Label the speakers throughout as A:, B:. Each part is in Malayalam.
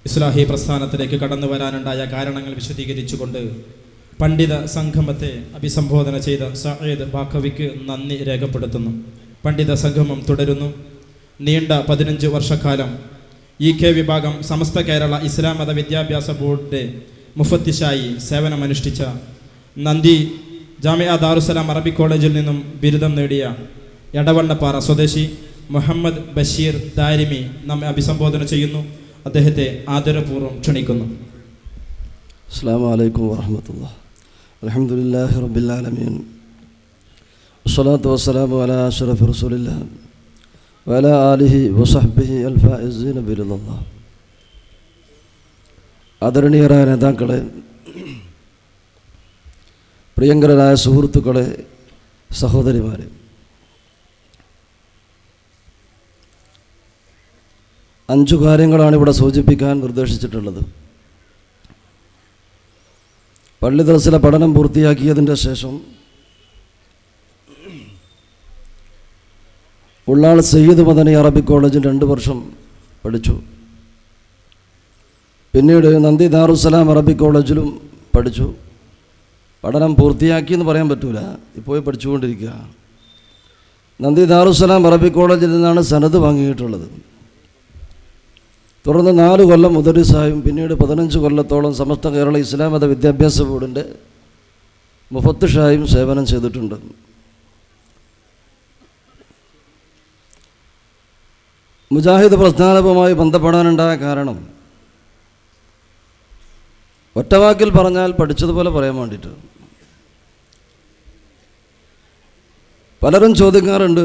A: ഇസ്ലാഹി പ്രസ്ഥാനത്തിലേക്ക് കടന്നു വരാനുണ്ടായ കാരണങ്ങൾ വിശദീകരിച്ചുകൊണ്ട് പണ്ഡിത സംഗമത്തെ അഭിസംബോധന ചെയ്ത സഈദ് ബാഖവിക്ക് നന്ദി രേഖപ്പെടുത്തുന്നു. പണ്ഡിത സംഗമം തുടരുന്നു. നീണ്ട 15 വർഷക്കാലം EK വിഭാഗം സമസ്ത കേരള ഇസ്ലാം മത വിദ്യാഭ്യാസ ബോർഡിൻ്റെ മുഫത്തിഷായി സേവനമനുഷ്ഠിച്ച നന്ദി ജാമിഅ ദാറുസ്സലാം അറബി കോളേജിൽ നിന്നും ബിരുദം നേടിയ എടവണ്ണപ്പാറ സ്വദേശി മുഹമ്മദ് ബഷീർ ദാരിമി നമ്മെ അഭിസംബോധന ചെയ്യുന്നു. അദ്ദേഹത്തെ ആദരപൂർവ്വം ക്ഷണിക്കുന്നു.
B: അസ്സലാമു അലൈക്കും വറഹ്മത്തുള്ളാഹി. അൽഹംദുലില്ലാഹി റബ്ബിൽ ആലമീൻ. വസ്സലാത്തു വസ്സലാമു അലാ അഷ്റഫി റസൂലില്ലാഹി വഅലാ ആലിഹി വസഹ്ബിഹി അൽ ഫായിസീന ബിറിദല്ലാഹ്. ആദരണീയരായ നേതാക്കളെ, പ്രിയങ്കരരായ സുഹൃത്തുക്കളെ, സഹോദരിമാരെ, അഞ്ചു കാര്യങ്ങളാണ് ഇവിടെ സൂചിപ്പിക്കാൻ നിർദ്ദേശിച്ചിട്ടുള്ളത്. പള്ളി ദർസിലെ പഠനം പൂർത്തിയാക്കിയതിൻ്റെ ശേഷം ഉള്ളാൾ സയ്യിദ് മദനി അറബി കോളേജിൽ 2 വർഷം പഠിച്ചു. പിന്നീട് നന്ദി ദാറുസ്സലാം അറബി കോളേജിലും പഠിച്ചു. പഠനം പൂർത്തിയാക്കിയെന്ന് പറയാൻ പറ്റൂല, ഇപ്പോൾ പഠിച്ചുകൊണ്ടിരിക്കുക. നന്ദി ദാറുസ്സലാം അറബി കോളേജിൽ നിന്നാണ് സനദ് വാങ്ങിയിട്ടുള്ളത്. തുടർന്ന് 4 കൊല്ലം മുദരിസായും പിന്നീട് 15 കൊല്ലത്തോളം സമസ്ത കേരള ഇസ്ലാം മത വിദ്യാഭ്യാസ ബോർഡിൻ്റെ മുഫത്തിഷായും സേവനം ചെയ്തിട്ടുണ്ട്. മുജാഹിദ് പ്രസ്ഥാനവുമായി ബന്ധപ്പെടാനുണ്ടായ കാരണം ഒറ്റവാക്കിൽ പറഞ്ഞാൽ പഠിച്ചതുപോലെ പറയാൻ വേണ്ടിയിട്ട്. പലരും ചോദിക്കാറുണ്ട്,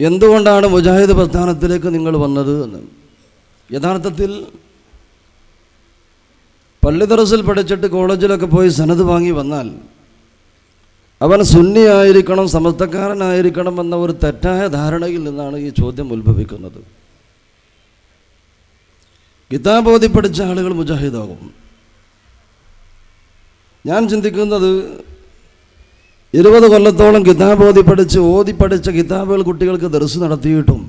B: എന്തുകൊണ്ടാണ് മുജാഹിദ് പ്രസ്ഥാനത്തിലേക്ക് നിങ്ങൾ വന്നത് എന്ന്. യഥാർത്ഥത്തിൽ പള്ളി ദർസിൽ പഠിച്ചിട്ട് കോളേജിലൊക്കെ പോയി സനദ് വാങ്ങി വന്നാൽ അവൻ സുന്നി ആയിരിക്കണം, സമസ്തക്കാരനായിരിക്കണം എന്ന ഒരു തെറ്റായ ധാരണയിൽ നിന്നാണ് ഈ ചോദ്യം ഉത്ഭവിക്കുന്നത്. കിതാബ് ഓതി പഠിച്ച ആളുകൾ മുജാഹിദാകും. ഞാൻ ചിന്തിക്കുന്നത് 20 കൊല്ലത്തോളം കിതാബ് ഓതി പഠിച്ച കിതാബുകൾ കുട്ടികൾക്ക് ദർസ് നടത്തിയിട്ടും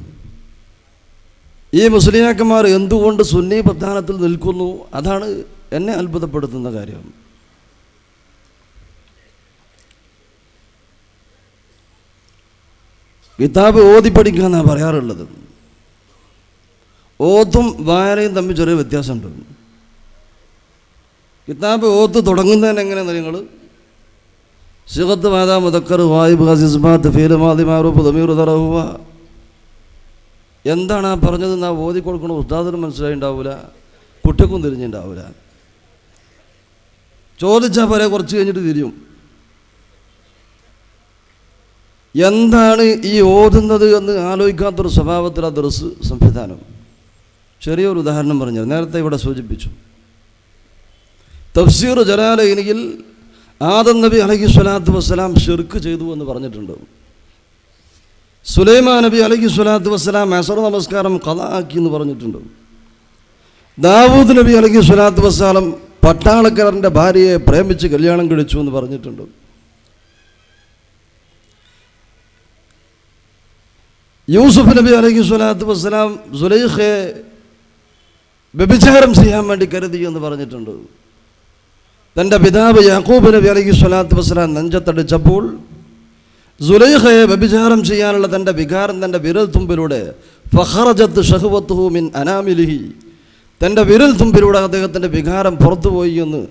B: ഈ മുസ്ലിയാക്കന്മാർ എന്തുകൊണ്ട് സുന്നി പ്രസ്ഥാനത്തിൽ നിൽക്കുന്നു, അതാണ് എന്നെ അത്ഭുതപ്പെടുത്തുന്ന കാര്യം. കിതാബ് ഓതി പഠിക്കാന്നാണ് പറയാറുള്ളത്. ഓത്തും വായനയും തമ്മിൽ ചെറിയ വ്യത്യാസമുണ്ട്. കിതാബ് ഓത്ത് തുടങ്ങുന്നതിന് എങ്ങനെയാണ് നിങ്ങൾ സിഗത്ത് മാതാ മുദക്കർ വായിബ് ഹസിസ്മാത്ത് ഫീല് മാതി മാറൂഫ് ദമീർ തറഹുവ എന്താണ് ആ പറഞ്ഞതെന്ന് ആ ഓതി കൊടുക്കണ ഉസ്താദിനും മനസ്സിലായിണ്ടാവില്ല, കുട്ടിക്കും തിരിഞ്ഞിട്ടുണ്ടാവില്ല. ചോദിച്ചാൽ പോലെ കുറച്ച് കഴിഞ്ഞിട്ട് തിരിയും. എന്താണ് ഈ ഓതുന്നത് എന്ന് ആലോചിക്കാത്തൊരു സ്വഭാവത്തിൽ ആ ദർസ് സംവിധാനം. ചെറിയൊരു ഉദാഹരണം പറഞ്ഞു, നേരത്തെ ഇവിടെ സൂചിപ്പിച്ചു. തഫ്സീർ ജലാലൈനിയിൽ ആദം നബി അലൈഹി സ്വലാത്തു വസ്സലാം ഷിർക്ക് ചെയ്തു എന്ന് പറഞ്ഞിട്ടുണ്ട്. സുലൈമാൻ നബി അലൈഹി സ്വലാത്തു വസ്സലാം അസർ നമസ്കാരം ഖളാക്കി എന്ന് പറഞ്ഞിട്ടുണ്ട്. ദാവൂദ് നബി അലൈഹി സ്വലാത്തു വസ്സലാം പട്ടാളക്കാരൻ്റെ ഭാര്യയെ പ്രേമിച്ച് കല്യാണം കഴിച്ചു എന്ന് പറഞ്ഞിട്ടുണ്ട്. യൂസുഫ് നബി അലൈഹി സ്വലാത്തു വസ്സലാം സുലൈഖയെ വ്യഭിചാരം ചെയ്യാൻ വേണ്ടി കരുതി എന്ന് പറഞ്ഞിട്ടുണ്ട്. തൻ്റെ പിതാവ് യാക്കൂബ് നബി അലൈഹി സ്വലാത്തു വസ്സലാം നെഞ്ചത്തടിച്ചപ്പോൾ സുലൈഖയെ വ്യഭിചാരം ചെയ്യാനുള്ള തൻ്റെ വികാരം തൻ്റെ വിരൽ തുമ്പിലൂടെ ഫഖറജത്ത് ഷഹ്വത്തുഹു മിൻ അനാമിലിഹി, തൻ്റെ വിരൽ തുമ്പിലൂടെ അദ്ദേഹത്തിൻ്റെ വികാരം പുറത്തുപോയി എന്ന്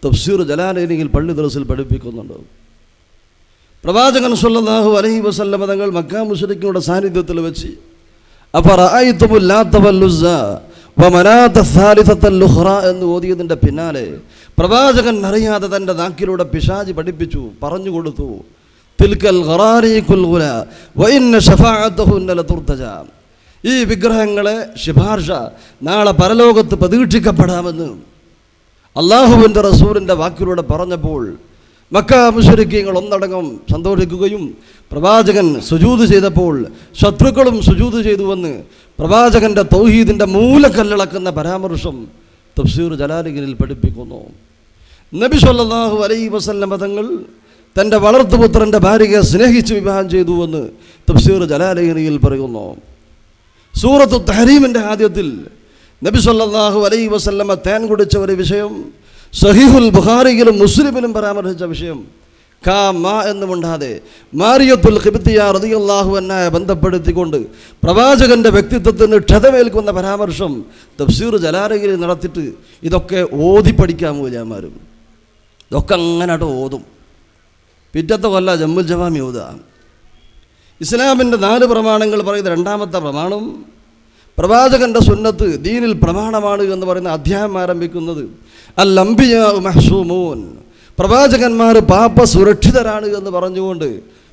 B: തഫ്സീർ ജലാലൈനിയിൽ പള്ളി ദർസിൽ പഠിപ്പിക്കുന്നുണ്ട്. പ്രവാചകൻ സ്വല്ലല്ലാഹു അലൈഹി വസല്ലം തങ്ങൾ മക്കാ മുശ്രിക്കുകളുടെ സാന്നിധ്യത്തിൽ വെച്ച് അഫറഅയ്തുമുൽ ലാത്ത വൽ-ഉസ്സ വമനാത സാലിസത്തൽ ഉഖ്റ എന്ന് ഓതിയതിൻ്റെ പിന്നാലെ പ്രവാചകൻ അറിയാതെ തൻ്റെ നാക്കിലൂടെ പിശാചി പഠിപ്പിച്ചു, പറഞ്ഞു കൊടുത്തു, തിൽക്കൽ ഖറാരീഖുൽ ഗുല വഇന്ന ശഫാഅതഹുന്ന ലതുർതജ, ഈ വിഗ്രഹങ്ങളെ ശുപാർശ നാളെ പരലോകത്ത് പ്രതീക്ഷിക്കപ്പെടാമെന്ന് അല്ലാഹുവിൻ്റെ റസൂലിൻ്റെ വാക്കിലൂടെ പറഞ്ഞപ്പോൾ മക്കാ മുശ്രിക്കീങ്ങൾ ഒന്നടങ്കം സന്തോഷിക്കുകയും പ്രവാചകൻ സുജൂദ് ചെയ്തപ്പോൾ ശത്രുക്കളും സുജൂദ് ചെയ്തുവെന്ന് പ്രവാചകൻ്റെ തൗഹീദിൻ്റെ മൂലക്കല്ലിളക്കുന്ന പരാമർശം തഫ്സീർ ജലാലിനിൽ പഠിപ്പിക്കുന്നു. നബി സല്ലല്ലാഹു അലൈഹി വസല്ലം തങ്ങൾ തൻ്റെ വളർത്തുപുത്രൻ്റെ ഭാര്യയെ സ്നേഹിച്ച് വിവാഹം ചെയ്തുവെന്ന് തഫ്സീർ ജലാലിനിൽ പറയുന്നു. സൂറത്തു തഹരീമിൻ്റെ ആദ്യത്തിൽ നബി സല്ലല്ലാഹു അലൈഹി വസല്ലമ തേൻ കുടിച്ച ഒരു വിഷയം സഹീഹുൽ ബുഖാരിയിലും മുസ്ലിമിലും പരാമർശിച്ച വിഷയം എന്നുമുണ്ടാതെ മാരിയത്തുൽ ഖിബ്തിയ റളിയല്ലാഹു അൻഹയെ ബന്ധപ്പെടുത്തിക്കൊണ്ട് പ്രവാചകന്റെ വ്യക്തിത്വത്തിന് ക്ഷതമേൽക്കുന്ന പരാമർശം തഫ്സീർ ജലാലയിൽ നടത്തിയിട്ട് ഇതൊക്കെ ഓതി പഠിക്കാൻ മൂല്യന്മാരും ഇതൊക്കെ അങ്ങനെയായിട്ട് ഓതും. പിറ്റത്തെ കൊല്ല ജമ്മുൽ ജവാമി ഓതുക. ഇസ്ലാമിൻ്റെ 4 പ്രമാണങ്ങൾ പറയുന്ന രണ്ടാമത്തെ പ്രമാണം പ്രവാചകന്റെ സുന്നത്ത് ദീനിൽ പ്രമാണമാണ് എന്ന് പറയുന്ന അധ്യായം ആരംഭിക്കുന്നത് അൽ അംബിയാ മഹ്സൂമൂൻ, പ്രവാചകന്മാർ പാപ സുരക്ഷിതരാണ് എന്ന് പറഞ്ഞുകൊണ്ട്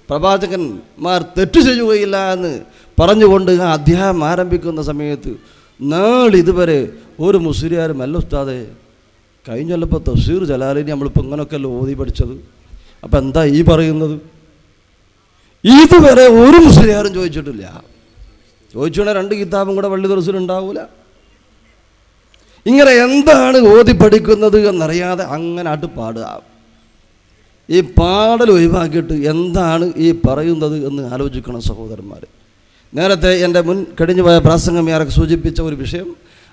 B: പ്രവാചകന്മാർ തെറ്റ് ചെയ്യുകയില്ല എന്ന് പറഞ്ഞുകൊണ്ട് ആ അധ്യായം ആരംഭിക്കുന്ന സമയത്ത് നാളിതുവരെ ഒരു മുസ്ലിയാരും അല്ല ഉസ്താദെ കഴിഞ്ഞല്ലപ്പോൾ തഫ്സീർ ജലാലിനി നമ്മളിപ്പോൾ ഇങ്ങനെയൊക്കെ ഓതി പഠിച്ചത്, അപ്പം എന്താ ഈ പറയുന്നത്? ഇതുവരെ ഒരു മുസ്ലിയാരും ചോദിച്ചിട്ടില്ല. ചോദിച്ചുകൊണ്ട് 2 കിതാബും കൂടെ പള്ളി ദർസിലുണ്ടാവൂല. ഇങ്ങനെ എന്താണ് ഓതി പഠിക്കുന്നത് എന്നറിയാതെ അങ്ങനെ ആട്ട് പാടുക. ഈ പാടൽ ഒഴിവാക്കിയിട്ട് എന്താണ് ഈ പറയുന്നത് എന്ന് ആലോചിക്കണം സഹോദരന്മാർ. നേരത്തെ എൻ്റെ കഴിഞ്ഞു പോയ പ്രാസംഗം ഞാനൊക്കെ സൂചിപ്പിച്ച ഒരു വിഷയം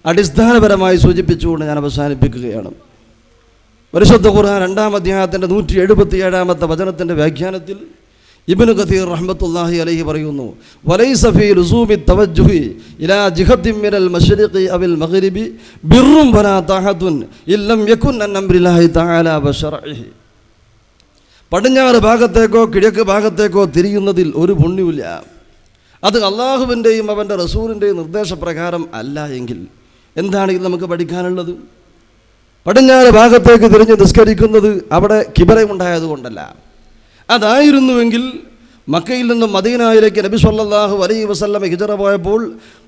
B: അടിസ്ഥാനപരമായി സൂചിപ്പിച്ചുകൊണ്ട് ഞാൻ അവസാനിപ്പിക്കുകയാണ്. പരിശുദ്ധ ഖുർആൻ 2-ാം അധ്യായത്തിൻ്റെ 177-ാമത്തെ വചനത്തിൻ്റെ വ്യാഖ്യാനത്തിൽ ഇബ്നു കസീർ റഹ്മത്തുള്ളാഹി അലൈഹി പറയുന്നു, വലൈസ ഫീ ലുസൂമി തവജ്ജുഹി ഇലാ ജിഹത്തിൻ മിനൽ മശ്രിഖി അവിൽ മഗ്രിബി ബിർറുൻ വലാ തഅഹത്തുൻ ഇല്ലം യകുൻ അൻ അംരില്ലാഹി തആല വശറഇഹി. പടിഞ്ഞാറ് ഭാഗത്തേക്കോ കിഴക്ക് ഭാഗത്തേക്കോ തിരിയുന്നതിൽ ഒരു പുണ്യമില്ല, അത് അള്ളാഹുവിൻ്റെയും അവൻ്റെ റസൂലിൻ്റെയും നിർദ്ദേശപ്രകാരം അല്ല എങ്കിൽ എന്താണ് ഇത് നമുക്ക് പഠിക്കാനുള്ളത്? പടിഞ്ഞാറ് ഭാഗത്തേക്ക് തിരിഞ്ഞ് നിസ്കരിക്കുന്നത് അവിടെ കിബിലയുണ്ടായതുകൊണ്ടല്ല. അതായിരുന്നുവെങ്കിൽ മക്കയിൽ നിന്നും മദീനയിലേക്ക് നബി സല്ലല്ലാഹു അലൈഹി വസല്ലം ഹിജ്റ പോയപ്പോൾ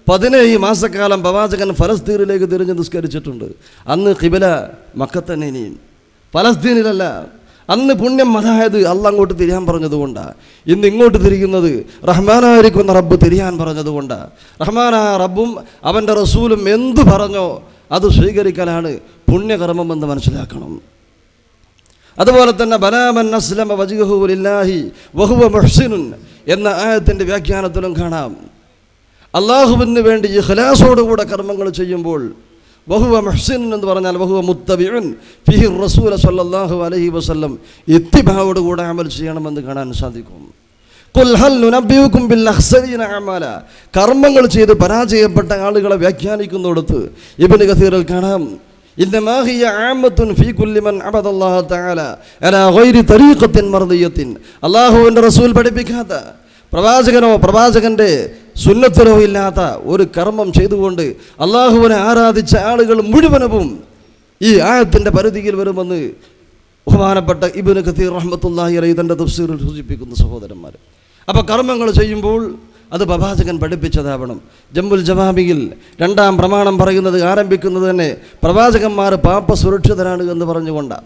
B: 17 മാസക്കാലം പ്രവാചകൻ ഫലസ്തീനിലേക്ക് തിരിഞ്ഞ് നിസ്കരിച്ചിട്ടുണ്ട്. അന്ന് ഖിബല മക്ക തന്നെ, ഇനി ഫലസ്തീനിലല്ല. അന്ന് പുണ്യം അതായത് അല്ല അങ്ങോട്ട് തിരിയാൻ പറഞ്ഞതുകൊണ്ടാണ്. ഇന്ന് ഇങ്ങോട്ട് തിരിയുന്നത് റഹ്മാനായിരിക്കുന്ന റബ്ബ് തിരിയാൻ പറഞ്ഞതുകൊണ്ടാണ്. റഹ്മാനായ റബ്ബും അവൻ്റെ റസൂലും എന്തു പറഞ്ഞോ അത് സ്വീകരിക്കലാണ് പുണ്യകർമ്മം എന്ന് മനസ്സിലാക്കണം. അതുപോലെ തന്നെ ബലാമൻ അസ്ലമ വജ്ഹഹു ലില്ലാഹി വഹുവ മുഹ്സിനുൻ എന്ന ആയത്തിൻ്റെ വ്യാഖ്യാനത്തിലും കാണാം, അള്ളാഹുവിന് വേണ്ടി ഇഖ്ലാസോടുകൂടെ കർമ്മങ്ങൾ ചെയ്യുമ്പോൾ വഹുവ മുഹ്സിൻ എന്ന് പറഞ്ഞാൽ വഹുവ മുത്തബിഉൻ ഫിഹി റസൂല സല്ലല്ലാഹു അലൈഹി വസല്ലം ഇത്തിബായോടുകൂടെ അമൽ ചെയ്യണമെന്ന് കാണാൻ സാധിക്കും. ഖുൽ ഹൽ നുനബ്ബിഉകും ബിൽ അഖ്സരീന അഅമാല, കർമ്മങ്ങൾ ചെയ്ത് പരാജയപ്പെട്ട ആളുകളെ വ്യാഖ്യാനിക്കുന്നിടത്ത് ഇബ്നു കസീറിൽ കാണാം, ഇന്നമാ ഹിയ ആമത്തുൻ ഫീ കുല്ലി മൻ അബദല്ലാഹ തആല അലാ ഗൈരി തരീഖത്തിൻ മർദിയത്തിൻ, അല്ലാഹുവിൻ്റെ റസൂൽ പഠിപ്പിക്കാത്ത പ്രവാചകനോ പ്രവാചകൻ്റെ സുന്നത്തിനോ ഇല്ലാത്ത ഒരു കർമ്മം ചെയ്തുകൊണ്ട് അള്ളാഹുവിനെ ആരാധിച്ച ആളുകൾ മുഴുവനും ഈ ആയത്തിൻ്റെ പരിധിയിൽ വരുമെന്ന് ബഹുമാനപ്പെട്ട ഇബ്നു കസീർ റഹ്മത്തുള്ളാഹി അലൈഹി തൻ്റെ തഫ്സീറിൽ സൂചിപ്പിക്കുന്ന സഹോദരന്മാർ. അപ്പോൾ കർമ്മങ്ങൾ ചെയ്യുമ്പോൾ അത് പ്രവാചകൻ പഠിപ്പിച്ചതാവണം. ജമ്മുൽ ജവാമിയിൽ 2-ാം പ്രമാണം പറയുന്നത് ആരംഭിക്കുന്നത് തന്നെ പ്രവാചകന്മാർ പാപ സുരക്ഷിതരാണ് എന്ന് പറഞ്ഞുകൊണ്ടാണ്.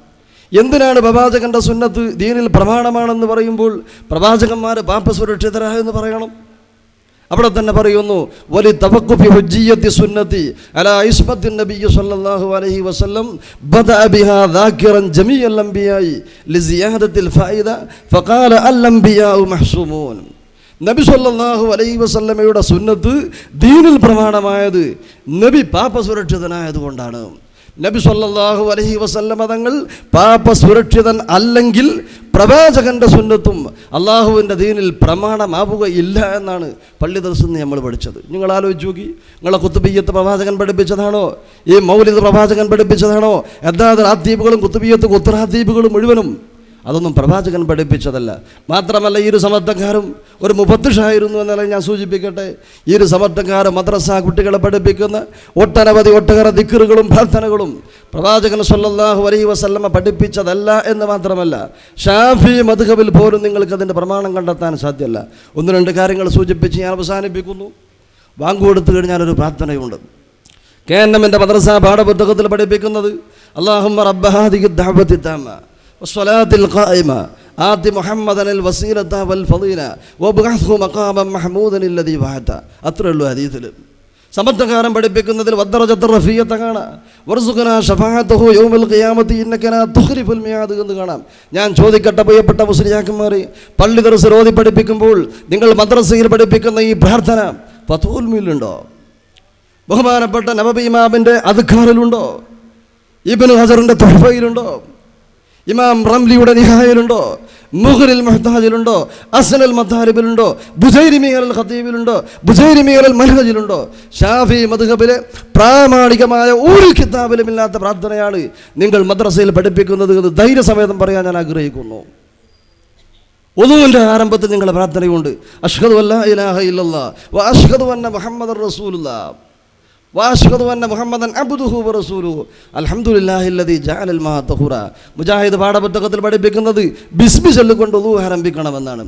B: എന്തിനാണ് പ്രവാചകൻ്റെ സുന്നത്ത് ദീനിൽ പ്രമാണമാണെന്ന് പറയുമ്പോൾ പ്രവാചകന്മാർ പാപ സുരക്ഷിതരായെന്ന് പറയണം? അവിടെ തന്നെ പറയുന്നു, വലി തവഖുഫി ഹുജ്ജിയത്തി സുന്നത്തി അലാ ഇസ്മത്തിൻ നബി സല്ലല്ലാഹു അലൈഹി വസല്ലം ബദഅ ബിഹാ ദാകിറൻ ജമീഅൽ അംബിയായി ലിസിയാദത്തിൽ ഫായിദ ഫഖാല അൽ അംബിയാഉ മഹ്സൂമൂൻ. നബി സല്ലല്ലാഹു അലൈഹി വസല്ലമയുടെ സുന്നത്ത് ദീനിൽ പ്രമാണമായത് നബി പാപ സുരക്ഷിതനായതുകൊണ്ടാണ്. നബി സല്ലല്ലാഹു അലൈഹി വസല്ലമ തങ്ങൾ പാപ സുരക്ഷിതൻ അല്ലെങ്കിൽ പ്രവാചകന്റെ സുന്നത്തും അള്ളാഹുവിൻ്റെ ദീനിൽ പ്രമാണമാവുകയില്ല എന്നാണ് പള്ളി ദർസിൽ നിന്ന് നമ്മൾ പഠിച്ചത്. നിങ്ങൾ ആലോചിച്ച് നോക്കി, നിങ്ങളെ കുത്തുബിയ്യത്ത് പ്രവാചകൻ പഠിപ്പിച്ചതാണോ? ഈ മൗലിദ് പ്രവാചകൻ പഠിപ്പിച്ചതാണോ? എന്താ റാത്തീബുകളും കുത്തുബിയ്യത്ത് കുത്തറാത്തീബുകളും മുഴുവനും അതൊന്നും പ്രവാചകൻ പഠിപ്പിച്ചതല്ല. മാത്രമല്ല ഈ ഒരു സമർത്ഥക്കാരും ഒരു മുഫത്തിഷായിരുന്നു എന്നല്ല ഞാൻ സൂചിപ്പിക്കട്ടെ. ഈ ഒരു സമർത്ഥക്കാരും മദ്രസ കുട്ടികളെ പഠിപ്പിക്കുന്ന ഒട്ടേറെ ദിക്റുകളും പ്രാർത്ഥനകളും പ്രവാചകൻ സല്ലല്ലാഹു അലൈഹി വസല്ലമ പഠിപ്പിച്ചതല്ല എന്ന് മാത്രമല്ല ഷാഫി മദ്ഹബിൽ പോലും നിങ്ങൾക്ക് അതിൻ്റെ പ്രമാണം കണ്ടെത്താൻ സാധ്യമല്ല. 1-2 കാര്യങ്ങൾ സൂചിപ്പിച്ച് ഞാൻ അവസാനിപ്പിക്കുന്നു. വാങ്ക് കൊടുത്തു കഴിഞ്ഞാലൊരു പ്രാർത്ഥനയുണ്ട്. കേന്നമിൻ്റെ മദ്രസ പാഠപുസ്തകത്തിൽ പഠിപ്പിക്കുന്നത് അല്ലാഹുമ്മ റബ്ബ ഹാദിഹി ദഅവത്തി തമ്മ വസ്സലാത്തിൽ ഖായിമ ആതി മുഹമ്മദൻ അൽ വസീലത വൽ ഫളീല വബ്അത്ഹു മഖാമൻ മഹ്മൂദൻ അല്ലദീ വഅത. അത്രേ ഉള്ളൂ ഹദീസിൽ. സമർത്ഥകാരം പഠിപ്പിക്കുന്നതിൽ വദ്ദറജത്തുർ റഫീയത കാണാം. വർസുഖനാ ശഫാഅത്തുഹു യൗമൽ ഖിയാമത്തി ഇന്നക ലാ തുഖ്ലിഫുൽ മിയാദ് എന്ന് കാണാം. ഞാൻ ചോദിക്കട്ടെ പ്രിയപ്പെട്ട മുസ്ലിയാക്കന്മാരെ, പള്ളി ദർസിൽ ഓതി പഠിപ്പിക്കുമ്പോൾ നിങ്ങൾ മദ്രസയിൽ പഠിപ്പിക്കുന്ന ഈ പ്രാർത്ഥന ഫതുൽ മിലുണ്ടോ? ബഹുമാനപ്പെട്ട നബവി ഇമാമിൻ്റെ അദ്കാറിലുണ്ടോ? ഇബ്നു ഹജറിൻ്റെ തുഹ്ഫയിലുണ്ടോ? ഇമാം റംലിയുടെ നിഹായയിലുണ്ടോ? മുഗ്നിൽ മുഹ്താജിലുണ്ടോ? അസ്നൽ മതാരിബിലുണ്ടോ? ബുസൈരിമി അൽ ഖതീബിലുണ്ടോ? ബുസൈരിമി അൽ മൻഹജിലുണ്ടോ? ഷാഫി മദ്ഹബിലെ പ്രാമാണികമായ ഒരു കിതാബിലും ഇല്ലാത്ത പ്രാർത്ഥനയാണ് നിങ്ങൾ മദ്രസയിൽ പഠിപ്പിക്കുന്നത് എന്ന് ധൈര്യസമേതം പറയാൻ ഞാൻ ആഗ്രഹിക്കുന്നു. വുദൂവിൻ്റെ ആരംഭത്തിൽ നിങ്ങളുടെ പ്രാർത്ഥനയുണ്ട്. അഷ്ഹദു അല്ലാ ഇലാഹ ഇല്ലല്ലാഹ് വ അഷ്ഹദു അന്ന മുഹമ്മദൻ റസൂലുള്ളാഹ് വഅഷ്ഹദു അന്ന മുഹമ്മദൻ അബ്ദുഹു വറസൂലുഹു അൽഹംദുലില്ലാഹില്ലദീ ജഅലൽ മാഅ തഹൂറ. മുജാഹിദ് പാഠപുസ്തകത്തിൽ പഠിപ്പിക്കുന്നത് ബിസ്മി ചൊല്ലിക്കൊണ്ട് വുദൂ ആരംഭിക്കണമെന്നാണ്.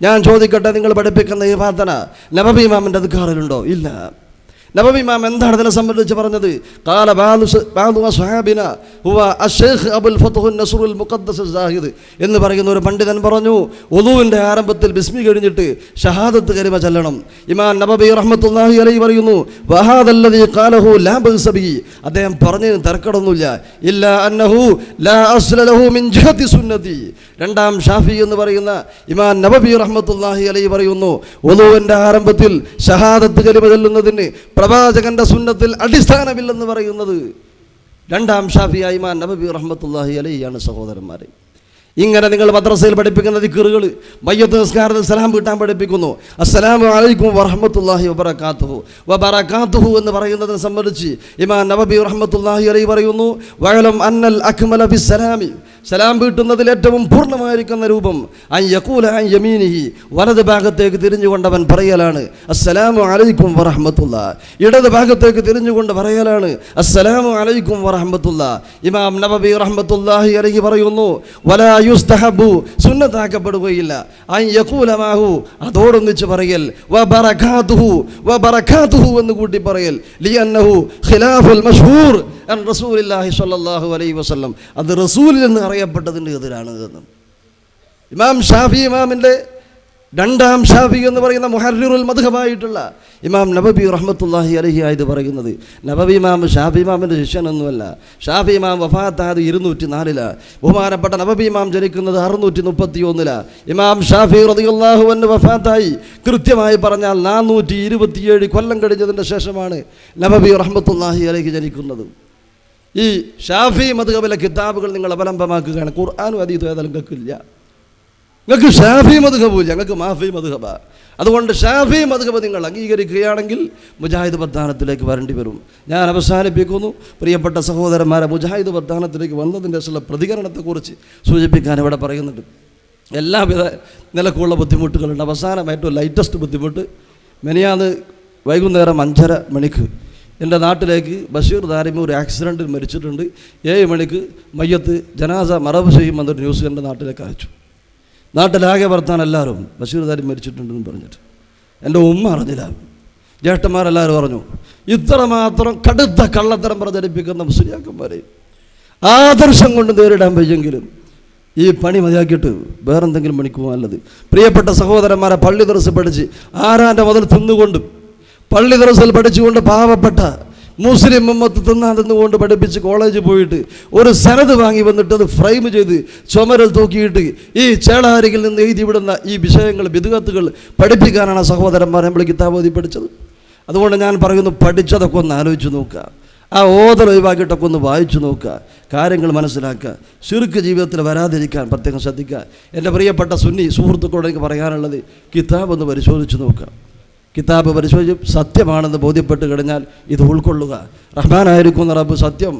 B: ഞാൻ ചോദിക്കട്ടെ, നിങ്ങൾ പഠിപ്പിക്കുന്ന ഈ പ്രാർത്ഥന നബവി ഇമാമിൻ്റെ അദ്കാറിലുണ്ടോ? ഇല്ല. നബവി ഇമാം എന്താണ് ഇതിനെ സംബന്ധിച്ച് പറഞ്ഞത്? ഖാല ബഅദു അസ്ഹാബിന ഹുവ അശ്ശൈഖ് അബുൽ ഫത്ഹുൻ നസ്റുൽ മുഖദ്ദസ് സാഹിദ് എന്ന് പറയുന്ന ഒരു പണ്ഡിതൻ പറഞ്ഞു, വുദൂവിൻ്റെ ആരംഭത്തിൽ ബിസ്മി കഴിഞ്ഞിട്ട് ഷഹാദത്ത് കലിമ ചൊല്ലണം. ഇമാം നബവി റഹ്മത്തുള്ളാഹി അലൈഹി പറയുന്നു, വഹാദല്ലദീ ഖാലഹു ലാ ബഅസ ബിഹി. അദ്ദേഹം പറഞ്ഞതിന് തർക്കമൊന്നുമില്ല. ഇല്ലാ അന്നഹു ലാ അസ്ല ലഹു മിൻ ജിഹതി സുന്നതി. രണ്ടാം ഷാഫി എന്ന് പറയുന്ന ഇമാം നബവി റഹ്മത്തുള്ളാഹി അലൈഹി പറയുന്നു, വുദൂവിൻ്റെ ആരംഭത്തിൽ ഷഹാദത്ത് കലിമ ചൊല്ലുന്നതിന് പ്രവാചകന്റെ സുന്നത്തിൽ അടിസ്ഥാനമില്ലെന്ന് പറയുന്നത് രണ്ടാം ഷാഫിയായ ഇമാം നബവി റഹ്മത്തുള്ളാഹി അലൈഹിയാണ്. സഹോദരന്മാരെ, ഇങ്ങനെ നിങ്ങൾ മദ്രസയിൽ പഠിപ്പിക്കുന്ന ദിക്റുകൾ, മയ്യത്ത് നിസ്കാരത്തിൽ സലാം വീട്ടാൻ പഠിപ്പിക്കുന്നു. അസ്സലാമു അലൈക്കും വറഹ്മത്തുള്ളാഹി വബറകാതുഹു. വബറകാതുഹു എന്ന് പറയുന്നതിനെ സംബന്ധിച്ച് ഇമാം നബവി റഹ്മത്തുള്ളാഹി അലൈഹി പറയുന്നു, വഅലം അന്നൽ അക്മല ഫിസ്സലാമി. സലാം വീട്ടുന്നതിൽ ഏറ്റവും പൂർണ്ണമായിരിക്കുന്ന രൂപം അൻ യഖൂല അൻ യമീനിഹി, വലത് ഭാഗത്തേക്ക് തിരിഞ്ഞുകൊണ്ടവൻ പറയലാണ് അസ്സലാമു അലൈക്കും വറഹ്മത്തുള്ളാഹ്. ഇടത് ഭാഗത്തേക്ക് തിരിഞ്ഞുകൊണ്ട് പറയലാണ് അസ്സലാമു അലൈക്കും വറഹ്മത്തുള്ളാഹ്. ഇമാം നബവി റഹ്മത്തുള്ളാഹി അലൈഹി പറയുന്നു, വലാ യുസ്തഹബു, സുന്നത്താക്കപ്പെടുകയില്ല, അൻ യഖൂല മാഹു, അതോടൊന്നിച്ച് പറയൽ, വബറകാതുഹു, വബറകാതുഹു എന്ന് കൂട്ടി പറയൽ, ലിഅന്നഹു ഖിലാഫുൽ മശ്ഹൂർ അൻ റസൂലില്ലാഹി സ്വല്ലല്ലാഹു അലൈഹി വസല്ലം. അത് റസൂലിൽ നിന്ന് അറിയപ്പെട്ടതിൻ്റെ എതിരാണ് എന്ന് ഇമാം ഷാഫി ഇമാമിൻ്റെ രണ്ടാം ഷാഫി എന്ന് പറയുന്ന മുഹർറിറുൽ മദ്ഹബായിട്ടുള്ള ഇമാം നബവി റഹ്മത്തുള്ളാഹി അലൈഹി ആയത് പറയുന്നത്. നബവി ഇമാം ഷാഫി ഇമാമിൻ്റെ ശിഷ്യനൊന്നുമല്ല. ഷാഫി ഇമാം വഫാത്തായത് 204. ബഹുമാനപ്പെട്ട നബവി ഇമാം ജനിക്കുന്നത് 631. ഇമാം ഷാഫി റളിയല്ലാഹു അൻഹു വഫാത്തായി കൃത്യമായി പറഞ്ഞാൽ 427 കൊല്ലം കഴിഞ്ഞതിൻ്റെ ശേഷമാണ് നബവി റഹ്മത്തുള്ളാഹി അലൈഹി ജനിക്കുന്നത്. ഈ ഷാഫി മദ്ഹബിലെ കിതാബുകൾ നിങ്ങൾ അവലംബമാക്കുകയാണ്. ഖുർആനും ഹദീസും ഏതായാലും നിങ്ങൾക്കില്ല. നിങ്ങൾക്ക് ഷാഫി മദ്ഹബില്ല, ഞങ്ങൾക്ക് മാഫി മദ്ഹബ. അതുകൊണ്ട് ഷാഫി മദ്ഹബ് നിങ്ങൾ അംഗീകരിക്കുകയാണെങ്കിൽ മുജാഹിദ് പ്രസ്ഥാനത്തിലേക്ക് വരേണ്ടി വരും. ഞാൻ അവസാനിപ്പിക്കുന്നു. പ്രിയപ്പെട്ട സഹോദരന്മാരെ, മുജാഹിദ് പ്രസ്ഥാനത്തിലേക്ക് വന്നതിൻ്റെ ചില പ്രതികരണത്തെക്കുറിച്ച് സൂചിപ്പിക്കാൻ ഇവിടെ പറയുന്നുണ്ട്. എല്ലാവിധ നിലക്കുള്ള ബുദ്ധിമുട്ടുകളുണ്ട്. അവസാനം ഏറ്റവും ലൈറ്റസ്റ്റ് ബുദ്ധിമുട്ട്, മെനിയാന്ന് വൈകുന്നേരം 5:30 മണിക്ക് എൻ്റെ നാട്ടിലേക്ക് ബഷീർ ദാരിമി ഒരു ആക്സിഡൻറ്റിൽ മരിച്ചിട്ടുണ്ട്. 7 മണിക്ക് മയ്യത്ത് ജനാസ മറവ് ചെയ്യുമെന്നൊരു ന്യൂസ് എൻ്റെ നാട്ടിലേക്ക് അയച്ചു. നാട്ടിലാകെ വർത്താൻ എല്ലാവരും ബഷീർ ദാരിമി മരിച്ചിട്ടുണ്ടെന്ന് പറഞ്ഞിട്ട്. എൻ്റെ ഉമ്മ അറിഞ്ഞില്ല, ജ്യേഷ്ഠന്മാരെല്ലാവരും പറഞ്ഞു. ഇത്രമാത്രം കടുത്ത കള്ളത്തരം പ്രചരിപ്പിക്കുന്ന മുസ്ലിയാക്കന്മാരെ ആദർശം കൊണ്ട് നേരിടാൻ വയ്യെങ്കിലും ഈ പണി മതിയാക്കിയിട്ട് വേറെന്തെങ്കിലും പണിക്ക് പോകാനുള്ളത്. പ്രിയപ്പെട്ട സഹോദരന്മാരെ, പള്ളി ദർസ് പഠിച്ച് ആരാൻ്റെ മുതൽ തിന്നുകൊണ്ടും പള്ളി ദർസിൽ പഠിച്ചുകൊണ്ട് പാവപ്പെട്ട മുസ്ലിം ഉമ്മത്ത് തിന്നുകൊണ്ട് പഠിപ്പിച്ച് കോളേജിൽ പോയിട്ട് ഒരു സനത് വാങ്ങി വന്നിട്ട് അത് ഫ്രെയിം ചെയ്ത് ചുമരിൽ തൂക്കിയിട്ട് ഈ ചേളാരികിൽ നിന്ന് എഴുതി വിടുന്ന ഈ വിഷയങ്ങൾ, ബിദ്അത്തുകൾ പഠിപ്പിക്കാനാണ് സഹോദരന്മാർ നമ്മൾ കിതാബ് ഓതി പഠിച്ചത്. അതുകൊണ്ട് ഞാൻ പറയുന്നു, പഠിച്ചതൊക്കെ ഒന്ന് ആലോചിച്ച് നോക്കുക, ആ ഓതൽ ഒഴിവാക്കിയിട്ടൊക്കെ ഒന്ന് വായിച്ചു നോക്കുക, കാര്യങ്ങൾ മനസ്സിലാക്കുക, ശിർക്ക് ജീവിതത്തിൽ വരാതിരിക്കാൻ പ്രത്യേകം ശ്രദ്ധിക്കുക. എൻ്റെ പ്രിയപ്പെട്ട സുന്നി സുഹൃത്തുക്കളോട് എനിക്ക് പറയാനുള്ളത്, കിതാബ് ഒന്ന് പരിശോധിച്ച് നോക്കുക. കിതാബ് പരിശോധിച്ച് സത്യമാണെന്ന് ബോധ്യപ്പെട്ട് കഴിഞ്ഞാൽ ഇത് ഉൾക്കൊള്ളുക. റഹ്മാനായിരിക്കുന്ന റബ്ബ് സത്യം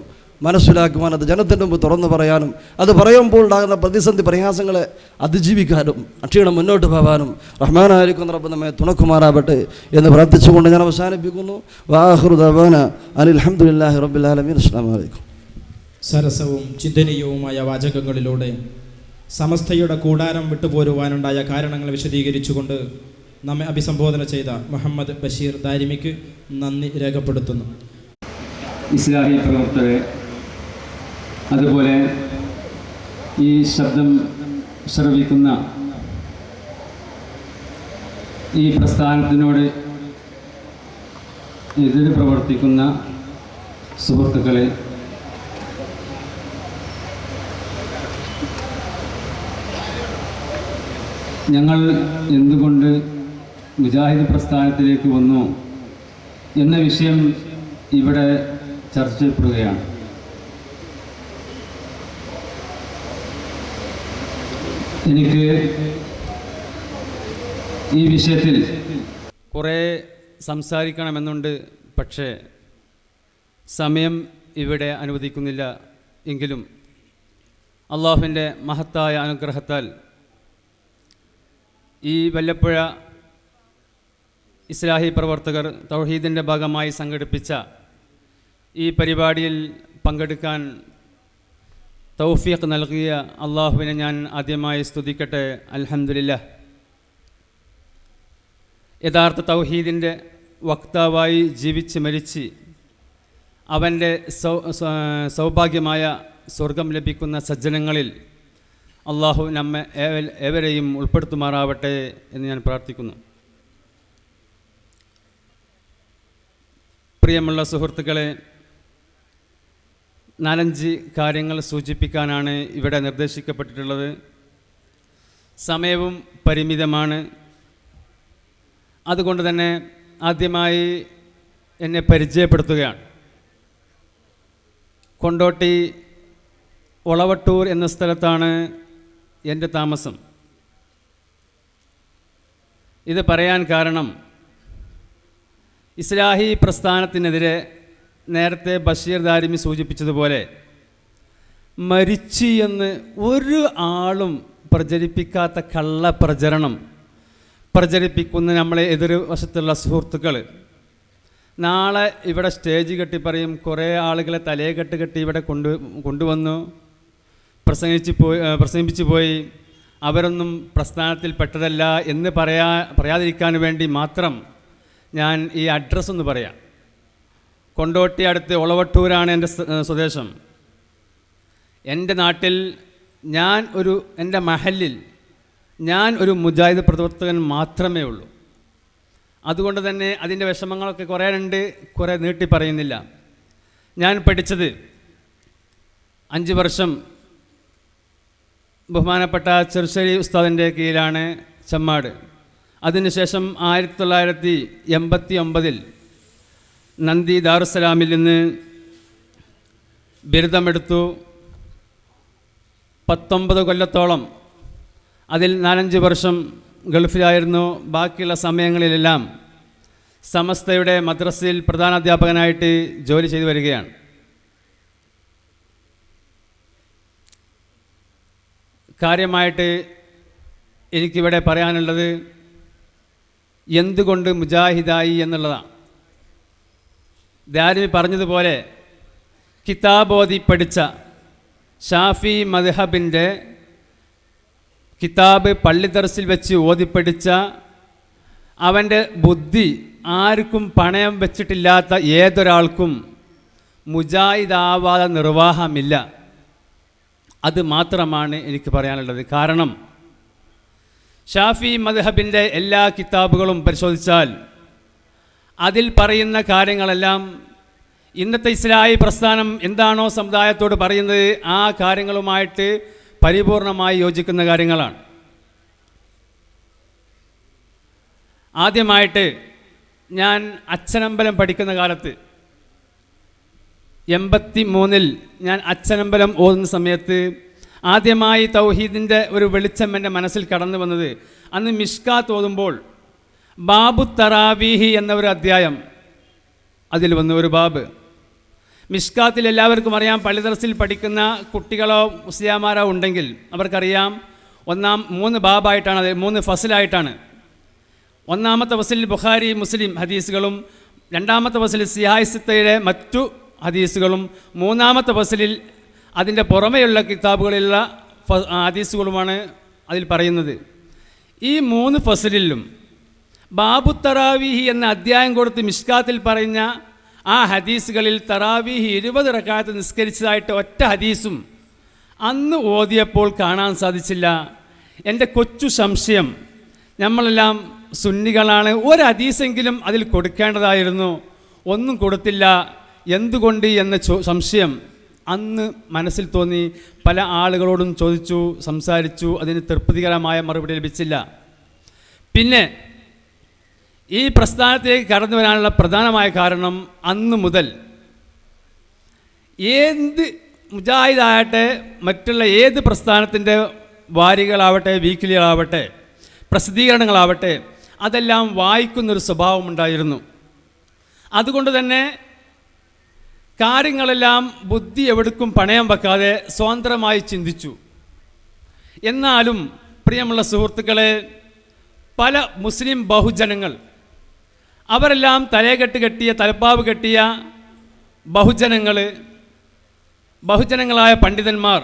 B: മനസ്സിലാക്കുവാൻ, അത് ജനത്തിൻ്റെ മുമ്പ് തുറന്നു പറയാനും, അത് പറയുമ്പോൾ ഉണ്ടാകുന്ന പ്രതിസന്ധി പ്രയാസങ്ങളെ അതിജീവിക്കാനും, അക്ഷീണം മുന്നോട്ട് പോകാനും റഹ്മാനായിരിക്കുന്ന റബ്ബ് നമ്മെ തുണക്കുമാറാവട്ടെ എന്ന് പ്രാർത്ഥിച്ചുകൊണ്ട് ഞാൻ അവസാനിപ്പിക്കുന്നു. വാഖിറു ദഅ്വാനാ അനിൽ ഹംദുലില്ലാഹി റബ്ബിൽ ആലമീൻ. അസ്സലാമു അലൈക്കും.
A: സരസവും ചിന്തനീയവുമായ വാചകങ്ങളിലൂടെ സമസ്തയുടെ കൂടാരം വിട്ടുപോരുവാനുണ്ടായ കാരണങ്ങൾ വിശദീകരിച്ചുകൊണ്ട് നമ്മെ അഭിസംബോധന ചെയ്ത മുഹമ്മദ് ബഷീർ ദാരിമിക്ക് നന്ദി രേഖപ്പെടുത്തുന്നു.
C: ഇസ്ലാഹി പ്രവർത്തകരെ, അതുപോലെ ഈ ശബ്ദം ശ്രവിക്കുന്ന ഈ പ്രസ്ഥാനത്തിനോട് എതിര് പ്രവർത്തിക്കുന്ന സുഹൃത്തുക്കളെ, ഞങ്ങൾ എന്തുകൊണ്ട് മുജാഹിദ് പ്രസ്ഥാനത്തിലേക്ക് വന്നു എന്ന വിഷയം ഇവിടെ ചർച്ച ചെയ്യപ്പെടുകയാണ്. എനിക്ക് ഈ വിഷയത്തിൽ കുറേ സംസാരിക്കണമെന്നുണ്ട്, പക്ഷേ സമയം ഇവിടെ അനുവദിക്കുന്നില്ല. എങ്കിലും അള്ളാഹുവിൻ്റെ മഹത്തായ അനുഗ്രഹത്താൽ ഈ വല്ലപ്പുഴ ഇസ്ലാഹി പ്രവർത്തകർ തൗഹീദിൻ്റെ ഭാഗമായി സംഘടിപ്പിച്ച ഈ പരിപാടിയിൽ പങ്കെടുക്കാൻ തൗഫീഖ് നൽകിയ അള്ളാഹുവിനെ ഞാൻ ആദ്യമായി സ്തുതിക്കട്ടെ. അൽഹംദുലില്ലാഹ്. യഥാർത്ഥ തൗഹീദിൻ്റെ വക്താവായി ജീവിച്ച് മരിച്ച് അവൻ്റെ സൗഭാഗ്യമായ സ്വർഗം ലഭിക്കുന്ന സജ്ജനങ്ങളിൽ അള്ളാഹു നമ്മെ ഏവരെയും ഉൾപ്പെടുത്തുമാറാവട്ടെ എന്ന് ഞാൻ പ്രാർത്ഥിക്കുന്നു. പ്രിയമുള്ള സുഹൃത്തുക്കളെ, 4-5 കാര്യങ്ങൾ സൂചിപ്പിക്കാനാണ് ഇവിടെ നിർദ്ദേശിക്കപ്പെട്ടിട്ടുള്ളത്. സമയവും പരിമിതമാണ്. അതുകൊണ്ട് തന്നെ ആദ്യമായി എന്നെ പരിചയപ്പെടുത്തുകയാണ്. കൊണ്ടോട്ടി ഒളവട്ടൂർ എന്ന സ്ഥലത്താണ് എൻ്റെ താമസം. ഇത് പറയാൻ കാരണം, ഇസ്ലാഹി പ്രസ്ഥാനത്തിനെതിരെ നേരത്തെ ബഷീർ ദാരിമി സൂചിപ്പിച്ചതുപോലെ മരിച്ചു എന്ന് ഒരു ആളും പ്രചരിപ്പിക്കാത്ത കള്ളപ്രചരണം പ്രചരിപ്പിക്കുന്ന നമ്മളെ എതിർവശത്തുള്ള സുഹൃത്തുക്കൾ നാളെ ഇവിടെ സ്റ്റേജ് കെട്ടി പറയും, കുറേ ആളുകളെ തലയെ കെട്ടി ഇവിടെ കൊണ്ടുവന്നു പ്രസംഗിച്ചു പോയി, അവരൊന്നും പ്രസ്ഥാനത്തിൽ പെട്ടതല്ല എന്ന് പറയാതിരിക്കാൻ വേണ്ടി മാത്രം ഞാൻ ഈ അഡ്രസ്സ് ഒന്ന് പറയാം. കൊണ്ടോട്ടി അടുത്ത് ഒളവട്ടൂരാണ് എൻ്റെ സ്വദേശം. എൻ്റെ നാട്ടിൽ എൻ്റെ മഹലിൽ ഞാൻ ഒരു മുജാഹിദ് പ്രവർത്തകൻ മാത്രമേ ഉള്ളൂ. അതുകൊണ്ട് തന്നെ അതിൻ്റെ വിഷമങ്ങളൊക്കെ കുറേ ഉണ്ട്, കുറേ നീട്ടി പറയുന്നില്ല. ഞാൻ പഠിച്ചത് 5 വർഷം ബഹുമാനപ്പെട്ട ചെറുശ്ശേരി ഉസ്താദിൻ്റെ കീഴിലാണ്, ചമ്മാട്. അതിനുശേഷം 1989 നന്ദി ദാറുസ്സലാമിൽ നിന്ന് ബിരുദമെടുത്തു. 19 കൊല്ലത്തോളം, അതിൽ 4-5 വർഷം ഗൾഫിലായിരുന്നു. ബാക്കിയുള്ള സമയങ്ങളിലെല്ലാം സമസ്തയുടെ മദ്രസയിൽ പ്രധാനാധ്യാപകനായിട്ട് ജോലി ചെയ്തു വരികയാണ്. കാര്യമായിട്ട് എനിക്കിവിടെ പറയാനുള്ളത് എന്തുകൊണ്ട് മുജാഹിദായി എന്നുള്ളതാണ്. ദാരിമി പറഞ്ഞതുപോലെ കിതാബോധി പഠിച്ച ഷാഫി മദ്ഹബിൻ്റെ കിതാബ് പള്ളി ദർസിൽ വെച്ച് ഓതിപ്പടിച്ച അവൻ്റെ ബുദ്ധി ആർക്കും പണയം വെച്ചിട്ടില്ലാത്ത ഏതൊരാൾക്കും മുജാഹിദാവാതെ നിർവാഹമില്ല. അത് മാത്രമാണ് എനിക്ക് പറയാനുള്ളത്. കാരണം ഷാഫി മദ്ഹബിൻ്റെ എല്ലാ കിതാബുകളും പരിശോധിച്ചാൽ അതിൽ പറയുന്ന കാര്യങ്ങളെല്ലാം ഇന്നത്തെ ഇസ്ലാഹി പ്രസ്ഥാനം എന്താണോ സമുദായത്തോട് പറയുന്നത് ആ കാര്യങ്ങളുമായിട്ട് പരിപൂർണമായി യോജിക്കുന്ന കാര്യങ്ങളാണ്. ആദ്യമായിട്ട് ഞാൻ അച്ഛനമ്പലം പഠിക്കുന്ന കാലത്ത് 83 ഞാൻ അച്ഛനമ്പലം ഓതുന്ന സമയത്ത് ആദ്യമായി തൗഹീദിൻ്റെ ഒരു വെളിച്ചം എൻ്റെ മനസ്സിൽ കടന്നു വന്നത്, അന്ന് മിഷ്കാത്ത് ഓതുമ്പോൾ ബാബു തറാവീഹി എന്ന ഒരു അധ്യായം അതിൽ വന്നു. ഒരു ബാബ് മിഷ്കാത്തിൽ എല്ലാവർക്കും അറിയാം. പള്ളി ദർസിൽ പഠിക്കുന്ന കുട്ടികളോ മുസ്ലിയാമാരോ ഉണ്ടെങ്കിൽ അവർക്കറിയാം, 3 ബാബായിട്ടാണ്, അത് 3 ഫസലായിട്ടാണ്. 1-ാമത്തെ ഫസലിൽ ബുഖാരി മുസ്ലിം ഹദീസുകളും, 2-ാമത്തെ ഫസലിൽ സിഹായിസത്തയുടെ മറ്റു ഹദീസുകളും, 3-ാമത്തെ ഫസലിൽ അതിൻ്റെ പുറമെയുള്ള കിതാബുകളിലുള്ള ഹദീസുകളുമാണ് അതിൽ പറയുന്നത്. ഈ 3 ഫസലിലും ബാബു തറാവീഹി എന്ന അധ്യായം കൊടുത്ത് മിഷ്കാത്തിൽ പറഞ്ഞ ആ ഹദീസുകളിൽ തറാവീഹി 20 റക്അത്ത് നിസ്കരിച്ചതായിട്ട് ഒറ്റ ഹദീസും അന്ന് ഓതിയപ്പോൾ കാണാൻ സാധിച്ചില്ല. എൻ്റെ കൊച്ചു സംശയം, നമ്മളെല്ലാം സുന്നികളാണ്, ഒരു ഹദീസെങ്കിലും അതിൽ കൊടുക്കേണ്ടതായിരുന്നു, ഒന്നും കൊടുത്തില്ല, എന്തുകൊണ്ട് എന്ന സംശയം അന്ന് മനസ്സിൽ തോന്നി. പല ആളുകളോടും ചോദിച്ചു, സംസാരിച്ചു, അതിന് തൃപ്തികരമായ മറുപടി ലഭിച്ചില്ല. പിന്നെ ഈ പ്രസ്ഥാനത്തേക്ക് കടന്നു വരാനുള്ള പ്രധാനമായ കാരണം, അന്ന് മുതൽ ഏത് മുജാഹിദാകട്ടെ മറ്റുള്ള ഏത് പ്രസ്ഥാനത്തിൻ്റെ വാരികളാവട്ടെ വീക്കിലികളാവട്ടെ പ്രസിദ്ധീകരണങ്ങളാവട്ടെ അതെല്ലാം വായിക്കുന്നൊരു സ്വഭാവമുണ്ടായിരുന്നു. അതുകൊണ്ട് തന്നെ കാര്യങ്ങളെല്ലാം ബുദ്ധി എവിടേക്കും പണയം വെക്കാതെ സ്വതന്ത്രമായി ചിന്തിച്ചു. എന്നാലും പ്രിയമുള്ള സുഹൃത്തുക്കളെ, പല മുസ്ലിം ബഹുജനങ്ങൾ അവരെല്ലാം തലയെക്കെട്ട് കെട്ടിയ തലപ്പാവ് കെട്ടിയ ബഹുജനങ്ങളായ പണ്ഡിതന്മാർ,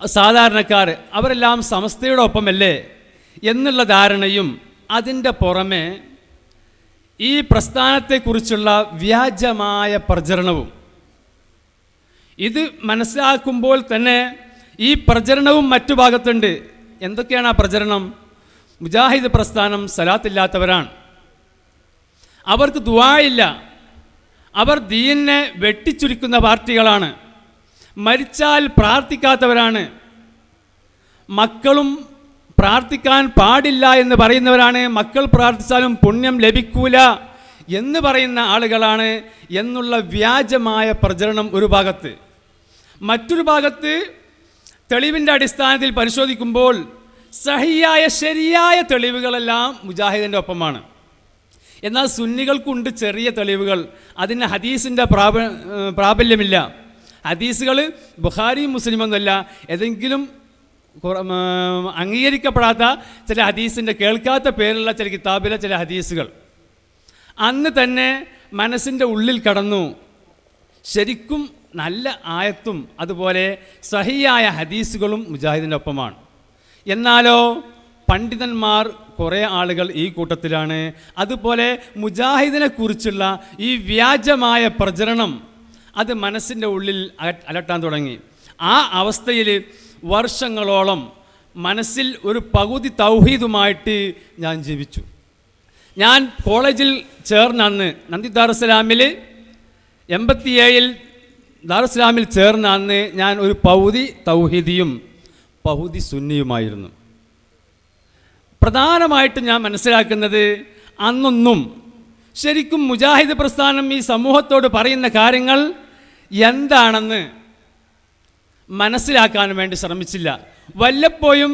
C: സാധാരണക്കാർ അവരെല്ലാം സമസ്തയുടെ ഒപ്പമല്ലേ എന്നുള്ള ധാരണയും അതിൻ്റെ പുറമെ ഈ പ്രസ്ഥാനത്തെക്കുറിച്ചുള്ള വ്യാജമായ പ്രചരണവും, ഇത് മനസ്സിലാക്കുമ്പോൾ തന്നെ ഈ പ്രചരണവും മറ്റു ഭാഗത്തുണ്ട്. എന്തൊക്കെയാണ് ആ പ്രചരണം? മുജാഹിദ് പ്രസ്ഥാനം സലാത്തില്ലാത്തവരാണ്, അവർക്ക് ദുആഇല്ല, അവർ ദീനിനെ വെട്ടിച്ചുരുക്കുന്ന പാർട്ടികളാണ്, മരിച്ചാൽ പ്രാർത്ഥിക്കാത്തവരാണ്, മക്കളും പ്രാർത്ഥിക്കാൻ പാടില്ല എന്ന് പറയുന്നവരാണ്, മക്കൾ പ്രാർത്ഥിച്ചാലും പുണ്യം ലഭിക്കൂല എന്ന് പറയുന്ന ആളുകളാണ് എന്നുള്ള വ്യാജമായ പ്രചരണം ഒരു ഭാഗത്ത്. മറ്റൊരു ഭാഗത്ത് തെളിവിൻ്റെ അടിസ്ഥാനത്തിൽ പരിശോധിക്കുമ്പോൾ സഹിയായ ശരിയായ തെളിവുകളെല്ലാം മുജാഹിദിൻ്റെ ഒപ്പമാണ്. എന്നാൽ സുന്നികൾക്കുണ്ട് ചെറിയ തെളിവുകൾ, അതിന് ഹദീസിൻ്റെ പ്രാബല്യമില്ല. ഹദീസുകൾ ബുഖാരി മുസ്ലിമൊന്നുമല്ല, ഏതെങ്കിലും അംഗീകരിക്കപ്പെടാത്ത ചില ഹദീസിൻ്റെ കേൾക്കാത്ത പേരുള്ള ചില കിതാബിലെ ചില ഹദീസുകൾ അന്ന് തന്നെ മനസ്സിൻ്റെ ഉള്ളിൽ കടന്നു. ശരിക്കും നല്ല ആയത്തും അതുപോലെ സഹിയായ ഹദീസുകളും മുജാഹിദിൻ്റെ ഒപ്പമാണ്. എന്നാലോ പണ്ഡിതന്മാർ കുറേ ആളുകൾ ഈ കൂട്ടത്തിലാണ്. അതുപോലെ മുജാഹിദിനെ കുറിച്ചുള്ള ഈ വ്യാജമായ പ്രചരണം അത് മനസ്സിൻ്റെ ഉള്ളിൽ അലട്ടാൻ തുടങ്ങി. ആ അവസ്ഥയിൽ വർഷങ്ങളോളം മനസ്സിൽ ഒരു പകുതി തൗഹീദുമായിട്ട് ഞാൻ ജീവിച്ചു. ഞാൻ കോളേജിൽ ചേർന്ന അന്ന് നന്ദി ദാറുസ്സലാമിൽ 87 ദാറുസ്സലാമിൽ ചേർന്ന അന്ന് ഞാൻ ഒരു പകുതി തൗഹീദിയും പകുതി സുന്നിയുമായിരുന്നു. പ്രധാനമായിട്ട് ഞാൻ മനസ്സിലാക്കുന്നത് അന്നൊന്നും ശരിക്കും മുജാഹിദ് പ്രസ്ഥാനം ഈ സമൂഹത്തോട് പറയുന്ന കാര്യങ്ങൾ എന്താണെന്ന് മനസ്സിലാക്കാൻ വേണ്ടി ശ്രമിച്ചില്ല. വല്ലപ്പോഴും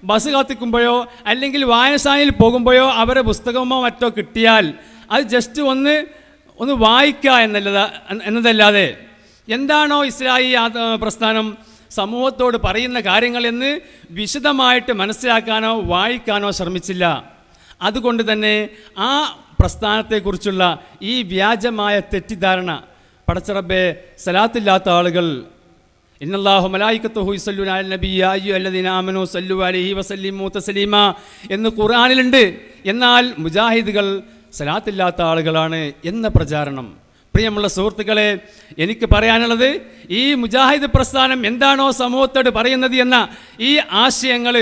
C: ബസ് കാത്തിക്കുമ്പോഴോ അല്ലെങ്കിൽ വായനശാലയിൽ പോകുമ്പോഴോ അവരെ പുസ്തകമോ മറ്റോ കിട്ടിയാൽ അത് ജസ്റ്റ് ഒന്ന് വായിക്കുക എന്നതല്ലാതെ എന്താണോ ഇസ്ലാഹി പ്രസ്ഥാനം സമൂഹത്തോട് പറയുന്ന കാര്യങ്ങളെന്ന് വിശദമായിട്ട് മനസ്സിലാക്കാനോ വായിക്കാനോ ശ്രമിച്ചില്ല. അതുകൊണ്ട് തന്നെ ആ പ്രസ്ഥാനത്തെക്കുറിച്ചുള്ള ഈ വ്യാജമായ തെറ്റിദ്ധാരണ, പടച്ചറബ്ബേ സലാത്തില്ലാത്ത ആളുകൾ ഇന്നല്ലാഹു മലായികത്തുഹു യുസല്ലൂന അലൻ നബി യാ അയ്യുഹല്ലദീന ആമനൂ സല്ലു അലൈഹി വസല്ലിമു തസ്ലീമാ എന്ന് ഖുർആനിലുണ്ട്. എന്നാൽ മുജാഹിദുകൾ സലാത്തില്ലാത്ത ആളുകളാണ് എന്ന പ്രചാരണം. പ്രിയമുള്ള സുഹൃത്തുക്കളെ, എനിക്ക് പറയാനുള്ളത് ഈ മുജാഹിദ് പ്രസ്ഥാനം എന്താണോ സമൂഹത്തോട് പറയുന്നത് എന്ന ഈ ആശയങ്ങൾ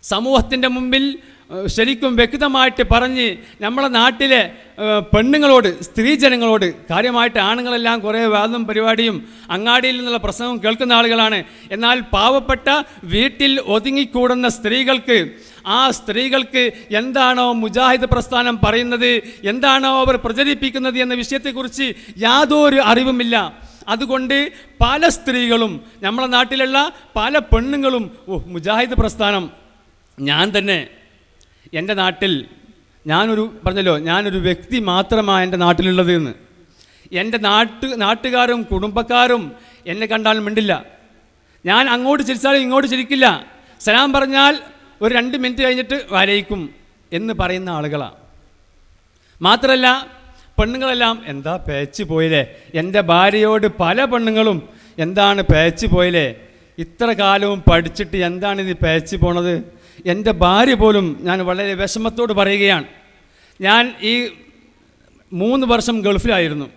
C: സമൂഹത്തിൻ്റെ മുമ്പിൽ ശരിക്കും വ്യക്തമായിട്ട് പറഞ്ഞ് നമ്മളെ നാട്ടിലെ പെണ്ണുങ്ങളോട്, സ്ത്രീജനങ്ങളോട്, കാര്യമായിട്ട് ആണുങ്ങളെല്ലാം കുറേ വാദം പരിപാടിയും അങ്ങാടിയിൽ നിന്നുള്ള പ്രസംഗം കേൾക്കുന്ന ആളുകളാണ്. എന്നാൽ പാവപ്പെട്ട വീട്ടിൽ ഒതുങ്ങിക്കൂടുന്ന സ്ത്രീകൾക്ക്, ആ സ്ത്രീകൾക്ക് എന്താണോ മുജാഹിദ് പ്രസ്ഥാനം പറയുന്നത്, എന്താണോ അവർ പ്രചരിപ്പിക്കുന്നത് എന്ന വിഷയത്തെക്കുറിച്ച് യാതൊരു അറിവുമില്ല. അതുകൊണ്ട് പല സ്ത്രീകളും, നമ്മളെ നാട്ടിലുള്ള പല പെണ്ണുങ്ങളും മുജാഹിദ് പ്രസ്ഥാനം, ഞാൻ തന്നെ എൻ്റെ നാട്ടിൽ ഞാനൊരു വ്യക്തി മാത്രമാണ് എൻ്റെ നാട്ടിലുള്ളത് എന്ന്. എൻ്റെ നാട്ടുകാരും കുടുംബക്കാരും എന്നെ കണ്ടാൽ മിണ്ടില്ല. ഞാൻ അങ്ങോട്ട് ചിരിച്ചാലും ഇങ്ങോട്ട് ചിരിക്കില്ല. സലാം പറഞ്ഞാൽ ഒരു 2 മിനിറ്റ് കഴിഞ്ഞിട്ട് വരയിക്കും എന്ന് പറയുന്ന ആളുകളാണ്. മാത്രമല്ല പെണ്ണുങ്ങളെല്ലാം എന്താ പേച്ച് പോയില്ലേ, എൻ്റെ ഭാര്യയോട് പല പെണ്ണുങ്ങളും എന്താണ് പേച്ച് പോയില്ലേ, ഇത്ര കാലവും പഠിച്ചിട്ട് എന്താണ് ഇത് പേച്ച് പോണത്. എൻ്റെ ഭാര്യ പോലും ഞാൻ വളരെ വിഷമത്തോട് പറയുകയാണ്. ഞാൻ ഈ 3 വർഷം ഗൾഫിലായിരുന്നു.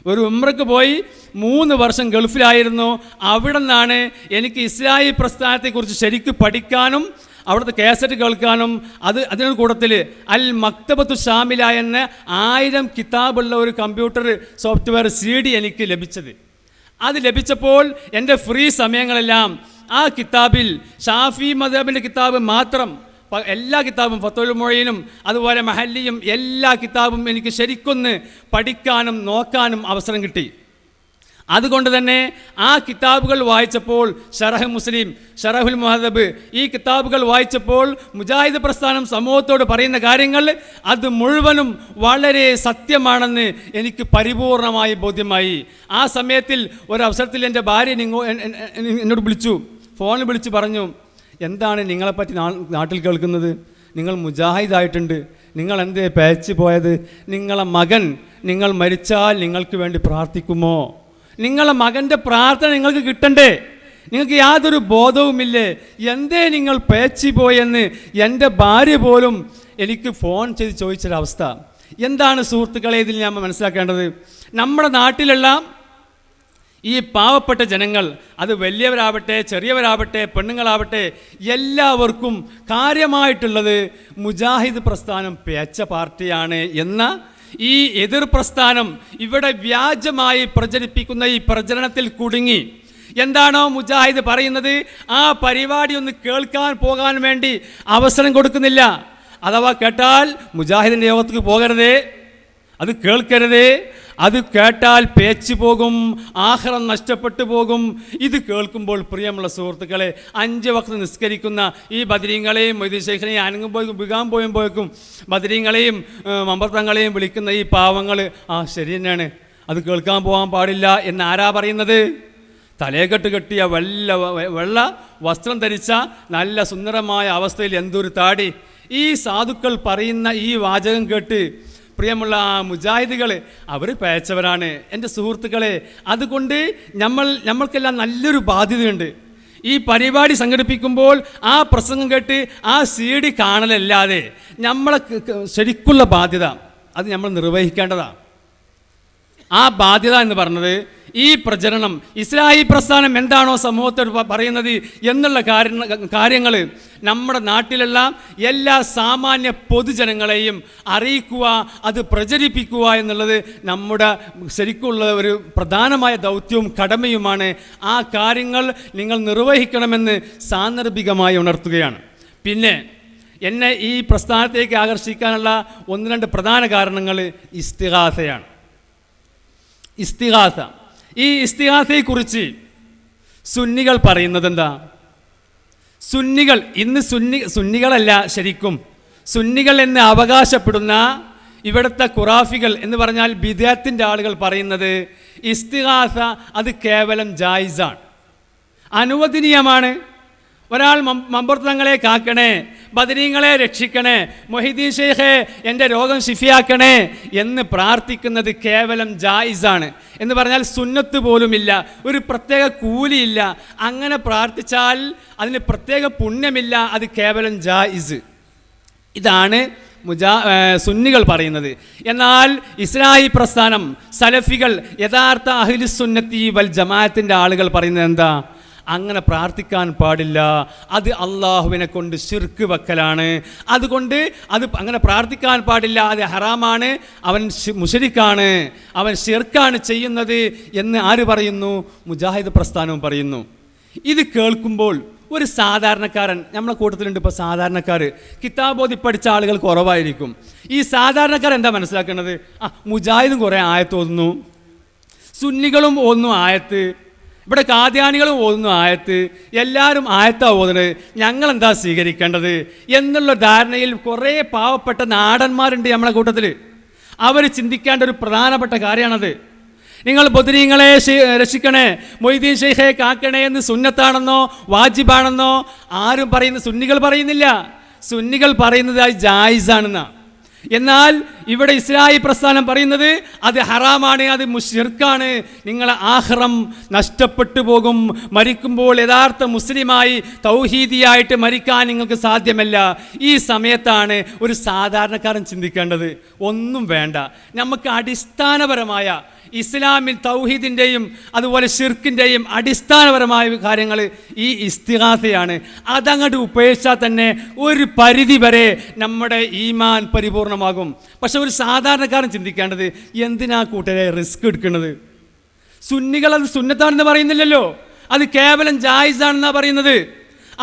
C: ഒരു ഉംറയ്ക്ക് പോയി 3 വർഷം ഗൾഫിലായിരുന്നു. അവിടെ നിന്നാണ് എനിക്ക് ഇസ്ലാഹി പ്രസ്ഥാനത്തെക്കുറിച്ച് ശരിക്കും പഠിക്കാനും അവിടുത്തെ കാസറ്റ് കേൾക്കാനും അതിന് കൂട്ടത്തിൽ അൽ മക്തബത്തു ഷാമില എന്ന 1000 കിതാബുള്ള ഒരു കമ്പ്യൂട്ടർ സോഫ്റ്റ്വെയർ CD എനിക്ക് ലഭിച്ചത്. അത് ലഭിച്ചപ്പോൾ എൻ്റെ ഫ്രീ സമയങ്ങളെല്ലാം ആ കിതാബിൽ, ഷാഫി മദ്ഹബിൻ്റെ കിതാബ് മാത്രം, എല്ലാ കിതാബും ഫത്വൽ മുഈനും അതുപോലെ മഹല്ലിയും എല്ലാ കിതാബും എനിക്ക് ശരിക്കൊന്ന് പഠിക്കാനും നോക്കാനും അവസരം കിട്ടി. അതുകൊണ്ട് തന്നെ ആ കിതാബുകൾ വായിച്ചപ്പോൾ ഷറഹ് മുസ്ലിം, ഷറഹുൽ മുഹദബ്, ഈ കിതാബുകൾ വായിച്ചപ്പോൾ മുജാഹിദ് പ്രസ്ഥാനം സമൂഹത്തോട് പറയുന്ന കാര്യങ്ങൾ അത് മുഴുവനും വളരെ സത്യമാണെന്ന് എനിക്ക് പരിപൂർണമായി ബോധ്യമായി. ആ സമയത്തിൽ ഒരവസരത്തിൽ എൻ്റെ ഭാര്യ എന്നോട് വിളിച്ചു, ഫോണിൽ വിളിച്ച് പറഞ്ഞു, എന്താണ് നിങ്ങളെപ്പറ്റി നാട്ടിൽ കേൾക്കുന്നത്? നിങ്ങൾ മുജാഹിദായിട്ടുണ്ട്, നിങ്ങൾ എന്തേ പേച്ച് പോയത്? നിങ്ങളെ മകൻ നിങ്ങൾ മരിച്ചാൽ നിങ്ങൾക്ക് വേണ്ടി പ്രാർത്ഥിക്കുമോ? നിങ്ങളെ മകൻ്റെ പ്രാർത്ഥന നിങ്ങൾക്ക് കിട്ടണ്ടേ? നിങ്ങൾക്ക് യാതൊരു ബോധവുമില്ലേ? എന്തേ നിങ്ങൾ പേച്ച് പോയെന്ന് എൻ്റെ ഭാര്യ പോലും എനിക്ക് ഫോൺ ചെയ്ത് ചോദിച്ചൊരവസ്ഥ. എന്താണ് സുഹൃത്തുക്കളെ ഇതിൽ ഞാൻ മനസ്സിലാക്കേണ്ടത്? നമ്മുടെ നാട്ടിലുള്ള ഈ പാവപ്പെട്ട ജനങ്ങൾ, അത് വലിയവരാവട്ടെ ചെറിയവരാവട്ടെ പെണ്ണുങ്ങളാവട്ടെ, എല്ലാവർക്കും കാര്യമായിട്ടുള്ളത് മുജാഹിദ് പ്രസ്ഥാനം പേച്ച പാർട്ടിയാണ് എന്ന ഈ എതിർ പ്രസ്ഥാനം ഇവിടെ വ്യാജമായി പ്രചരിപ്പിക്കുന്ന ഈ പ്രചരണത്തിൽ കുടുങ്ങി. എന്താണോ മുജാഹിദ് പറയുന്നത് ആ പരിപാടി ഒന്ന് കേൾക്കാൻ പോകാൻ വേണ്ടി അവസരം കൊടുക്കുന്നില്ല. അഥവാ കേട്ടാൽ മുജാഹിദിൻ്റെ യോഗത്തേക്ക് പോകരുതേ, അത് കേൾക്കരുതേ, അത് കേട്ടാൽ പേച്ചു പോകും, ആഖിറം നഷ്ടപ്പെട്ടു പോകും. ഇത് കേൾക്കുമ്പോൾ പ്രിയമുള്ള സുഹൃത്തുക്കളെ, 5 വക്ത് നിസ്കരിക്കുന്ന ഈ ബദരീങ്ങളെയും മൊയ്തീൻ ശൈഖിനെയും അനങ്ങുമ്പോഴേക്കും വികാൻ പോയുമ്പോഴേക്കും ബദരീങ്ങളെയും മമ്പർത്തങ്ങളെയും വിളിക്കുന്ന ഈ പാവങ്ങൾ ശരി തന്നെയാണ്, അത് കേൾക്കാൻ പോകാൻ പാടില്ല എന്ന് ആരാ പറയുന്നത്? തലയെക്കെട്ട് കെട്ടിയ വെള്ള വസ്ത്രം ധരിച്ച നല്ല സുന്ദരമായ അവസ്ഥയിൽ എന്തൊരു താടി. ഈ സാധുക്കൾ പറയുന്ന ഈ വാചകം കേട്ട് പ്രിയമുള്ള മുജാഹിദുകൾ അവർ പേച്ചവരാണ് എൻ്റെ സുഹൃത്തുക്കളെ. അതുകൊണ്ട് നമ്മൾക്കെല്ലാം നല്ലൊരു ബാധ്യതയുണ്ട്. ഈ പരിപാടി സംഘടിപ്പിക്കുമ്പോൾ ആ പ്രസംഗം കേട്ട് ആ CD കാണലല്ലാതെ നമ്മളെ ശരിക്കുള്ള ബാധ്യത അത് നമ്മൾ നിർവഹിക്കേണ്ടതാണ്. ആ ബാധ്യത എന്ന് പറഞ്ഞത് ഈ പ്രചരണം ഇസ്ലാഹി പ്രസ്ഥാനം എന്താണോ സമൂഹത്തോട് പറയുന്നത് എന്നുള്ള കാര്യങ്ങൾ നമ്മുടെ നാട്ടിലുള്ള എല്ലാ സാമാന്യ പൊതുജനങ്ങളെയും അറിയിക്കുക, അത് പ്രചരിപ്പിക്കുക എന്നുള്ളത് നമ്മുടെ ശരിക്കുള്ള ഒരു പ്രധാനമായ ദൗത്യവും കടമയുമാണ്. ആ കാര്യങ്ങൾ നിങ്ങൾ നിർവഹിക്കണമെന്ന് സാന്ദർഭികമായി ഉണർത്തുകയാണ്. പിന്നെ എന്നെ ഈ പ്രസ്ഥാനത്തേക്ക് ആകർഷിക്കാനുള്ള 1-2 പ്രധാന കാരണങ്ങൾ ഇസ്തിഗാസയാണ്. ഇസ്തിഗാസ, ഈ ഇസ്തിഗാസയെക്കുറിച്ച് സുന്നികൾ പറയുന്നത് എന്താ? സുന്നികൾ ഇന്ന് സുന്നികളല്ല, ശരിക്കും സുന്നികൾ എന്ന് അവകാശപ്പെടുന്ന ഇവിടുത്തെ ഖുറാഫികൾ എന്ന് പറഞ്ഞാൽ ബിദ്അത്തിൻ്റെ ആളുകൾ പറയുന്നത് ഇസ്തിഗാസ അത് കേവലം ജായിസാണ്, അനുവദനീയമാണ്. ഒരാൾ മമ്പർത്തങ്ങളെ കാക്കണേ, ബദരീങ്ങളെ രക്ഷിക്കണേ, മൊഹീദ്ദീൻ ശൈഖേ എൻ്റെ രോഗം ശിഫിയാക്കണേ എന്ന് പ്രാർത്ഥിക്കുന്നത് കേവലം ജായിസാണ്. എന്ന് പറഞ്ഞാൽ സുന്നത്ത് പോലുമില്ല, ഒരു പ്രത്യേക കൂലിയില്ല. അങ്ങനെ പ്രാർത്ഥിച്ചാൽ അതിന് പ്രത്യേക പുണ്യമില്ല, അത് കേവലം ജായിസ്. ഇതാണ് സുന്നികൾ പറയുന്നത്. എന്നാൽ ഇസ്ലാഹി പ്രസ്ഥാനം, സലഫികൾ, യഥാർത്ഥ അഹ്ലുസുന്നത്തി വൽ ജമാഅത്തിൻ്റെ ആളുകൾ പറയുന്നത് എന്താ? അങ്ങനെ പ്രാർത്ഥിക്കാൻ പാടില്ല, അത് അള്ളാഹുവിനെ കൊണ്ട് ശിർക്ക് വെക്കലാണ്. അതുകൊണ്ട് അത് അങ്ങനെ പ്രാർത്ഥിക്കാൻ പാടില്ല, അത് ഹറാമാണ്, അവൻ മുശ്രിക്കാണ്, അവൻ ശിർക്കാണ് ചെയ്യുന്നത് എന്ന് ആര് പറയുന്നു? മുജാഹിദ് പ്രസ്ഥാനവും പറയുന്നു. ഇത് കേൾക്കുമ്പോൾ ഒരു സാധാരണക്കാരൻ, നമ്മളെ കൂട്ടത്തിലുണ്ട് ഇപ്പോൾ സാധാരണക്കാർ, കിതാബോധി പഠിച്ച ആളുകൾ കുറവായിരിക്കും. ഈ സാധാരണക്കാർ എന്താ മനസ്സിലാക്കേണ്ടത്? മുജാഹിദും കുറേ ആയത്ത് ഓതുന്നു, സുന്നികളും ഓതുന്നു ആയത്ത്, ഇവിടെ കാദ്യാനികളും ഓതുന്നു ആയത്ത്, എല്ലാവരും ആയത്താ ഓതുന്നത്, ഞങ്ങളെന്താ സ്വീകരിക്കേണ്ടത് എന്നുള്ള ധാരണയിൽ കുറേ പാവപ്പെട്ട നാടന്മാരുണ്ട് നമ്മളെ കൂട്ടത്തിൽ. അവർ ചിന്തിക്കേണ്ട ഒരു പ്രധാനപ്പെട്ട കാര്യമാണത്. നിങ്ങൾ ബദരീങ്ങളെ രക്ഷിക്കണേ, മൊയ്തീൻ ശൈഖയെ കാക്കണേ എന്ന് സുന്നത്താണെന്നോ വാജിബാണെന്നോ ആരും പറയുന്ന, സുന്നികൾ പറയുന്നില്ല. സുന്നികൾ പറയുന്നത് അത് ജായിസാണെന്നാണ്. എന്നാൽ ഇവിടെ ഇസ്ലാഹി പ്രസ്ഥാനം പറയുന്നത് അത് ഹറാമാണ്, അത് മുശ്രിക്കാണ്, നിങ്ങളെ ആഖിറം നഷ്ടപ്പെട്ടു പോകും, മരിക്കുമ്പോൾ യഥാർത്ഥ മുസ്ലിമായി തൗഹീദിയായിട്ട് മരിക്കാൻ നിങ്ങൾക്ക് സാധ്യമല്ല. ഈ സമയത്താണ് ഒരു സാധാരണക്കാരൻ ചിന്തിക്കേണ്ടത്, ഒന്നും വേണ്ട, നമുക്ക് അടിസ്ഥാനപരമായ ഇസ്ലാമിൽ തൗഹീദിൻ്റെയും അതുപോലെ ഷിർക്കിൻ്റെയും അടിസ്ഥാനപരമായ കാര്യങ്ങൾ ഈ ഇസ്തിഗാസയാണ്. അതങ്ങോട്ട് ഉപേക്ഷിച്ചാൽ തന്നെ ഒരു പരിധി വരെ നമ്മുടെ ഈമാൻ പരിപൂർണമാകും. പക്ഷെ ഒരു സാധാരണക്കാരൻ ചിന്തിക്കേണ്ടത്, എന്തിനാ കൂട്ടരെ റിസ്ക് എടുക്കുന്നത്? സുന്നികൾ അത് സുന്നത്താണെന്ന് പറയുന്നില്ലല്ലോ, അത് കേവലം ജായിസാണെന്നാണ് പറയുന്നത്.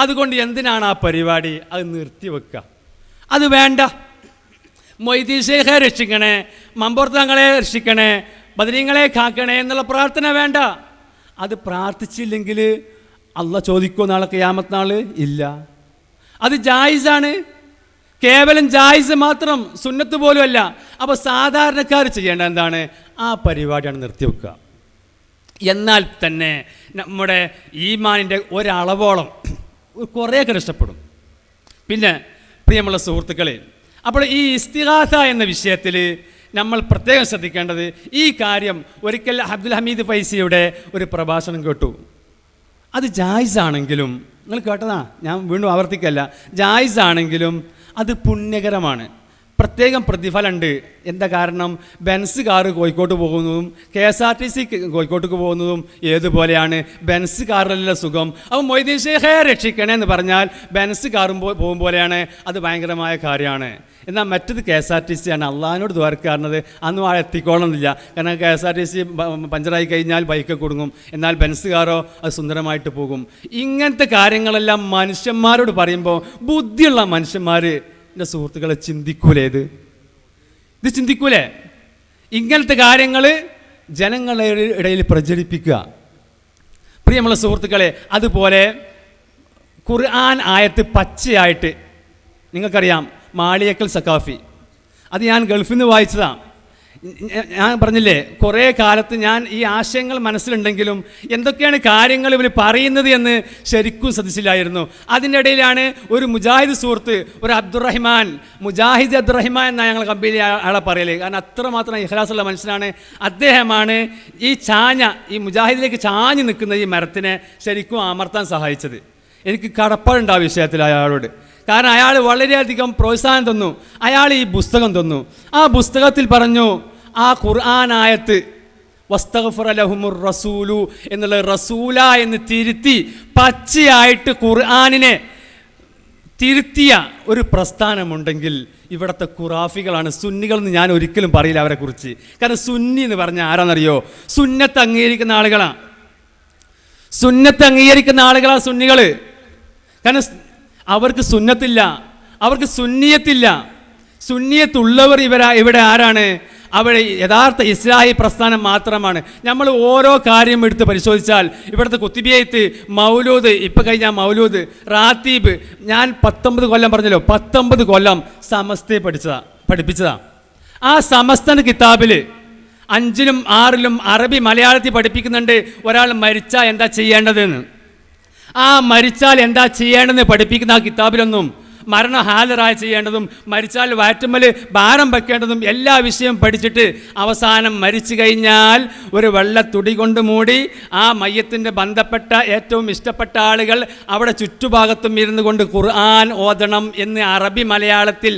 C: അതുകൊണ്ട് എന്തിനാണ് ആ പരിപാടി? അത് നിർത്തിവെക്കുക, അത് വേണ്ട. മൊയ്തീൻ ശൈഖയെ രക്ഷിക്കണേ, മമ്പർത്തങ്ങളെ രക്ഷിക്കണേ, ബദരീങ്ങളെ കാക്കണേ എന്നുള്ള പ്രാർത്ഥന വേണ്ട. അത് പ്രാർത്ഥിച്ചില്ലെങ്കിൽ അള്ളാഹ് ചോദിക്കുമോ നാളെ ഖിയാമത്ത് നാൾ? ഇല്ല. അത് ജായിസാണ്, കേവലം ജായിസ് മാത്രം, സുന്നത്ത് പോലും അല്ല. അപ്പോൾ സാധാരണക്കാർ ചെയ്യേണ്ട എന്താണ്? ആ പരിപാടിയാണ് നിർത്തിവെക്കുക. എന്നാൽ തന്നെ നമ്മുടെ ഈമാനിൻ്റെ ഒരളവോളം കുറേയൊക്കെ നഷ്ടപ്പെടും. പിന്നെ പ്രിയമുള്ള സുഹൃത്തുക്കളെ, അപ്പോൾ ഈ ഇസ്തിഗാസ എന്ന വിഷയത്തിൽ നമ്മൾ പ്രത്യേകം ശ്രദ്ധിക്കേണ്ടത് ഈ കാര്യം. ഒരിക്കൽ അബ്ദുൽ ഹമീദ് ഫൈസിയുടെ ഒരു പ്രഭാഷണം കേട്ടു. അത് ജായിസാണെങ്കിലും, നിങ്ങൾ കേട്ടതാ, ഞാൻ വീണ്ടും ആവർത്തിക്കല്ല, ജായിസാണെങ്കിലും അത് പുണ്യകരമാണ്. പ്രത്യേകം പ്രതിഫലമുണ്ട്. എന്താ കാരണം? ബെൻസ് കാറ് കോഴിക്കോട്ട് പോകുന്നതും KSRTC കോഴിക്കോട്ടേക്ക് പോകുന്നതും ഏതുപോലെയാണ്? ബെൻസ് കാറിലുള്ള സുഖം. അപ്പോൾ മൊയ്തീൻ ഷേഖെ രക്ഷിക്കണേ എന്ന് പറഞ്ഞാൽ ബെൻസ് കാറും പോകും പോലെയാണ്. അത് ഭയങ്കരമായ കാര്യമാണ്. എന്നാൽ മറ്റത് KSRTC ആണ്. അള്ളാഹിനോട് ദ്വാരക്കാറുന്നത് അന്നും ആ എത്തിക്കോളണമെന്നില്ല. കാരണം KSRTC പഞ്ചറായി കഴിഞ്ഞാൽ ബൈക്ക് കുടുങ്ങും. എന്നാൽ ബെൻസ് കാറോ അത് സുന്ദരമായിട്ട് പോകും. ഇങ്ങനത്തെ കാര്യങ്ങളെല്ലാം മനുഷ്യന്മാരോട് പറയുമ്പോൾ ബുദ്ധിയുള്ള മനുഷ്യന്മാർ, എൻ്റെ സുഹൃത്തുക്കളെ, ചിന്തിക്കൂലേ? ഇത് ചിന്തിക്കൂലേ? ഇങ്ങനത്തെ കാര്യങ്ങൾ ജനങ്ങളുടെ ഇടയിൽ പ്രചരിപ്പിക്കുക. പ്രിയമുള്ള സുഹൃത്തുക്കളെ, അതുപോലെ ഖുർആൻ ആയത്ത് പച്ചയായിട്ട് നിങ്ങൾക്കറിയാം. മാളിയക്കൽ സക്കാഫി, അത് ഞാൻ ഗൾഫിൽ നിന്ന് വായിച്ചതാണ്. ഞാൻ പറഞ്ഞില്ലേ, കുറേ കാലത്ത് ഞാൻ ഈ ആശയങ്ങൾ മനസ്സിലുണ്ടെങ്കിലും എന്തൊക്കെയാണ് കാര്യങ്ങൾ ഇവർ പറയുന്നത് എന്ന് ശരിക്കും ശ്രദ്ധിച്ചില്ലായിരുന്നു. അതിൻ്റെ ഇടയിലാണ് ഒരു മുജാഹിദ് സുഹൃത്ത്, ഒരു അബ്ദുറഹിമാൻ, മുജാഹിദ് അബ്ദുറഹിമാൻ എന്നാണ് ഞങ്ങൾ കമ്പനി ആളെ പറയല്. കാരണം അത്രമാത്രം ഇഖ്ലാസുള്ള മനുഷ്യനാണ്. അദ്ദേഹമാണ് ഈ മുജാഹിദിലേക്ക് ചാഞ്ഞ് നിൽക്കുന്ന ഈ മരത്തിനെ ശരിക്കും അമർത്താൻ സഹായിച്ചത്. എനിക്ക് കടപ്പാടുണ്ട് ആ വിഷയത്തിൽ അയാളോട്. കാരണം അയാൾ വളരെയധികം പ്രോത്സാഹനം തന്നു. അയാൾ ഈ പുസ്തകം തന്നു. ആ പുസ്തകത്തിൽ പറഞ്ഞു, ആ ഖുർആൻ ആയത്ത് വസ്തഗ്ഫറ ലഹുമുർ റസൂലു എന്നുള്ള റസൂല എന്ന് തിരുത്തി പച്ചയായിട്ട് ഖുർആനിനെ തിരുത്തിയ ഒരു പ്രസ്ഥാനമുണ്ടെങ്കിൽ ഇവിടുത്തെ ഖുറാഫികളാണ്. സുന്നികൾ എന്ന് ഞാൻ ഒരിക്കലും പറയില്ല അവരെ കുറിച്ച്. കാരണം സുന്നി എന്ന് പറഞ്ഞാൽ ആരാന്നറിയോ? സുന്നത്ത് അംഗീകരിക്കുന്ന ആളുകളാണ്. സുന്നത്ത് അംഗീകരിക്കുന്ന ആളുകളാണ് സുന്നികൾ. കാരണം അവർക്ക് സുന്നത്തില്ല, അവർക്ക് സുന്നിയത്തില്ല. സുന്നിയത്തുള്ളവർ ഇവിടെ ആരാണ്? അവിടെ യഥാർത്ഥ ഇസ്ലാഹി പ്രസ്ഥാനം മാത്രമാണ്. നമ്മൾ ഓരോ കാര്യം എടുത്ത് പരിശോധിച്ചാൽ ഇവിടുത്തെ കുത്തുബിയത്ത്, മൗലൂദ്, ഇപ്പം കഴിഞ്ഞാൽ മൗലൂദ്, റാത്തീബ്, ഞാൻ 19 കൊല്ലം പറഞ്ഞല്ലോ, 19 കൊല്ലം സമസ്തയെ പഠിപ്പിച്ചതാണ്. ആ സമസ്തൻ്റെ കിതാബിൽ 5ലും 6ലും അറബി മലയാളത്തിൽ പഠിപ്പിക്കുന്നുണ്ട് ഒരാൾ മരിച്ചാൽ എന്താ ചെയ്യേണ്ടതെന്ന്. ആ മരിച്ചാൽ എന്താ ചെയ്യേണ്ടതെന്ന് പഠിപ്പിക്കുന്ന ആ കിതാബിലൊന്നും മരണ ഹാജരായി ചെയ്യേണ്ടതും മരിച്ചാൽ വയറ്റുമ്മൽ ഭാരം വെക്കേണ്ടതും എല്ലാ വിഷയവും പഠിച്ചിട്ട് അവസാനം മരിച്ചു കഴിഞ്ഞാൽ ഒരു വെള്ളത്തുടി കൊണ്ട് മൂടി ആ മയ്യത്തിൻ്റെ ബന്ധപ്പെട്ട ഏറ്റവും ഇഷ്ടപ്പെട്ട ആളുകൾ അവിടെ ചുറ്റുഭാഗത്തും ഇരുന്നു കൊണ്ട് ഖുർആൻ ഓതണം എന്ന് അറബി മലയാളത്തിൽ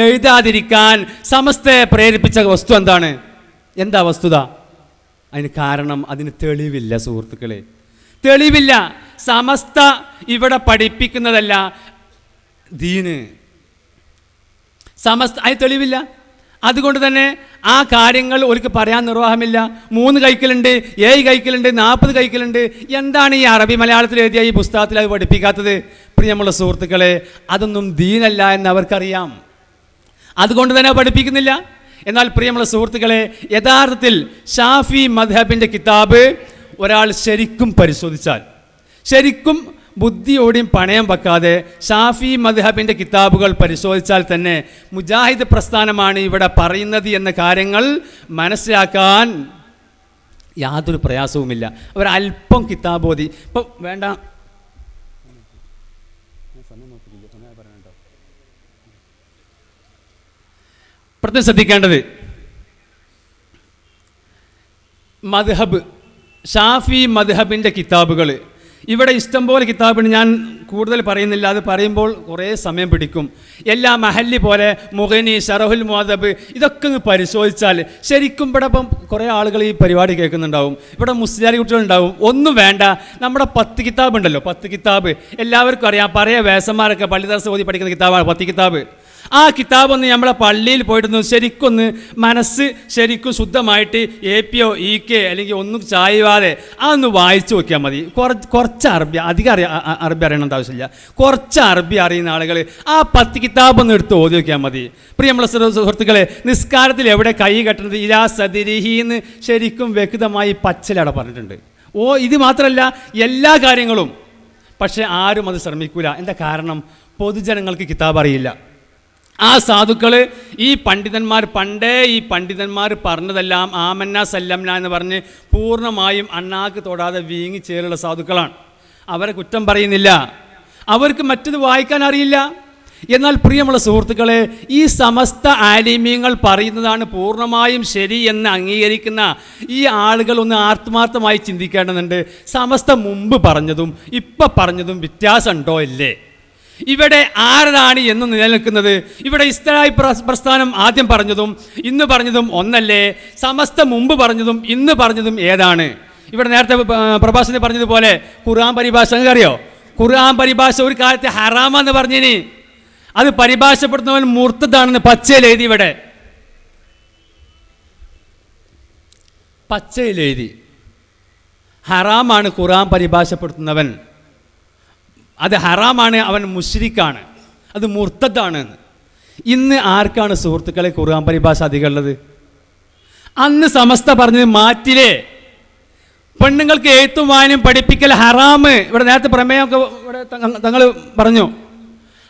C: എഴുതാതിരിക്കാൻ സമസ്തയെ പ്രേരിപ്പിച്ച വസ്തു എന്താണ്? എന്താ വസ്തുത? അതിന് കാരണം, അതിന് തെളിവില്ല സുഹൃത്തുക്കളെ, തെളിവില്ല. സമസ്ത ഇവിടെ പഠിപ്പിക്കുന്നതല്ല ദീന്, സമസ്ത, അതിന് തെളിവില്ല. അതുകൊണ്ട് തന്നെ ആ കാര്യങ്ങൾ ഒരിക്കൽ പറയാൻ നിർവാഹമില്ല. 3 കൈക്കലുണ്ട്, 7 കൈക്കലുണ്ട്, 40 കൈക്കലുണ്ട്. എന്താണ് ഈ അറബി മലയാളത്തിൽ എഴുതിയ ഈ പുസ്തകത്തിൽ അത് പഠിപ്പിക്കാത്തത്? പ്രിയമുള്ള സുഹൃത്തുക്കളെ, അതൊന്നും ദീനല്ല എന്ന് അവർക്കറിയാം. അതുകൊണ്ട് തന്നെ പഠിപ്പിക്കുന്നില്ല. എന്നാൽ പ്രിയമുള്ള സുഹൃത്തുക്കളെ, യഥാർത്ഥത്തിൽ ഷാഫി മദ്ഹബിൻ്റെ കിതാബ് ഒരാൾ ശരിക്കും പരിശോധിച്ചാൽ, ശരിക്കും ബുദ്ധിയോടെയും പണയം വെക്കാതെ ഷാഫി മദ്ഹബിൻ്റെ കിതാബുകൾ പരിശോധിച്ചാൽ തന്നെ മുജാഹിദ് പ്രസ്ഥാനമാണ് ഇവിടെ പറയുന്നത് എന്ന കാര്യങ്ങൾ മനസ്സിലാക്കാൻ യാതൊരു പ്രയാസവുമില്ല. ഒരല്പം കിതാബ് ഓതി, ഇപ്പം വേണ്ട, പ്രത്യേകം ശ്രദ്ധിക്കേണ്ടത് മദ്ഹബ്, ഷാഫി മദ്ഹബിൻ്റെ കിതാബുകൾ ഇവിടെ ഇഷ്ടംപോലെ കിതാബുണ്ട്. ഞാൻ കൂടുതൽ പറയുന്നില്ല, അത് പറയുമ്പോൾ കുറേ സമയം പിടിക്കും. എല്ലാ മഹല്ലി പോലെ മുഗനി, ഷറഹുൽ മുഅദ്ദബ്, ഇതൊക്കെ പരിശോധിച്ചാൽ ശരിക്കും ഇവിടെ ഇപ്പം കുറേ ആളുകൾ ഈ പരിപാടി കേൾക്കുന്നുണ്ടാവും, ഇവിടെ മുസ്ലിം കുട്ടികളുണ്ടാവും. ഒന്നും വേണ്ട, നമ്മുടെ 10 കിതാബ് ഉണ്ടല്ലോ, 10 കിതാബ് എല്ലാവർക്കും അറിയാം. പഴയ വേസന്മാരൊക്കെ പള്ളിദർസ് ഓതി പഠിക്കുന്ന കിതാബാണ് 10 കിതാബ്. ആ കിതാബൊന്ന് നമ്മളെ പള്ളിയിൽ പോയിട്ടൊന്ന് ശരിക്കൊന്ന് മനസ്സ് ശരിക്കും ശുദ്ധമായിട്ട് APO EK അല്ലെങ്കിൽ ഒന്നും ചായവാതെ അതൊന്ന് വായിച്ചു നോക്കിയാൽ മതി. കുറച്ച് അറബി, അധികം അറബി അറിയണമെന്ന് ആവശ്യമില്ല. കുറച്ച് അറബി അറിയുന്ന ആളുകൾ ആ 10 കിതാബൊന്ന് എടുത്ത് ഓതി നോക്കിയാൽ മതി. പ്രിയമുള്ള സുഹൃത്തുക്കളെ, നിസ്കാരത്തിൽ എവിടെ കൈ കെട്ടുന്നത് ഇലാ സദിരിഹിന്ന് ശരിക്കും വ്യക്തമായി പച്ചലട പറഞ്ഞിട്ടുണ്ട്. ഇത് മാത്രമല്ല എല്ലാ കാര്യങ്ങളും. പക്ഷേ ആരും അത് ശ്രമിക്കൂല. എന്താ കാരണം? പൊതുജനങ്ങൾക്ക് കിതാബ് അറിയില്ല. ആ സാധുക്കൾ ഈ പണ്ഡിതന്മാർ പണ്ടേ ഈ പണ്ഡിതന്മാർ പറഞ്ഞതെല്ലാം ആമന്ന സല്ലംന എന്ന് പറഞ്ഞ് പൂർണ്ണമായും അണ്ണാക്ക് തൊടാതെ വീങ്ങി ചേരുള്ള സാധുക്കളാണ്. അവരെ കുറ്റം പറയുന്നില്ല, അവർക്ക് മറ്റത് വായിക്കാൻ അറിയില്ല. എന്നാൽ പ്രിയമുള്ള സുഹൃത്തുക്കളെ, ഈ സമസ്ത ആലിമീങ്ങൾ പറയുന്നതാണ് പൂർണ്ണമായും ശരി എന്ന് അംഗീകരിക്കുന്ന ഈ ആളുകൾ ഒന്ന് ആത്മാർത്ഥമായി ചിന്തിക്കേണ്ടതുണ്ട്. സമസ്ത മുമ്പ് പറഞ്ഞതും ഇപ്പം പറഞ്ഞതും വ്യത്യാസമുണ്ടോ ഇല്ലേ? ഇവിടെ ആരാണ് എന്ന് നിലനിൽക്കുന്നത്? ഇവിടെ ഇസ്ലാഹി പ്രസ്ഥാനം ആദ്യം പറഞ്ഞതും ഇന്ന് പറഞ്ഞതും ഒന്നല്ലേ? സമസ്ത മുമ്പ് പറഞ്ഞതും ഇന്ന് പറഞ്ഞതും ഏതാണ്? ഇവിടെ നേരത്തെ പ്രഭാഷണത്തിൽ പറഞ്ഞതുപോലെ ഖുർആൻ പരിഭാഷ അറിയോ? ഖുർആൻ പരിഭാഷ ഒരു കാലത്ത് ഹറാമെന്ന് പറഞ്ഞിനി, അത് പരിഭാഷപ്പെടുത്തുന്നവൻ മുർത്തദാണെന്ന് പച്ചയിൽ എഴുതി. ഇവിടെ പച്ചയിൽ എഴുതി ഹറാമാണ് ഖുർആൻ പരിഭാഷപ്പെടുത്തുന്നവൻ, അത് ഹറാമാണ്, അവൻ മുശ്രിക്കാണ്, അത് മുർത്തദാണ്. ഇന്ന് ആർക്കാണ് സുഹൃത്തുക്കളെ ഖുർആൻ പരിഭാഷ അധികം ഉള്ളത്? അന്ന് സമസ്ത പറഞ്ഞത് മാറ്റിലേ. പെണ്ണുങ്ങൾക്ക് എഴുത്തും വായനയും പഠിപ്പിക്കൽ ഹറാമ്. ഇവിടെ നേരത്തെ പ്രമേയമൊക്കെ ഇവിടെ തങ്ങൾ പറഞ്ഞു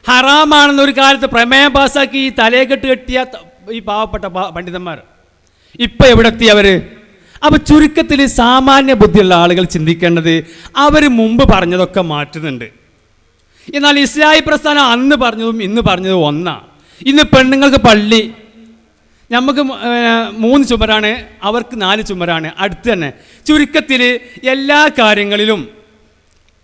C: ഹറാമാണെന്ന്. ഒരു കാലത്ത് പ്രമേയം പാസ്സാക്കി ഈ തലയെക്കെട്ട് കെട്ടിയ ഈ പാവപ്പെട്ട പണ്ഡിതന്മാർ ഇപ്പം എവിടെ എത്തി അവർ? അപ്പോൾ ചുരുക്കത്തിൽ സാമാന്യ ബുദ്ധിയുള്ള ആളുകൾ ചിന്തിക്കേണ്ടത് അവർ മുമ്പ് പറഞ്ഞതൊക്കെ മാറ്റുന്നുണ്ട്. എന്നാൽ ഇസ്ലാഹി പ്രസ്ഥാനം അന്ന് പറഞ്ഞതും ഇന്ന് പറഞ്ഞതും ഒന്നാണ്. ഇന്ന് പെണ്ണുങ്ങൾക്ക് പള്ളി, നമുക്ക് 3 ചുമരാണ്, അവർക്ക് 4 ചുമരാണ്, അടുത്ത് തന്നെ. ചുരുക്കത്തിൽ എല്ലാ കാര്യങ്ങളിലും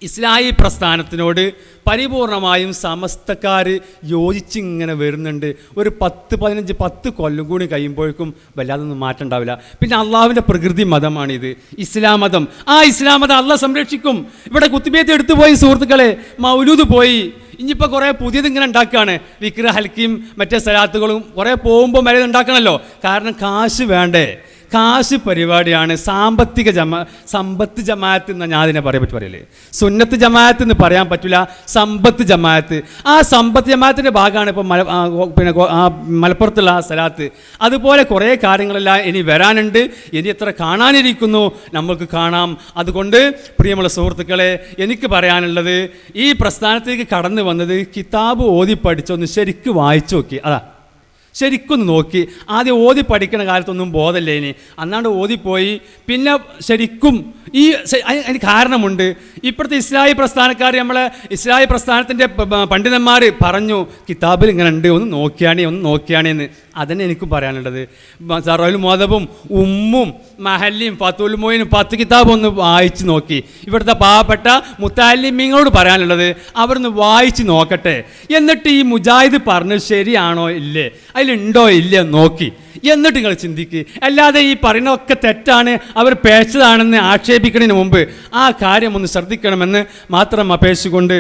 C: ഇസ്ലാഹി പ്രസ്ഥാനത്തിനോട് പരിപൂർണമായും സമസ്തക്കാർ യോജിച്ചിങ്ങനെ വരുന്നുണ്ട്. ഒരു 10 കൊല്ലം കൂടി കഴിയുമ്പോഴേക്കും വല്ലാതൊന്നും മാറ്റം ഉണ്ടാവില്ല. പിന്നെ അള്ളാഹുവിൻ്റെ പ്രകൃതി മതമാണിത്, ഇസ്ലാം മതം. ആ ഇസ്ലാം മതം അള്ളാഹ് സംരക്ഷിക്കും. ഇവിടെ കുത്തുബിയത്ത് എടുത്തു പോയി സുഹൃത്തുക്കളെ, മൗലൂദ് പോയി, ഇനിയിപ്പോൾ കുറേ പുതിയത് ഇങ്ങനെ ഉണ്ടാക്കുകയാണ്. വിക്ര ഹൽക്കിയും മറ്റേ സലാത്തുകളും കുറേ പോകുമ്പോൾ മര്യാദ ഉണ്ടാക്കണമല്ലോ. കാരണം കാശ് വേണ്ടേ? കാശ് പരിപാടിയാണ്. സമ്പത്ത് ജമാഅത്ത് എന്ന് ഞാൻ അതിനെ പറയല്ലേ. സുന്നത്ത് ജമാഅത്ത് എന്ന് പറയാൻ പറ്റില്ല, സമ്പത്ത് ജമാഅത്ത്. ആ സമ്പത്ത് ജമാഅത്തിൻ്റെ ഭാഗമാണ് ഇപ്പോൾ മലപ്പുറത്തുള്ള ആ സ്ഥലത്ത്. അതുപോലെ കുറേ കാര്യങ്ങളെല്ലാം ഇനി വരാനുണ്ട്. ഇനി എത്ര കാണാനിരിക്കുന്നു നമുക്ക് കാണാം. അതുകൊണ്ട് പ്രിയമുള്ള സുഹൃത്തുക്കളെ, എനിക്ക് പറയാനുള്ളത്, ഈ പ്രസ്ഥാനത്തേക്ക് കടന്നു വന്നത് കിതാബ് ഓതി പഠിച്ചൊന്ന് ശരിക്കും വായിച്ചു നോക്കി. അതാ ശരിക്കൊന്ന് നോക്കി. ആദ്യം ഓതി പഠിക്കുന്ന കാലത്തൊന്നും ബോധമില്ല. ഇനി അന്നാണ്ട് ഓതിപ്പോയി. പിന്നെ ശരിക്കും അതിന് കാരണമുണ്ട്. ഇപ്പോഴത്തെ ഇസ്ലാഹി പ്രസ്ഥാനക്കാർ, നമ്മളെ ഇസ്ലാഹി പ്രസ്ഥാനത്തിൻ്റെ പണ്ഡിതന്മാർ പറഞ്ഞു കിതാബിൽ ഇങ്ങനെ ഉണ്ട്, ഒന്ന് നോക്കിയാണേന്ന്. അതന്നെ എനിക്കും പറയാനുള്ളത്. സറൽ മുഅദബും ഉമ്മും മഹല്ലിയും ഫത്തുൽ മൊയിനും 10 കിതാബ് ഒന്ന് വായിച്ച് നോക്കി. ഇവിടുത്തെ പാവപ്പെട്ട മുത്തഅല്ലിമീങ്ങളോട് പറയാനുള്ളത്, അവരൊന്ന് വായിച്ച് നോക്കട്ടെ. എന്നിട്ട് ഈ മുജാഹിദ് പറഞ്ഞത് ശരിയാണോ ഇല്ലേ, അതിലുണ്ടോ ഇല്ലേ നോക്കി, എന്നിട്ട് നിങ്ങൾ ചിന്തിക്കുക. അല്ലാതെ ഈ പറയുന്നതൊക്കെ തെറ്റാണ്, അവർ പേച്ചതാണെന്ന് ആക്ഷേപിക്കുന്നതിന് മുമ്പ് ആ കാര്യം ഒന്ന് ശ്രദ്ധിക്കണമെന്ന് മാത്രം അപേക്ഷിച്ചുകൊണ്ട്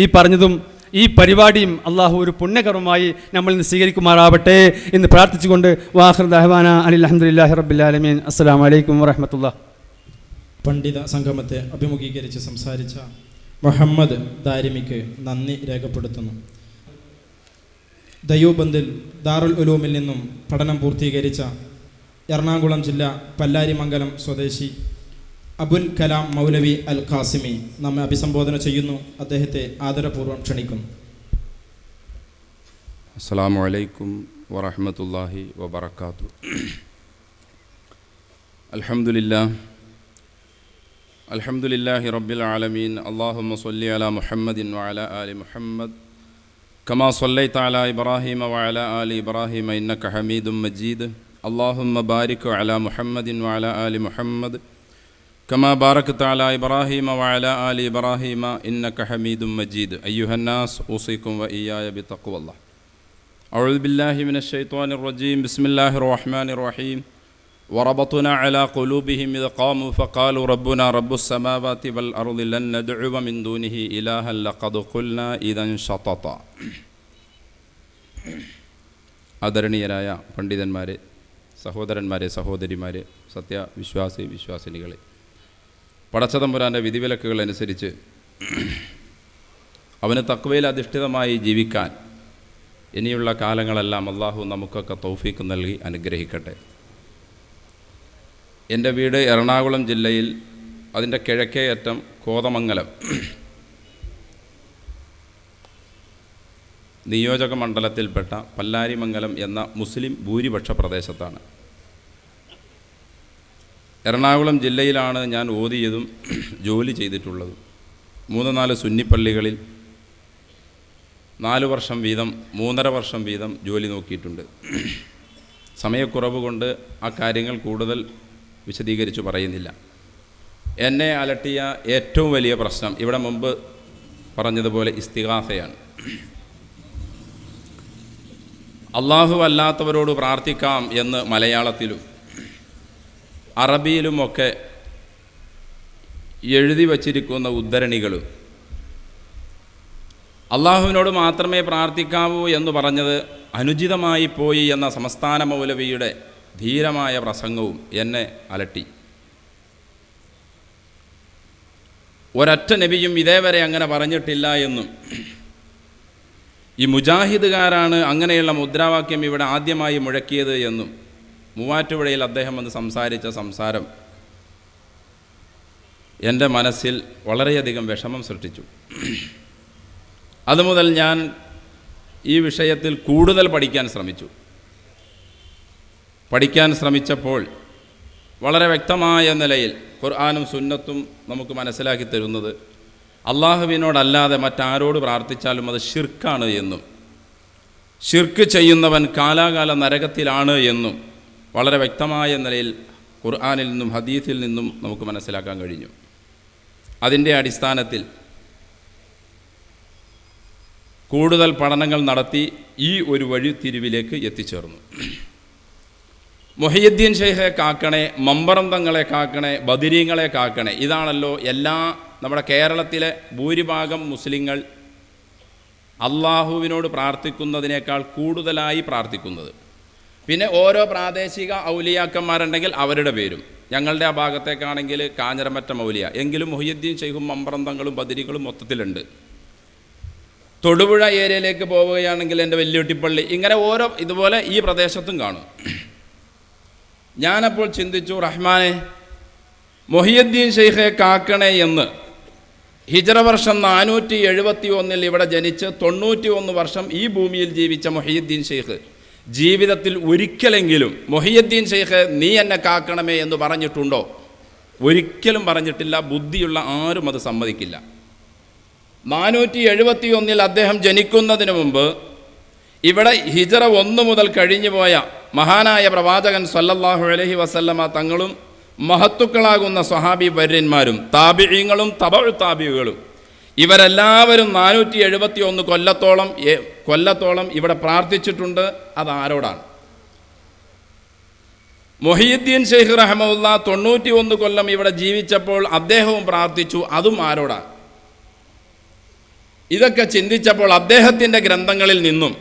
C: ഈ പറഞ്ഞതും ഈ പരിപാടിയും അള്ളാഹു ഒരു പുണ്യകർമ്മമായി നമ്മളിൽ നിന്ന് സ്വീകരിക്കുമാറാവട്ടെ എന്ന് പ്രാർത്ഥിച്ചുകൊണ്ട് വാഖിർ ദഅ്വാന അനിൽ ഹംദുലില്ലാഹി റബ്ബിൽ ആലമീൻ. അസ്സലാമു അലൈക്കും വറഹ്മത്തുള്ളാഹി.
A: പണ്ഡിത സംഗമത്തെ അഭിമുഖീകരിച്ച് സംസാരിച്ച മുഹമ്മദ് ദാരിമിക്ക് നന്ദി രേഖപ്പെടുത്തുന്നു. ദയൂബന്ദിൽ ദാറുൽ ഉലൂമിൽ നിന്നും പഠനം പൂർത്തീകരിച്ച എറണാകുളം ജില്ല പല്ലാരിമംഗലം സ്വദേശി അബുൽ കലാം മൗലവി അൽ ഖാസിമി നമ്മെ അഭിസംബോധന ചെയ്യുന്നു. അദ്ദേഹത്തെ ആദരപൂർവ്വം ക്ഷണിക്കുന്നു.
D: അസ്സലാമു അലൈക്കും വറഹ്മത്തുള്ളാഹി വബറകാതുഹു. അൽഹംദുലില്ലാഹി റബ്ബിൽ ആലമീൻ. അല്ലാഹുമ്മ സ്വല്ലി അലാ മുഹമ്മദിൻ വഅലാ ആലി മുഹമ്മദ് കമാ സ്വല്ലൈത അലാ ഇബ്രാഹീമ വഅലാ ആലി ഇബ്രാഹീമ ഇന്നക ഹമീദും മജീദ്. അല്ലാഹുമ്മ ബാരിക് അലാ മുഹമ്മദിൻ വഅലാ ആലി മുഹമ്മദ് കമാ ബാറക്ത അലാ ഇബ്രാഹീമ വഅലാ ആലി ഇബ്രാഹീമ ഇന്നക ഹമീദും മജീദ്. അയ്യുഹന്നാസ് ഊസിക്കും വഇയ്യായ ബിതഖ്വല്ലാഹ്. അഊദു ബില്ലാഹി മിനശ് ശൈത്വാനിർ റജീം. ബിസ്മില്ലാഹിർ റഹ്മാനിർ റഹീം. وربطنا على قلوبهم إذ قاموا فقالوا ربنا رب السماوات والأرض لن ندعو من دونه إلها لقد قلنا إذا شططا. ആദരണീയരായ പണ്ഡിതന്മാരെ, സഹോദരന്മാരെ, സഹോദരിമാരെ, വിശ്വാസിനികളെ, പടച്ചതമ്പുരാൻ്റെ വിധിവിലക്കുകൾ അനുസരിച്ച് അവന് തഖ്വയിൽ അധിഷ്ഠിതമായി ജീവിക്കാൻ ഇനിയുള്ള കാലങ്ങളെല്ലാം അള്ളാഹു നമുക്കൊക്കെ തൗഫീക്ക് നൽകി അനുഗ്രഹിക്കട്ടെ. എൻ്റെ വീട് എറണാകുളം ജില്ലയിൽ അതിൻ്റെ കിഴക്കേ അറ്റം കോതമംഗലം നിയോജക മണ്ഡലത്തിൽപ്പെട്ട പല്ലാരിമംഗലം എന്ന മുസ്ലിം ഭൂരിപക്ഷ പ്രദേശത്താണ്. എറണാകുളം ജില്ലയിലാണ് ഞാൻ ഓതിയതും ജോലി ചെയ്തിട്ടുള്ളതും. 3-4 സുന്നിപ്പള്ളികളിൽ 4 വർഷം വീതം 3.5 വർഷം വീതം ജോലി നോക്കിയിട്ടുണ്ട്. സമയക്കുറവ് കൊണ്ട് ആ കാര്യങ്ങൾ കൂടുതൽ വിശദീകരിച്ചു പറയുന്നില്ല. എന്നെ അലട്ടിയ ഏറ്റവും വലിയ പ്രശ്നം ഇവിടെ മുമ്പ് പറഞ്ഞതുപോലെ ഇസ്തിഗാസയാണ്. അള്ളാഹു അല്ലാത്തവരോട് പ്രാർത്ഥിക്കാം എന്ന് മലയാളത്തിലും അറബിയിലുമൊക്കെ എഴുതി വച്ചിരിക്കുന്ന ഉദ്ധരണികളും അള്ളാഹുവിനോട് മാത്രമേ പ്രാർത്ഥിക്കാവൂ എന്ന് പറഞ്ഞത് അനുചിതമായി പോയി എന്ന സംസ്ഥാന മൗലവിയുടെ ധീരമായ പ്രസംഗവും എന്നെ അലട്ടി. ഒരൊറ്റ നബിയും ഇതേവരെ അങ്ങനെ പറഞ്ഞിട്ടില്ല എന്നും ഈ മുജാഹിദുകാരാണ് അങ്ങനെയുള്ള മുദ്രാവാക്യം ഇവിടെ ആദ്യമായി മുഴക്കിയത് എന്നും മൂവാറ്റുപുഴയിൽ അദ്ദേഹം വന്ന് സംസാരിച്ച സംസാരം എൻ്റെ മനസ്സിൽ വളരെയധികം വിഷമം സൃഷ്ടിച്ചു. അതുമുതൽ ഞാൻ ഈ വിഷയത്തിൽ കൂടുതൽ പഠിക്കാൻ ശ്രമിച്ചപ്പോൾ വളരെ വ്യക്തമായ നിലയിൽ ഖുർആനും സുന്നത്തും നമുക്ക് മനസ്സിലാക്കി തരുന്നത് അള്ളാഹുവിനോടല്ലാതെ മറ്റാരോട് പ്രാർത്ഥിച്ചാലും അത് ഷിർക്കാണ് എന്നും ഷിർക്ക് ചെയ്യുന്നവൻ കാലാകാല നരകത്തിലാണ് എന്നും വളരെ വ്യക്തമായ നിലയിൽ ഖുർആനിൽ നിന്നും ഹദീസിൽ നിന്നും നമുക്ക് മനസ്സിലാക്കാൻ കഴിഞ്ഞു. അതിൻ്റെ അടിസ്ഥാനത്തിൽ കൂടുതൽ പഠനങ്ങൾ നടത്തി ഈ ഒരു വഴിത്തിരിവിലേക്ക് എത്തിച്ചേർന്നു. മുഹയ്യിദ്ദീൻ ഷെയ്ഖെ കാക്കണേ, മമ്പറം തങ്ങളെ കാക്കണേ, ബദരീങ്ങളെ കാക്കണേ, ഇതാണല്ലോ നമ്മുടെ കേരളത്തിലെ ഭൂരിഭാഗം മുസ്ലിങ്ങൾ അള്ളാഹുവിനോട് പ്രാർത്ഥിക്കുന്നതിനേക്കാൾ കൂടുതലായി പ്രാർത്ഥിക്കുന്നത്. പിന്നെ ഓരോ പ്രാദേശിക ഔലിയാക്കന്മാരുണ്ടെങ്കിൽ അവരുടെ പേരും. ഞങ്ങളുടെ ആ ഭാഗത്തേക്കാണെങ്കിൽ കാഞ്ഞിരമറ്റ മൗലിയ, എങ്കിലും മുഹയ്യിദ്ദീൻ ഷെയ്ഖും മമ്പറം തങ്ങളും ബദരികളും മൊത്തത്തിലുണ്ട്. തൊടുപുഴ ഏരിയയിലേക്ക് പോവുകയാണെങ്കിൽ എൻ്റെ വെല്ലുട്ടിപ്പള്ളി, ഇങ്ങനെ ഓരോ ഇതുപോലെ ഈ പ്രദേശത്തും കാണും. ഞാനപ്പോൾ ചിന്തിച്ചു, റഹ്മാനെ, മുഹയ്യിദ്ദീൻ ഷെയ്ഖെ കാക്കണേ എന്ന് ഹിജ്റ വർഷം 471 ഇവിടെ ജനിച്ച് 91 വർഷം ഈ ഭൂമിയിൽ ജീവിച്ച മുഹയ്യിദ്ദീൻ ഷെയ്ഖ് ജീവിതത്തിൽ ഒരിക്കലെങ്കിലും മുഹയ്യിദ്ദീൻ ഷെയ്ഖ് നീ എന്നെ കാക്കണമേ എന്ന് പറഞ്ഞിട്ടുണ്ടോ? ഒരിക്കലും പറഞ്ഞിട്ടില്ല. ബുദ്ധിയുള്ള ആരും അത് സമ്മതിക്കില്ല. 471 അദ്ദേഹം ജനിക്കുന്നതിന് മുമ്പ് ഇവിടെ ഹിജ്റ 1 മുതൽ കഴിഞ്ഞുപോയ മഹാനായ പ്രവാചകൻ സല്ലല്ലാഹു അലൈഹി വസല്ലമ തങ്ങളും മഹത്തുക്കളാകുന്ന സ്വഹാബി വര്യന്മാരും താബിഈങ്ങളും തബഉ താബിഈകളും ഇവരെല്ലാവരും 471 കൊല്ലത്തോളം ഇവിടെ പ്രാർത്ഥിച്ചിട്ടുണ്ട്. അതാരോടാണ്? മുഹയ്യിദ്ദീൻ ഷെയ്ഖ് റഹ്മത്തുള്ളാഹി 91 കൊല്ലം ഇവിടെ ജീവിച്ചപ്പോൾ അദ്ദേഹവും പ്രാർത്ഥിച്ചു. അതും ആരോടാണ്? ഇതൊക്കെ ചിന്തിച്ചപ്പോൾ അദ്ദേഹത്തിൻ്റെ ഗ്രന്ഥങ്ങളിൽ നിന്നും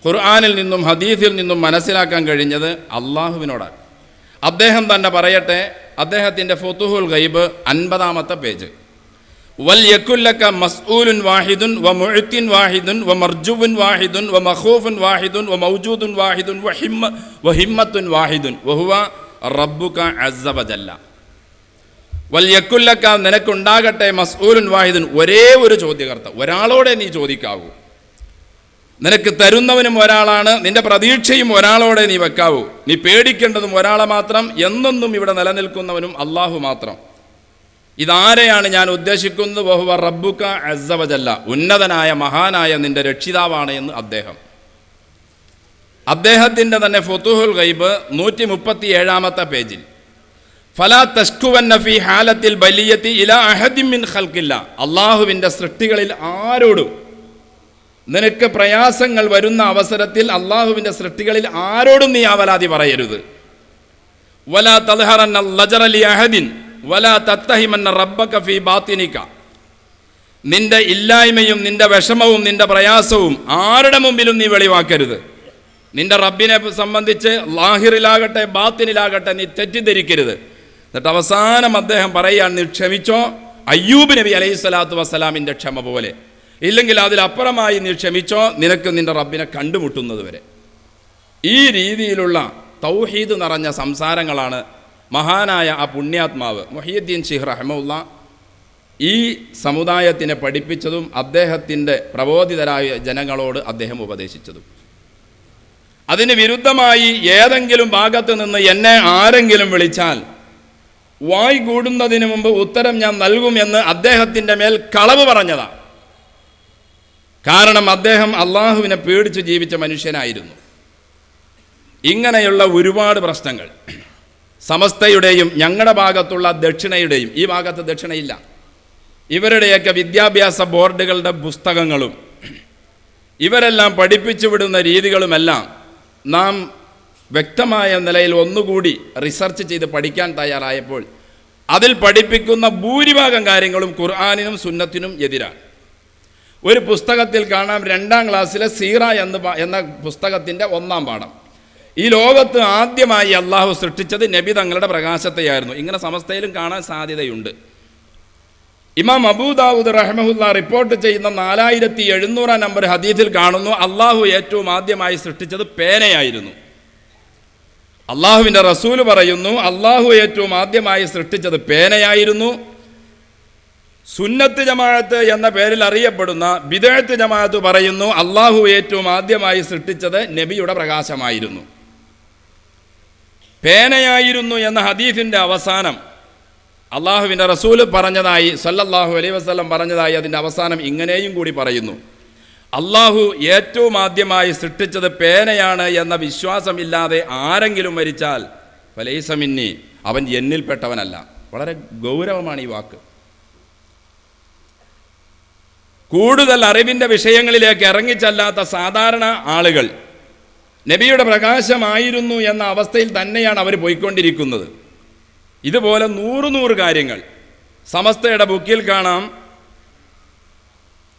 D: ഖുർആനിൽ നിന്നും ഹദീസിൽ നിന്നും മനസ്സിലാക്കാൻ കഴിഞ്ഞത് അള്ളാഹുവിനോടാണ്. അദ്ദേഹം തന്നെ പറയട്ടെ, അദ്ദേഹത്തിൻ്റെ ഫുതുഹുൽ ഗൈബ് 50-ാമത്തെ പേജ്, വൽ യകുല്ലക മസ്ഊലുൻ വാഹിദുൻ വ മുഅ്തിൻ വാഹിദുൻ വ മർജുവുൻ വാഹിദുൻ വ മഖൂഫുൻ വാഹിദുൻ വ മൗജൂദുൻ വാഹിദുൻ വ ഹിമ്മത്തുൻ വാഹിദുൻ വഹുവ റബ്ബുക അസ്സ വജല്ല. വൽ യകുല്ലക, നിനക്കുണ്ടാകട്ടെ, മസ്ഊലുൻ വാഹിദുൻ, ഒരേ ഒരു ചോദ്യകർത്ത, ഒരാളോടെ നീ ചോദിക്കാവൂ. നിനക്ക് തരുന്നവനും ഒരാളാണ്, നിന്റെ പ്രതീക്ഷയും ഒരാളോടെ നീ വെക്കാവൂ. നീ പേടിക്കേണ്ടതും ഒരാളെ മാത്രം, എന്നെന്നും ഇവിടെ നിലനിൽക്കുന്നവനും അള്ളാഹു മാത്രം. ഇതാരെയാണ് ഞാൻ ഉദ്ദേശിക്കുന്നത്? വഹുവ റബ്ബുക അസ്സ വജല്ല, ഉന്നതനായ മഹാനായ നിന്റെ രക്ഷിതാവാണ് എന്ന് അദ്ദേഹത്തിൻ്റെ തന്നെ ഫുതുഹുൽ ഗൈബ് 137-ാമത്തെ പേജിൽ, ഫലാ തഷ്കുവന്ന ഫീ ഹാലത്തിൽ ബലിയത്തി ഇലാ അഹദിൻ മിൻ ഖൽഖില്ല, അള്ളാഹുവിൻ്റെ സൃഷ്ടികളിൽ ആരോടും നിനക്ക് പ്രയാസങ്ങൾ വരുന്ന അവസരത്തിൽ അള്ളാഹുവിൻ്റെ സൃഷ്ടികളിൽ ആരോടും നീ അവലാതി പറയരുത്. വലാ തദ്ഹറന്ന ലജറ ലി അഹദിൻ വലാ തത്തഹിമന്ന റബ്ബക ഫീ ബാത്തിനിക, നിന്റെ ഇല്ലായ്മയും നിന്റെ വിഷമവും നിന്റെ പ്രയാസവും ആരുടെ മുമ്പിലും നീ വെളിവാക്കരുത്. നിന്റെ റബ്ബിനെ സംബന്ധിച്ച് ലാഹിറിലാകട്ടെ ബാത്തിനിലാകട്ടെ നീ തെറ്റിദ്ധരിക്കരുത്. എന്നിട്ട് അവസാനം അദ്ദേഹം പറയുകയാണ്, നീ ക്ഷമിച്ചോ, അയ്യൂബ് നബി അലൈഹി സ്വലാത്തു വസ്സലാമിൻ്റെ ക്ഷമ പോലെ, ഇല്ലെങ്കിൽ അതിലപ്പുറമായി നീ ക്ഷമിച്ചോ, നിനക്ക് നിന്റെ റബ്ബിനെ കണ്ടുമുട്ടുന്നത് വരെ. ഈ രീതിയിലുള്ള തൗഹീദ് നിറഞ്ഞ സംസാരങ്ങളാണ് മഹാനായ ആ പുണ്യാത്മാവ് മുഹിയുദ്ദീൻ ശിഹ് റഹ്മത്തുള്ളാ ഈ സമുദായത്തിനെ പഠിപ്പിച്ചതും അദ്ദേഹത്തിൻ്റെ പ്രബോധിതരായ ജനങ്ങളോട് അദ്ദേഹം ഉപദേശിച്ചതും. അതിന് വിരുദ്ധമായി ഏതെങ്കിലും ഭാഗത്ത് നിന്ന് എന്നെ ആരെങ്കിലും വിളിച്ചാൽ വായ് കൂടുന്നതിന് മുമ്പ് ഉത്തരം ഞാൻ നൽകുമെന്ന് അദ്ദേഹത്തിൻ്റെ മേൽ കളവ് പറഞ്ഞതാണ്. കാരണം അദ്ദേഹം അള്ളാഹുവിനെ പേടിച്ച് ജീവിച്ച മനുഷ്യനായിരുന്നു. ഇങ്ങനെയുള്ള ഒരുപാട് പ്രശ്നങ്ങൾ സമസ്തയുടെയും ഞങ്ങളുടെ ഭാഗത്തുള്ള ദക്ഷിണയുടെയും, ഈ ഭാഗത്ത് ദക്ഷിണയില്ല, ഇവരുടെയൊക്കെ വിദ്യാഭ്യാസ ബോർഡുകളുടെ പുസ്തകങ്ങളും ഇവരെല്ലാം പഠിപ്പിച്ചു വിടുന്ന രീതികളുമെല്ലാം നാം വ്യക്തമായ നിലയിൽ ഒന്നുകൂടി റിസർച്ച് ചെയ്ത് പഠിക്കാൻ തയ്യാറായപ്പോൾ അതിൽ പഠിപ്പിക്കുന്ന ഭൂരിഭാഗം കാര്യങ്ങളും ഖുർആനിനും സുന്നത്തിനും എതിരാണ്. ഒരു പുസ്തകത്തിൽ കാണാം, 2ാം ക്ലാസ്സിലെ സീറ എന്ന പുസ്തകത്തിൻ്റെ 1ാം പാഠം, ഈ ലോകത്ത് ആദ്യമായി അള്ളാഹു സൃഷ്ടിച്ചത് നബി തങ്ങളുടെ പ്രകാശത്തെയായിരുന്നു. ഇങ്ങനെ സമസ്തയിലും കാണാൻ സാധ്യതയുണ്ട്. ഇമാം അബൂ ദാവൂദ് റഹ്മഹുല്ലാ റിപ്പോർട്ട് ചെയ്യുന്ന 4700 നമ്പർ ഹദീസിൽ കാണുന്നു, അള്ളാഹു ഏറ്റവും ആദ്യമായി സൃഷ്ടിച്ചത് പേനയായിരുന്നു. അള്ളാഹുവിൻ്റെ റസൂല് പറയുന്നു, അള്ളാഹു ഏറ്റവും ആദ്യമായി സൃഷ്ടിച്ചത് പേനയായിരുന്നു. സുന്നത്ത് ജമാഅത്ത് എന്ന പേരിൽ അറിയപ്പെടുന്ന ബിദ്അത്ത് ജമാഅത്ത് പറയുന്നു, അള്ളാഹു ഏറ്റവും ആദ്യമായി സൃഷ്ടിച്ചത് നബിയുടെ പ്രകാശമായിരുന്നു. പേനയായിരുന്നു എന്ന ഹദീസിൻ്റെ അവസാനം അള്ളാഹുവിൻ്റെ റസൂല് പറഞ്ഞതായി സല്ലല്ലാഹു അലൈഹി വസല്ലം പറഞ്ഞതായി അതിൻ്റെ അവസാനം ഇങ്ങനെയും കൂടി പറയുന്നു, അള്ളാഹു ഏറ്റവും ആദ്യമായി സൃഷ്ടിച്ചത് പേനയാണ് എന്ന വിശ്വാസമില്ലാതെ ആരെങ്കിലും മരിച്ചാൽ ഫലൈസ മിന്നി, അവൻ എന്നിൽപ്പെട്ടവനല്ല. വളരെ ഗൗരവമാണ് ഈ വാക്ക്. കൂടുതൽ അറിവിൻ്റെ വിഷയങ്ങളിലേക്ക് ഇറങ്ങിച്ചല്ലാത്ത സാധാരണ ആളുകൾ നബിയുടെ പ്രകാശമായിരുന്നു എന്ന അവസ്ഥയിൽ തന്നെയാണ് അവർ പോയിക്കൊണ്ടിരിക്കുന്നത്. ഇതുപോലെ 100 കാര്യങ്ങൾ സമസ്തയുടെ ബുക്കിൽ കാണാം.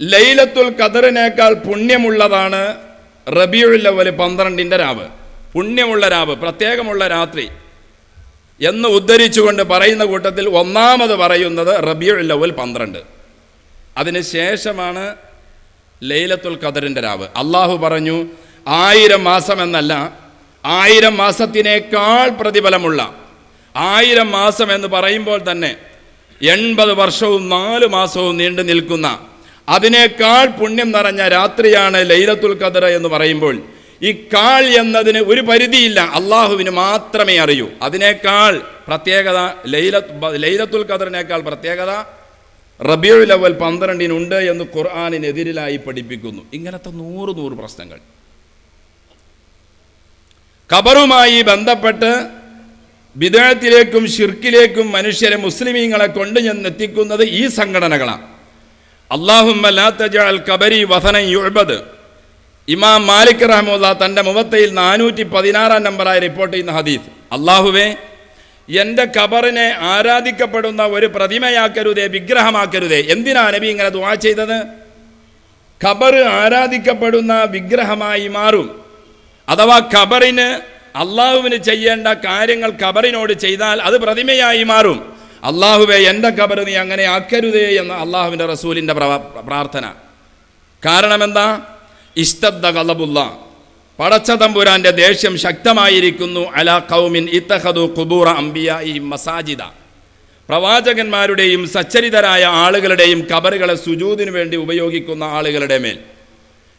D: ലൈലത്തുൽ ഖദറിനേക്കാൾ പുണ്യമുള്ളതാണ് റബീഉൽ അവ്വൽ 12ന്റെ രാവ്, പുണ്യമുള്ള രാവ്, പ്രത്യേകമുള്ള രാത്രി എന്ന് ഉദ്ധരിച്ചുകൊണ്ട് പറയുന്ന കൂട്ടത്തിൽ ഒന്നാമത് പറയുന്നത് റബീഉൽ അവ്വൽ 12. അതിന് ശേഷമാണ് ലൈലത്തുൽ ഖദറിൻ്റെ രാവ്. അള്ളാഹു പറഞ്ഞു 1000 മാസം എന്നല്ല, 1000 മാസത്തിനേക്കാൾ പ്രതിഫലമുള്ള, 1000 മാസം എന്ന് പറയുമ്പോൾ തന്നെ 80 വർഷവും 4 മാസവും നീണ്ടു നിൽക്കുന്ന അതിനേക്കാൾ പുണ്യം നിറഞ്ഞ രാത്രിയാണ് ലൈലത്തുൽ ഖദർ എന്ന് പറയുമ്പോൾ ഈ കാൾ എന്നതിന് ഒരു പരിധിയില്ല, അള്ളാഹുവിന് മാത്രമേ അറിയൂ. അതിനേക്കാൾ പ്രത്യേകത ലൈലത്തുൽ ഖദറിനേക്കാൾ പ്രത്യേകത റബീഉൽ അവ്വൽ 12 എന്ന് ഖുർആനിനെതിരിലായി പഠിപ്പിക്കുന്നു. ഇങ്ങനത്തെ 100 പ്രശ്നങ്ങൾ ഖബറുമായി ബന്ധപ്പെട്ട് ബിദ്അത്തിലേക്കും ശിർക്കിലേക്കും മനുഷ്യരെ മുസ്ലിമീങ്ങളെ കൊണ്ട് എത്തിക്കുന്നത് ഈ സംഘടനകളാണ്. അല്ലാഹുമ്മ ലാ തജഅൽ ഖബരി വസനൻ യുഅബദ്. ഇമാം മാലിക് റഹ്മത്തുള്ളാ തൻ്റെ മുവത്തയിൽ 416 നമ്പറായി റിപ്പോർട്ട് ചെയ്യുന്ന ഹദീസ്, അല്ലാഹുവേ എൻ്റെ ഖബറിനെ ആരാധിക്കപ്പെടുന്ന ഒരു പ്രതിമയാക്കരുതേ, വിഗ്രഹമാക്കരുതേ. എന്തിനാ നബി ഇങ്ങനെ ദുആ ചെയ്തത്? ഖബർ ആരാധിക്കപ്പെടുന്ന വിഗ്രഹമായി മാറും, അഥവാ ഖബറിന് അള്ളാഹുവിന് ചെയ്യേണ്ട കാര്യങ്ങൾ ഖബറിനോട് ചെയ്താൽ അത് പ്രതിമയായി മാറും. അള്ളാഹുവേ എൻ്റെ ഖബർ നീ അങ്ങനെ ആക്കരുതേ എന്ന അള്ളാഹുവിൻ്റെ റസൂലിൻ്റെ പ്രാർത്ഥന. കാരണം എന്താ? ഇസ്തദ്ദ ഗളബുല്ലാ, പടച്ച തമ്പുരാന്റെ ദേഷ്യം ശക്തമായിരിക്കുന്നു. അലാ ഖൗമിൻ ഇത്തഖദു ഖുബൂറ അംബിയാഇഹിം മസാജിദ, പ്രവാചകന്മാരുടെയും സച്ചരിതരായ ആളുകളുടെയും ഖബറുകളെ സുജൂദിനു വേണ്ടി ഉപയോഗിക്കുന്ന ആളുകളുടെ മേൽ.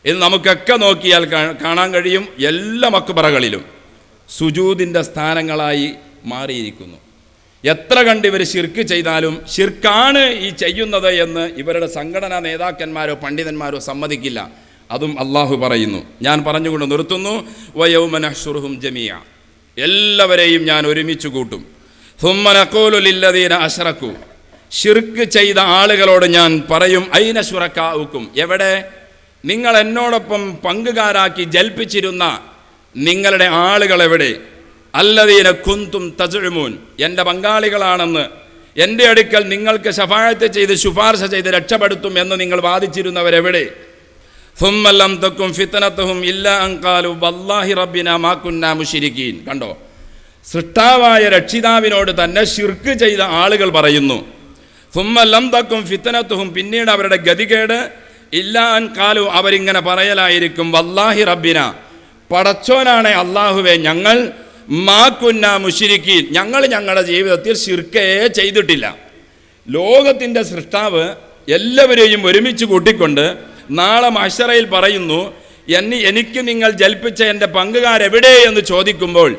D: ഇത് നമുക്കൊക്കെ നോക്കിയാൽ കാണാൻ കഴിയും. എല്ലാ മക്ബറകളിലും സുജൂദിൻ്റെ സ്ഥാനങ്ങളായി മാറിയിരിക്കുന്നു. എത്ര കണ്ട് ഇവർ ശിർക്ക് ചെയ്താലും ശിർക്കാണ് ഈ ചെയ്യുന്നത് എന്ന് ഇവരുടെ സംഘടനാ നേതാക്കന്മാരോ പണ്ഡിതന്മാരോ സമ്മതിക്കില്ല. അതും അള്ളാഹു പറയുന്നു. ഞാൻ പറഞ്ഞുകൊണ്ട് നിർത്തുന്നു. വയൗമ നഹ്ശുറുഹും ജമീഅ, എല്ലാവരെയും ഞാൻ ഒരുമിച്ച് കൂട്ടും. സുമ്മ നഖൂലു ലില്ലദീന അശ്റകൂ, ശിർക്ക് ചെയ്ത ആളുകളോട് ഞാൻ പറയും, ഐന ശുറകാഉക്കും, എവിടെ നിങ്ങൾ എന്നോടൊപ്പം പങ്കുകാരാക്കി ജൽപ്പിച്ചിരുന്ന നിങ്ങളുടെ ആളുകൾ എവിടെ? അല്ലദീന കുന്തും തസ്ഉമൂൻ, എൻ്റെ പങ്കാളികളാണെന്ന് എൻ്റെ അടുക്കൽ നിങ്ങൾക്ക് ശഫാഅത്ത് ചെയ്ത് ശുപാർശ ചെയ്ത് രക്ഷപ്പെടുത്തും എന്ന് നിങ്ങൾ വാദിച്ചിരുന്നവരെവിടെ? ثم لم تكن فتنتهم إلا أن قالوا والله ربنا ما كنا مشركين. കണ്ടോ, സൃഷ്ടാവായ രക്ഷിതാവിനോട് തന്നെ ശിർക്ക് ചെയ്ത ആളുകൾ പറയുന്നു. ثم لم تكن فتنتهم, പിന്നീട് അവരുടെ ഗതികേട് ഇല്ലാ അൻ ഖാലു, അവരിങ്ങനെ പറയലായിരിക്കും വല്ലാഹി റബ്ബിന, പടച്ചോനാണ് അല്ലാഹുവേ, ഞങ്ങൾ മാ കുന്നാ മുശ്രിക്കീൻ, ഞങ്ങൾ ഞങ്ങളുടെ ജീവിതത്തിൽ ശിർക്കേ ചെയ്തിട്ടില്ല. ലോകത്തിൻ്റെ സൃഷ്ടാവ് എല്ലാവരെയും ഒരുമിച്ച് കൂട്ടിക്കൊണ്ട് നാളെ മഹ്ശറയിൽ പറയുന്നു, എനിക്ക് നിങ്ങൾ ജൽപ്പിച്ച എൻ്റെ പങ്കുകാരെവിടെ എന്ന് ചോദിക്കുമ്പോൾ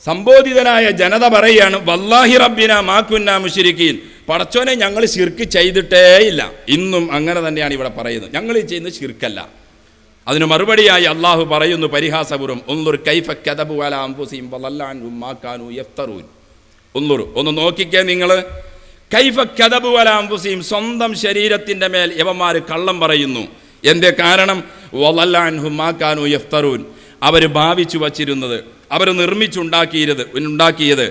D: സംബോധിതനായ ജനത പറയുകയാണ് വല്ലാഹി റബ്ബിന മാ കുന്നാ മുശ്രിക്കീൻ, പടച്ചോനെ ഞങ്ങൾ ശിർക്ക് ചെയ്തിട്ടേ ഇല്ല. ഇന്നും അങ്ങനെ തന്നെയാണ് ഇവിടെ പറയുന്നത്, ഞങ്ങൾ ഈ ചെയ്യുന്നത് ശിർക്കല്ല. അതിന് മറുപടിയായി അള്ളാഹു പറയുന്നു പരിഹാസപൂർവ്വം, ഉൻളുർ കൈഫ കദബു അലാ അൻഫുസിഹിം വളല്ല അൻഹും മാ കാനൂ യഫ്തറൂൻ. ഉൻളുർ, ഒന്ന് നോക്കിക്കേ നിങ്ങൾ, കൈഫ കദബു അലാ അൻഫുസിഹിം, സ്വന്തം ശരീരത്തിൻ്റെ മേൽ യവന്മാർ കള്ളം പറയുന്നു. എന്തേ കാരണം? വളല്ല അൻഹും മാ കാനൂ യഫ്തറൂൻ, അവർ ഭാവിച്ചു വച്ചിരുന്നത്, അവർ ഉണ്ടാക്കിയത്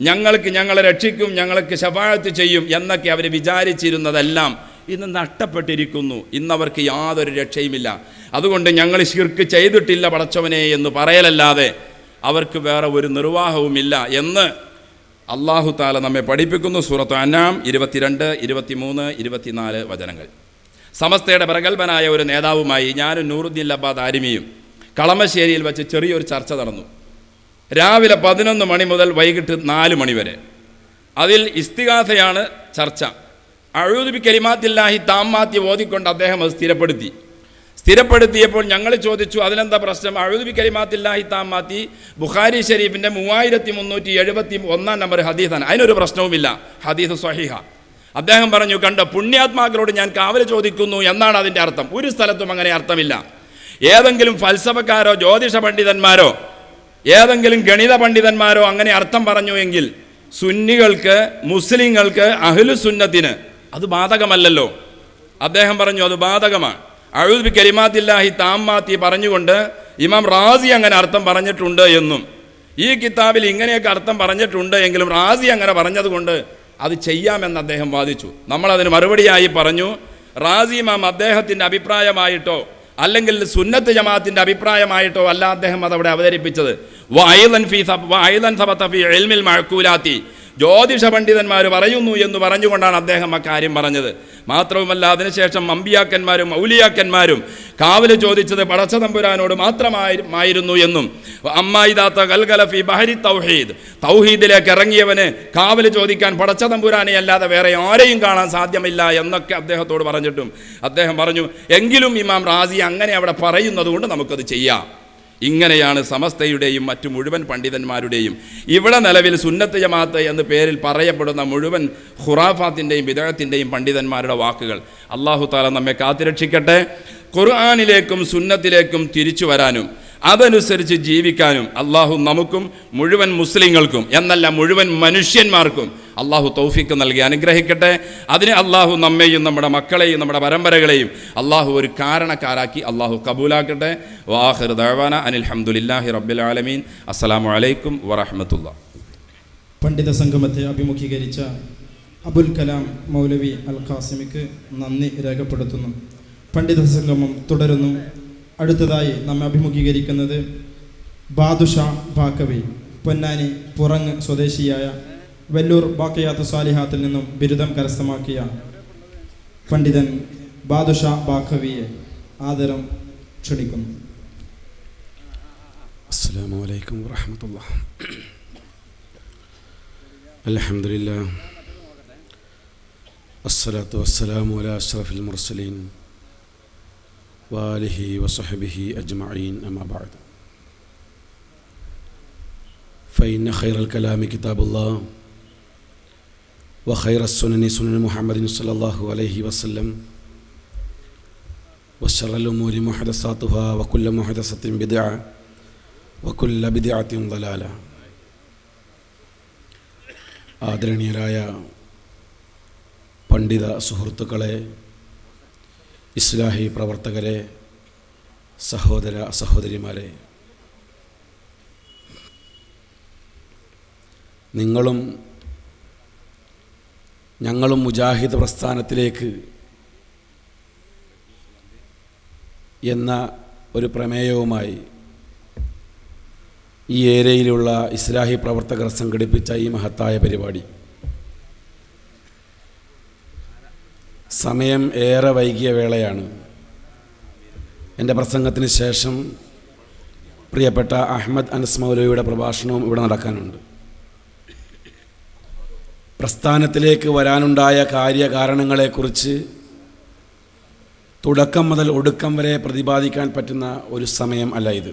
D: ഞങ്ങൾക്ക് ഞങ്ങളെ രക്ഷിക്കും, ഞങ്ങൾക്ക് ശഫാഅത്ത് ചെയ്യും എന്നൊക്കെ അവർ വിചാരിച്ചിരുന്നതെല്ലാം ഇന്ന് നഷ്ടപ്പെട്ടിരിക്കുന്നു. ഇന്നവർക്ക് യാതൊരു രക്ഷയുമില്ല. അതുകൊണ്ട് ഞങ്ങൾ ശിർക്ക് ചെയ്തിട്ടില്ല പടച്ചവനെ എന്ന് പറയലല്ലാതെ അവർക്ക് വേറെ ഒരു നിർവാഹവുമില്ല എന്ന് അല്ലാഹു തആല നമ്മെ പഠിപ്പിക്കുന്നു. സൂറത്ത് അൻആം 22, 23, 24 വചനങ്ങൾ. സമസ്തയുടെ പ്രഗത്ഭനായ ഒരു നേതാവുമായി ഞാനും നൂറുദ്ദീൻ ലബ്ബാദ് ആരിമിയും കളമശ്ശേരിയിൽ വെച്ച് ചെറിയൊരു ചർച്ച നടന്നു. രാവിലെ 11 മണി മുതൽ വൈകിട്ട് 4 മണി വരെ. അതിൽ ഇസ്തിഗാസയാണ് ചർച്ച. അഊദു ബി കലിമാത്തില്ലാഹി താമ്മാത്തി ഓതിക്കൊണ്ട് അദ്ദേഹം അത് സ്ഥിരപ്പെടുത്തിയപ്പോൾ ഞങ്ങൾ ചോദിച്ചു, അതിനെന്താ പ്രശ്നം? അഊദു ബി കലിമാത്തില്ലാഹി താമ്മാത്തി ബുഖാരി ഷരീഫിൻ്റെ 3371 നമ്പർ ഹദീസാണ്, അതിനൊരു പ്രശ്നവുമില്ല, ഹദീസ് സ്വഹീഹ. അദ്ദേഹം പറഞ്ഞു, കണ്ടോ, പുണ്യാത്മാക്കളോട് ഞാൻ കാവൽ ചോദിക്കുന്നു എന്നാണ് അതിൻ്റെ അർത്ഥം. ഒരു സ്ഥലത്തും അങ്ങനെ അർത്ഥമില്ല. ഏതെങ്കിലും ഫൽസഫക്കാരോ ജ്യോതിഷ പണ്ഡിതന്മാരോ ഏതെങ്കിലും ഗണിത പണ്ഡിതന്മാരോ അങ്ങനെ അർത്ഥം പറഞ്ഞു എങ്കിൽ സുന്നികൾക്ക്, മുസ്ലിങ്ങൾക്ക്, അഹ്ലു സുന്നത്തിന് അത് ബാധകമല്ലല്ലോ. അദ്ദേഹം പറഞ്ഞു അത് ബാധകമാണ്. അഊദു ബി കലിമാത്തില്ലാഹി താമ്മാത്തി പറഞ്ഞുകൊണ്ട് ഇമാം റാസി അങ്ങനെ അർത്ഥം പറഞ്ഞിട്ടുണ്ട് എന്നും ഈ കിതാബിൽ ഇങ്ങനെയൊക്കെ അർത്ഥം പറഞ്ഞിട്ടുണ്ട് എങ്കിലും റാസി അങ്ങനെ പറഞ്ഞതുകൊണ്ട് അത് ചെയ്യാമെന്ന് അദ്ദേഹം വാദിച്ചു. നമ്മളതിന് മറുപടിയായി പറഞ്ഞു, റാസി ഇമാം അദ്ദേഹത്തിൻ്റെ അഭിപ്രായമായിട്ടോ അല്ലെങ്കിൽ സുന്നത്ത് ജമാഅത്തിൻ്റെ അഭിപ്രായമായിട്ടോ അല്ല അദ്ദേഹം അതവിടെ അവതരിപ്പിച്ചത്. ജ്യോതിഷ പണ്ഡിതന്മാർ പറയുന്നു എന്ന് പറഞ്ഞുകൊണ്ടാണ് അദ്ദേഹം ആ കാര്യം പറഞ്ഞത്. മാത്രവുമല്ല, അതിനുശേഷം അമ്പിയാക്കന്മാരും ഔലിയാക്കന്മാരും കാവല് ചോദിച്ചത് പടച്ചതമ്പുരാനോട് മാത്രമായിരുന്നു എന്നും അമ്മായിദാത്ത ഗൽഗല ഫി ബഹരി തൗഹീദ്, തൗഹീദിലേക്ക് ഇറങ്ങിയവന് കാവല് ചോദിക്കാൻ പടച്ചതമ്പുരാനെ അല്ലാതെ വേറെ ആരെയും കാണാൻ സാധ്യമല്ല എന്നൊക്കെ അദ്ദേഹത്തോട് പറഞ്ഞിട്ടും അദ്ദേഹം പറഞ്ഞു, എങ്കിലും ഇമാം റാസി അങ്ങനെ അവിടെ പറയുന്നത് കൊണ്ട് നമുക്കത് ചെയ്യാം. ഇങ്ങനെയാണ് സമസ്തയുടെയും മറ്റു മുഴുവൻ പണ്ഡിതന്മാരുടെയും ഇവിടെ നിലവിൽ സുന്നത്ത് ജമാഅത്ത് എന്ന് പേരിൽ പറയപ്പെടുന്ന മുഴുവൻ ഖുറാഫാത്തിൻ്റെയും ബിദഅത്തിൻ്റെയും പണ്ഡിതന്മാരുടെ വാക്കുകൾ. അല്ലാഹു തആല നമ്മെ കാത്തുരക്ഷിക്കട്ടെ. ഖുർആനിലേക്കും സുന്നത്തിലേക്കും തിരിച്ചു വരാനും അതനുസരിച്ച് ജീവിക്കാനും അള്ളാഹു നമുക്കും മുഴുവൻ മുസ്ലിങ്ങൾക്കും എന്നല്ല മുഴുവൻ മനുഷ്യന്മാർക്കും അള്ളാഹു തൗഫീക്ക് നൽകി അനുഗ്രഹിക്കട്ടെ. അതിന് അള്ളാഹു നമ്മെയും നമ്മുടെ മക്കളെയും നമ്മുടെ പരമ്പരകളെയും അള്ളാഹു ഒരു കാരണക്കാരാക്കി അള്ളാഹു കബൂലാക്കട്ടെ. വാഖിർ ദഅവാന അനിൽ ഹംദുലില്ലാഹി റബ്ബിൽ ആലമീൻ. അസ്സലാമു അലൈക്കും വറഹ്മത്തുള്ളാഹി.
A: പണ്ഡിത സംഗമത്തെ അഭിമുഖീകരിച്ച അബുൽ കലാം മൗലവി അൽ ഖാസിമിക്ക് നന്ദി രേഖപ്പെടുത്തുന്നു. പണ്ഡിത സംഗമം തുടരുന്നു. അടുത്തതായി നമ്മെ അഭിമുഖീകരിക്കുന്നത് ബാദുഷാ ബാക്കവി, പൊന്നാനി പുറങ്ങ് സ്വദേശിയായ വെല്ലൂർ ബാക്കിയാത്ത് സാലിഹാത്തിൽ നിന്നും ബിരുദം കരസ്ഥമാക്കിയ പണ്ഡിതൻ ബാദുഷാ ബാക്കവിയെ ആദരം ക്ഷണിക്കുന്നു.
E: അസ്സലാമു അലൈക്കും വറഹ്മത്തുള്ളാഹി. അൽഹംദുലില്ലാഹ് വസ്സലാത്തു വസ്സലാമു അലാ അഷ്റഫിൽ മുർസലീൻ വാലിഹി വസഹബിഹി അജ്മഈൻ. അമ്മാ ബഅദ്. ഫഇന്ന ഖൈറൽ കലാമി കിതാബുല്ലാഹ് വഖൈറസ് സുനനി സുനൻ മുഹമ്മദിൻ സ്വല്ലല്ലാഹു അലൈഹി വസല്ലം വശറൽ ഉമൂരി മുഹദസാതുഹാ വകുല്ലു മുഹദസത്തിൻ ബിദ്അ വകുല്ലു ബിദ്അത്തിൻ ദലാല. ആദരണീയരായ പണ്ഡിത സുഹൃത്തുക്കളെ, ഇസ്ലാഹി പ്രവർത്തകരെ, സഹോദര സഹോദരിമാരെ, നിങ്ങളും ഞങ്ങളും മുജാഹിദ് പ്രസ്ഥാനത്തിലേക്ക് എന്ന ഒരു പ്രമേയവുമായി ഈ ഏരിയയിലുള്ള ഇസ്ലാഹി പ്രവർത്തകർ സംഘടിപ്പിച്ച ഈ മഹത്തായ പരിപാടി സമയം ഏറെ വൈകിയ വേളയാണ്. എൻ്റെ പ്രസംഗത്തിന് ശേഷം പ്രിയപ്പെട്ട അഹമ്മദ് അനസ് മൗലവിയുടെ പ്രഭാഷണവും ഇവിടെ നടക്കാനുണ്ട്. പ്രസ്ഥാനത്തിലേക്ക് വരാനുണ്ടായ കാര്യകാരണങ്ങളെക്കുറിച്ച് തുടക്കം മുതൽ ഒടുക്കം വരെ പ്രതിപാദിക്കാൻ പറ്റുന്ന ഒരു സമയം അല്ല ഇത്.